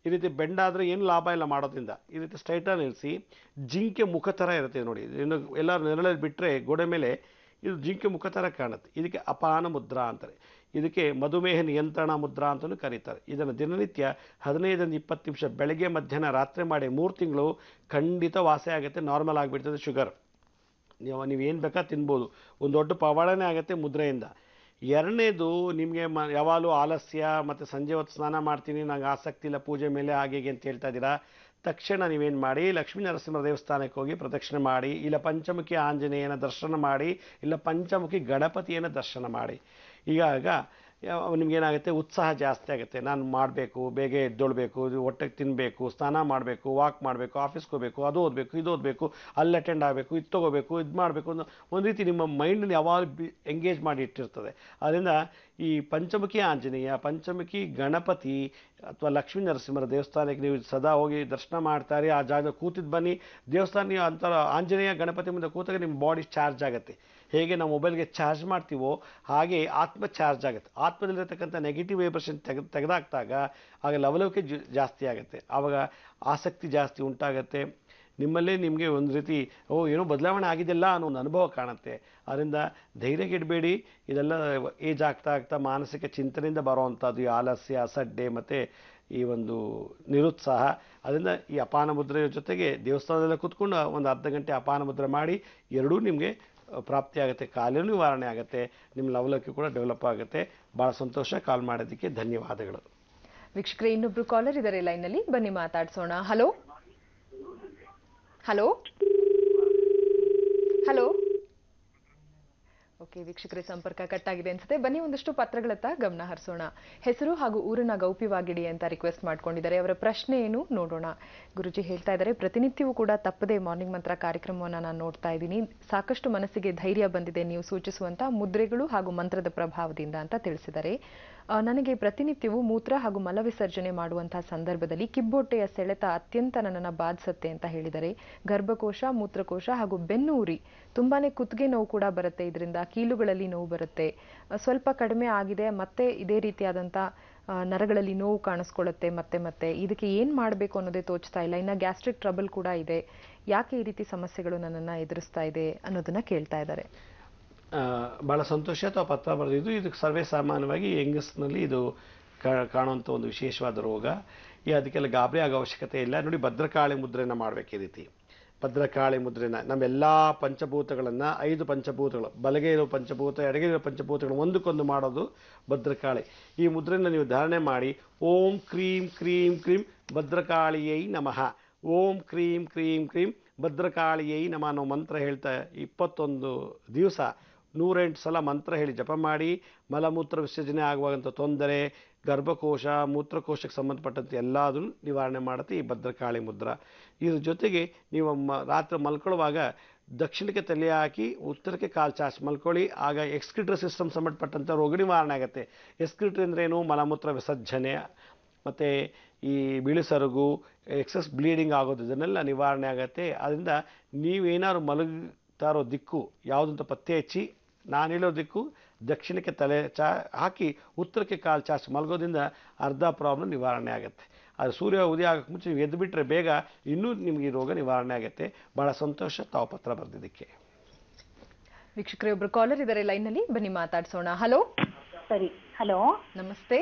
ಈ ರೀತಿ ಬೆಂಡಾದರೆ ಏನು ಲಾಭ ಇಲ್ಲ ಮಾಡೋದ್ರಿಂದ. ಈ ರೀತಿ ಸ್ಟ್ರೈಟಾಗಿ ನಿಲ್ಲಿಸಿ, ಜಿಂಕೆ ಮುಖ ಥರ ಇರುತ್ತೆ ನೋಡಿ. ಇನ್ನು ಎಲ್ಲರೂ ನೆರಳಲ್ಲಿ ಬಿಟ್ಟರೆ ಗೋಡೆ ಮೇಲೆ ಇದು ಜಿಂಕೆ ಮುಖ ಥರ ಕಾಣುತ್ತೆ. ಇದಕ್ಕೆ ಅಪಾನ ಮುದ್ರಾ ಅಂತಾರೆ. ಇದಕ್ಕೆ ಮಧುಮೇಹ ನಿಯಂತ್ರಣ ಮುದ್ರಾ ಅಂತಲೂ ಕರೀತಾರೆ. ಇದನ್ನು ದಿನನಿತ್ಯ 15-20 ನಿಮಿಷ ಬೆಳಗ್ಗೆ, ಮಧ್ಯಾಹ್ನ, ರಾತ್ರಿ ಮಾಡಿ 3 ತಿಂಗಳು ಖಂಡಿತ ವಾಸಿ ಆಗುತ್ತೆ. ನಾರ್ಮಲ್ ಆಗಿಬಿಡ್ತದೆ ಶುಗರ್. ನೀವೇನು ಬೇಕಾ ತಿನ್ಬೋದು. ಒಂದು ದೊಡ್ಡ ಪವಾಡನೇ ಆಗುತ್ತೆ ಮುದ್ರೆಯಿಂದ. ಎರಡನೇದು, ನಿಮಗೆ ಯಾವಾಗಲೂ ಆಲಸ್ಯ ಮತ್ತು ಸಂಜೆ ಹೊತ್ತು ಸ್ನಾನ ಮಾಡ್ತೀನಿ, ನಂಗೆ ಆಸಕ್ತಿ ಇಲ್ಲ ಪೂಜೆ ಮೇಲೆ ಹಾಗೆ ಅಂತ ಹೇಳ್ತಾ ಇದ್ದೀರಾ. ತಕ್ಷಣ ನೀವೇನು ಮಾಡಿ, ಲಕ್ಷ್ಮೀ ನರಸಿಂಹ ದೇವಸ್ಥಾನಕ್ಕೆ ಹೋಗಿ ಪ್ರದಕ್ಷಿಣೆ ಮಾಡಿ, ಇಲ್ಲ ಪಂಚಮುಖಿ ಆಂಜನೇಯನ ದರ್ಶನ ಮಾಡಿ, ಇಲ್ಲ ಪಂಚಮುಖಿ ಗಣಪತಿಯನ್ನು ದರ್ಶನ ಮಾಡಿ. ಈಗ ನಿಮಗೇನಾಗುತ್ತೆ, ಉತ್ಸಾಹ ಜಾಸ್ತಿ ಆಗುತ್ತೆ. ನಾನು ಮಾಡಬೇಕು, ಬೇಗ ಎದ್ದೊಳ್ಬೇಕು, ಹೊಟ್ಟೆಗೆ ತಿನ್ನಬೇಕು, ಸ್ನಾನ ಮಾಡಬೇಕು, ವಾಕ್ ಮಾಡಬೇಕು, ಆಫೀಸ್ಗೆ ಹೋಗಬೇಕು, ಅದು ಓದಬೇಕು, ಇದು ಓದಬೇಕು, ಅಲ್ಲಿ ಅಟೆಂಡ್ ಆಗಬೇಕು, ಇದು ತೊಗೋಬೇಕು, ಇದು ಮಾಡಬೇಕು. ಒಂದು ರೀತಿ ನಿಮ್ಮ ಮೈಂಡನ್ನು ಯಾವಾಗ ಎಂಗೇಜ್ ಮಾಡಿ ಇಟ್ಟಿರ್ತದೆ. ಅದರಿಂದ ಈ ಪಂಚಮುಖಿ ಆಂಜನೇಯ, ಪಂಚಮುಖಿ ಗಣಪತಿ ಅಥವಾ ಲಕ್ಷ್ಮೀ ನರಸಿಂಹರ ದೇವಸ್ಥಾನಕ್ಕೆ ನೀವು ಸದಾ ಹೋಗಿ ದರ್ಶನ ಮಾಡ್ತಾರೆ. ಆ ಜಾಗ ಕೂತಿದ್ದು ಬನ್ನಿ. ದೇವಸ್ಥಾನ ನೀವು ಅಂತರ ಆಂಜನೇಯ ಗಣಪತಿ ಮುಂದೆ ಕೂತಾಗ ನಿಮ್ಮ ಬಾಡಿ ಚಾರ್ಜ್ ಆಗುತ್ತೆ. ಹೇಗೆ ನಾವು ಮೊಬೈಲ್ಗೆ ಚಾರ್ಜ್ ಮಾಡ್ತೀವೋ ಹಾಗೆ ಆತ್ಮ ಚಾರ್ಜ್ ಆಗುತ್ತೆ. ಆತ್ಮದಲ್ಲಿರತಕ್ಕಂಥ ನೆಗೆಟಿವ್ ವೈಬ್ರೇಷನ್ ತೆಗೆದಾಕ್ದಾಗ ಆಗ ಲವಲವಿಕೆ ಜಾಸ್ತಿ ಆಗುತ್ತೆ. ಆವಾಗ ಆಸಕ್ತಿ ಜಾಸ್ತಿ ಉಂಟಾಗುತ್ತೆ. ನಿಮ್ಮಲ್ಲೇ ನಿಮಗೆ ಒಂದು ರೀತಿ ಏನೋ ಬದಲಾವಣೆ ಆಗಿದೆಲ್ಲ ಅನ್ನೋ ಒಂದು ಅನುಭವ ಕಾಣುತ್ತೆ. ಅದರಿಂದ ಧೈರ್ಯಗೆಡಬೇಡಿ. ಇದೆಲ್ಲ ಏಜ್ ಆಗ್ತಾ ಮಾನಸಿಕ ಚಿಂತನೆಯಿಂದ ಬರೋವಂಥದ್ದು ಈ ಆಲಸ್ಯ, ಅಸಡ್ಡೆ ಮತ್ತು ಈ ಒಂದು ನಿರುತ್ಸಾಹ. ಅದರಿಂದ ಈ ಅಪಾನ ಮುದ್ರೆಯ ಜೊತೆಗೆ ದೇವಸ್ಥಾನದಲ್ಲೇ ಕೂತ್ಕೊಂಡು ಒಂದು ಅರ್ಧ ಗಂಟೆ ಅಪಾನ ಮುದ್ರೆ ಮಾಡಿ ಎರಡೂ ನಿಮಗೆ ಪ್ರಾಪ್ತಿಯಾಗುತ್ತೆ, ಕಾಲಿನ ನಿವಾರಣೆ ಆಗುತ್ತೆ, ನಿಮ್ಮ ಲವಲಕ್ಕಿ ಕೂಡ ಡೆವಲಪ್ ಆಗುತ್ತೆ. ಭಾಳ ಸಂತೋಷ, ಕಾಲ್ ಮಾಡೋದಕ್ಕೆ ಧನ್ಯವಾದಗಳು. ವೀಕ್ಷಕರೇ, ಇನ್ನೊಬ್ರು ಕಾಲರ್ ಇದ್ದಾರೆ ಲೈನ್ನಲ್ಲಿ, ಬನ್ನಿ ಮಾತಾಡ್ಸೋಣ. Hello hello hello. ಓಕೆ ವೀಕ್ಷಕರೇ, ಸಂಪರ್ಕ ಕಟ್ ಆಗಿದೆ ಅನ್ಸುತ್ತೆ. ಬನ್ನಿ ಒಂದಷ್ಟು ಪತ್ರಗಳತ್ತ ಗಮನ ಹರಿಸೋಣ. ಹೆಸರು ಹಾಗೂ ಊರನ್ನ ಗೌಪ್ಯವಾಗಿಡಿ ಅಂತ ರಿಕ್ವೆಸ್ಟ್ ಮಾಡ್ಕೊಂಡಿದ್ದಾರೆ. ಅವರ ಪ್ರಶ್ನೆ ಏನು ನೋಡೋಣ. ಗುರುಜಿ ಹೇಳ್ತಾ ಇದ್ದಾರೆ, ಪ್ರತಿನಿತ್ಯವೂ ಕೂಡ ತಪ್ಪದೆ ಮಾರ್ನಿಂಗ್ ಮಂತ್ರ ಕಾರ್ಯಕ್ರಮವನ್ನು ನಾನು ನೋಡ್ತಾ ಇದ್ದೀನಿ. ಸಾಕಷ್ಟು ಮನಸ್ಸಿಗೆ ಧೈರ್ಯ ಬಂದಿದೆ ನೀವು ಸೂಚಿಸುವಂತ ಮುದ್ರೆಗಳು ಹಾಗೂ ಮಂತ್ರದ ಪ್ರಭಾವದಿಂದ ಅಂತ ತಿಳಿಸಿದ್ದಾರೆ. ನನಗೆ ಪ್ರತಿನಿತ್ಯವೂ ಮೂತ್ರ ಹಾಗೂ ಮಲ ವಿಸರ್ಜನೆ ಮಾಡುವಂತಹ ಸಂದರ್ಭದಲ್ಲಿ ಕಿಬ್ಬೊಟ್ಟೆಯ ಸೆಳೆತ ಅತ್ಯಂತ ನನ್ನನ್ನು ಬಾಧಿಸುತ್ತೆ ಅಂತ ಹೇಳಿದರೆ. ಗರ್ಭಕೋಶ, ಮೂತ್ರಕೋಶ ಹಾಗೂ ಬೆನ್ನು ಉರಿ, ತುಂಬಾನೇ ಕುತ್ತಿಗೆ ನೋವು ಕೂಡ ಬರುತ್ತೆ, ಇದರಿಂದ ಕೀಲುಗಳಲ್ಲಿ ನೋವು ಬರುತ್ತೆ. ಸ್ವಲ್ಪ ಕಡಿಮೆ ಆಗಿದೆ, ಮತ್ತೆ ಇದೇ ರೀತಿಯಾದಂಥ ನರಗಳಲ್ಲಿ ನೋವು ಕಾಣಿಸ್ಕೊಳ್ಳುತ್ತೆ ಮತ್ತೆ ಮತ್ತೆ. ಇದಕ್ಕೆ ಏನು ಮಾಡಬೇಕು ಅನ್ನೋದೇ ತೋಚ್ತಾ ಇಲ್ಲ. ಇನ್ನು ಗ್ಯಾಸ್ಟ್ರಿಕ್ ಟ್ರಬಲ್ ಕೂಡ ಇದೆ. ಯಾಕೆ ಈ ರೀತಿ ಸಮಸ್ಯೆಗಳು ನನ್ನನ್ನು ಎದುರಿಸ್ತಾ ಇದೆ ಅನ್ನೋದನ್ನ ಕೇಳ್ತಾ ಇದ್ದಾರೆ. ಭಾಳ ಸಂತೋಷ ಅಥವಾ ಪತ್ರ ಬರೆದಿದ್ದು. ಇದಕ್ಕೆ ಸರ್ವೇ ಸಾಮಾನ್ಯವಾಗಿ ಯಂಗಸ್ನಲ್ಲಿ ಇದು ಕಾಣುವಂಥ ಒಂದು ವಿಶೇಷವಾದ ರೋಗ. ಅದಕ್ಕೆಲ್ಲ ಗಾಬರಿ ಆಗೋ ಅವಶ್ಯಕತೆ ಇಲ್ಲ. ನೋಡಿ, ಭದ್ರಕಾಳಿ ಮುದ್ರೆನ ಮಾಡಬೇಕು. ಈ ರೀತಿ ಭದ್ರಕಾಳಿ ಮುದ್ರೆನ ನಮ್ಮೆಲ್ಲ ಪಂಚಭೂತಗಳನ್ನು, 5 ಪಂಚಭೂತಗಳು, ಬಲಗೆ ಇರೋ ಪಂಚಭೂತ, ಎಡಗೆ ಇರೋ ಪಂಚಭೂತಗಳು ಒಂದಕ್ಕೊಂದು ಮಾಡೋದು ಭದ್ರಕಾಳಿ. ಈ ಮುದ್ರೆನ ನೀವು ಧಾರಣೆ ಮಾಡಿ ಓಂ ಕ್ರೀಂ ಕ್ರೀಂ ಕ್ರೀಂ ಭದ್ರಕಾಳಿಯೈ ನಮಃ, ಓಂ ಕ್ರೀಂ ಕ್ರೀಂ ಕ್ರೀಂ ಭದ್ರಕಾಳಿಯೈ ನಮಃ ಅನ್ನೋ ಮಂತ್ರ ಹೇಳ್ತಾ 21 ದಿವಸ 108 ಸಲ ಮಂತ್ರ ಹೇಳಿ ಜಪ ಮಾಡಿ. ಮಲಮೂತ್ರ ವಿಸರ್ಜನೆ ಆಗುವಂಥ ತೊಂದರೆ, ಗರ್ಭಕೋಶ, ಮೂತ್ರಕೋಶಕ್ಕೆ ಸಂಬಂಧಪಟ್ಟಂತೆ ಎಲ್ಲದನ್ನು ನಿವಾರಣೆ ಮಾಡುತ್ತೆ ಈ ಭದ್ರಕಾಳಿ ಮುದ್ರ. ಇದ್ರ ಜೊತೆಗೆ ನೀವು ರಾತ್ರಿ ಮಲ್ಕೊಳ್ಳುವಾಗ ದಕ್ಷಿಣಕ್ಕೆ ತಲೆ ಹಾಕಿ ಉತ್ತರಕ್ಕೆ ಕಾಲು ಚಾಚಿ ಮಲ್ಕೊಳ್ಳಿ. ಆಗ ಎಕ್ಸ್ಕ್ರಿಟರಿ ಸಿಸ್ಟಮ್ ಸಂಬಂಧಪಟ್ಟಂಥ ರೋಗ ನಿವಾರಣೆ ಆಗುತ್ತೆ. ಎಕ್ಸ್ಕ್ರಿಟರಿ ಅಂದ್ರೇನು? ಮಲಮೂತ್ರ ವಿಸರ್ಜನೆ ಮತ್ತು ಈ ಬಿಳಿಸರುಗು, ಎಕ್ಸಸ್ ಬ್ಲೀಡಿಂಗ್ ಆಗೋದು, ಇದನ್ನೆಲ್ಲ ನಿವಾರಣೆ ಆಗುತ್ತೆ. ಅದರಿಂದ ನೀವೇನಾದ್ರು ಮಲಗ್ತಾ ಇರೋ ದಿಕ್ಕು ಯಾವುದಂತ ಪತ್ತೆ ಹಚ್ಚಿ, ನಾನು ಹೇಳೋ ದಿಕ್ಕು ದಕ್ಷಿಣಕ್ಕೆ ತಲೆ ಹಾಕಿ ಉತ್ತರಕ್ಕೆ ಕಾಲು ಚಾಚಿ ಮಲಗೋದ್ರಿಂದ ಅರ್ಧ ಪ್ರಾಬ್ಲಮ್ ನಿವಾರಣೆ ಆಗುತ್ತೆ. ಅದು ಸೂರ್ಯ ಉದಯ ಆಗೋಕ್ಕೆ ಮುಂಚೆ ನೀವು ಎದ್ದು ಬಿಟ್ಟರೆ ಬೇಗ ಇನ್ನೂ ನಿಮಗೆ ಈ ರೋಗ ನಿವಾರಣೆ ಆಗುತ್ತೆ. ಭಾಳ ಸಂತೋಷ ತಾವು ಪತ್ರ ಬರೆದಿದ್ದಕ್ಕೆ. ವೀಕ್ಷಕರೇ, ಒಬ್ರು ಕಾಲರ್ ಇದ್ದಾರೆ ಲೈನ್ನಲ್ಲಿ, ಬನ್ನಿ ಮಾತಾಡ್ಸೋಣ. ಹಲೋ. ಸರಿ, ಹಲೋ, ನಮಸ್ತೆ.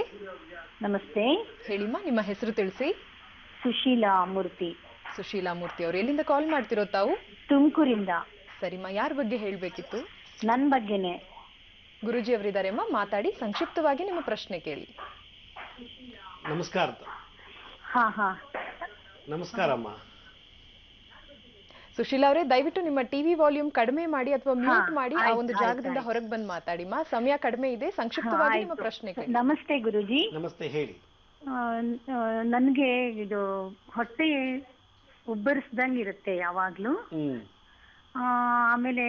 ನಮಸ್ತೆ, ಹೇಳಿಮ್ಮ, ನಿಮ್ಮ ಹೆಸರು ತಿಳಿಸಿ. ಸುಶೀಲಾ ಮೂರ್ತಿ. ಸುಶೀಲಾ ಮೂರ್ತಿ ಅವರು ಎಲ್ಲಿಂದ ಕಾಲ್ ಮಾಡ್ತಿರೋ ತಾವು? ತುಮಕೂರಿಂದ. ಸರಿಮ್ಮ, ಯಾರ ಬಗ್ಗೆ ಹೇಳ್ಬೇಕಿತ್ತು? ನನ್ನ ಬಗ್ಗೆನೆ. ಗುರುಜಿ ಅವರಿದ್ದಾರೆ ಅಮ್ಮ, ಮಾತಾಡಿ. ಸಂಕ್ಷಿಪ್ತವಾಗಿ ನಿಮ್ಮ ಪ್ರಶ್ನೆ ಕೇಳಿ. ನಮಸ್ಕಾರ. ಹಾ ಹಾ, ನಮಸ್ಕಾರಮ್ಮ. ಸುಶೀಲಾ ಅವರೇ, ದಯವಿಟ್ಟು ನಿಮ್ಮ ಟಿವಿ ವಾಲ್ಯೂಮ್ ಕಡಿಮೆ ಮಾಡಿ ಅಥವಾ ಮ್ಯೂಟ್ ಮಾಡಿ ಆ ಒಂದು ಜಾಗದಿಂದ ಹೊರಗೆ ಬಂದು ಮಾತಾಡಿಮ್ಮ. ಸಮಯ ಕಡಿಮೆ ಇದೆ, ಸಂಕ್ಷಿಪ್ತವಾಗಿ ನಿಮ್ಮ ಪ್ರಶ್ನೆ ಕೇಳಿ. ನಮಸ್ತೆ ಗುರುಜಿ. ನಮಸ್ತೆ, ಹೇಳಿ. ನನ್ಗೆ ಇದು ಹೊಟ್ಟೆ ಉಬ್ಬರಿಸ್ದಂಗೆ ಇರುತ್ತೆ ಯಾವಾಗ್ಲೂ. ಆಮೇಲೆ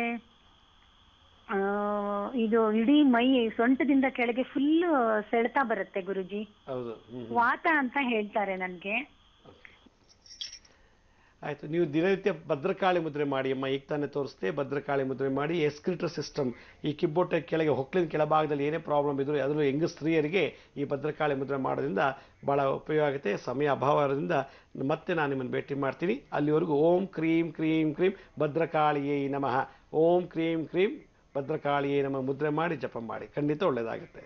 ಇದು ಇಡೀ ಮೈ ಸೊಂಟದಿಂದ ಕೆಳಗೆ ಫುಲ್ ಸೆಳೆತ ಬರುತ್ತೆ ಗುರುಜಿ. ವಾತ ಅಂತ ಹೇಳ್ತಾರೆ ನನ್ಗೆ. ಆಯ್ತು, ನೀವು ದಿನನಿತ್ಯ ಭದ್ರಕಾಳಿ ಮುದ್ರೆ ಮಾಡಿ ಅಮ್ಮ. ಈಗ ತಾನೇ ತೋರಿಸ್ತೆ, ಭದ್ರಕಾಳಿ ಮುದ್ರೆ ಮಾಡಿ. ಎಸ್ಕ್ರಿಟರ್ ಸಿಸ್ಟಮ್, ಈ ಕಿಬ್ಬೊಟ್ಟೆ ಕೆಳಗೆ ಹೊಕ್ಕಳಿನ ಕೆಳಭಾಗದಲ್ಲಿ ಏನೇ ಪ್ರಾಬ್ಲಮ್ ಇದ್ರು ಅದರಲ್ಲೂ ಹೆಂಗ ಸ್ತ್ರೀಯರಿಗೆ ಈ ಭದ್ರಕಾಳಿ ಮುದ್ರೆ ಮಾಡೋದ್ರಿಂದ ಭಾಳ ಉಪಯೋಗ ಆಗುತ್ತೆ. ಸಮಯ ಅಭಾವ ಇರೋದ್ರಿಂದ ಮತ್ತೆ ನಾನು ನಿಮ್ಮನ್ನು ಭೇಟಿ ಮಾಡ್ತೀನಿ. ಅಲ್ಲಿವರೆಗೂ ಓಂ ಕ್ರೀಂ ಕ್ರೀಂ ಕ್ರೀಂ ಭದ್ರಕಾಳಿಯೇ ನಮಃ, ಓಂ ಕ್ರೀಂ ಕ್ರೀಂ ಭದ್ರಕಾಳಿಯೇ ನಮಃ ಮುದ್ರೆ ಮಾಡಿ ಜಪ ಮಾಡಿ, ಖಂಡಿತ ಒಳ್ಳೆಯದಾಗುತ್ತೆ.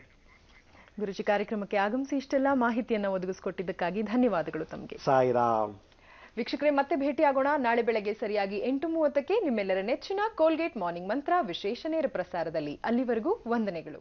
ಗುರುಜಿ, ಕಾರ್ಯಕ್ರಮಕ್ಕೆ ಆಗಮಿಸಿ ಇಷ್ಟೆಲ್ಲ ಮಾಹಿತಿಯನ್ನು ಒದಗಿಸಿಕೊಟ್ಟಿದ್ದಕ್ಕಾಗಿ ಧನ್ಯವಾದಗಳು ತಮಗೆ. ಸಾಯಿರಾಮ್. ವೀಕ್ಷಕರೇ, ಮತ್ತೆ ಭೇಟಿಯಾಗೋಣ ನಾಳೆ ಬೆಳಗ್ಗೆ ಸರಿಯಾಗಿ 8:30ಕ್ಕೆ ನಿಮ್ಮೆಲ್ಲರ ನೆಚ್ಚಿನ ಕೋಲ್ಗೇಟ್ ಮಾರ್ನಿಂಗ್ ಮಂತ್ರ ವಿಶೇಷ ನೇರ ಪ್ರಸಾರದಲ್ಲಿ. ಅಲ್ಲಿವರೆಗೂ ವಂದನೆಗಳು.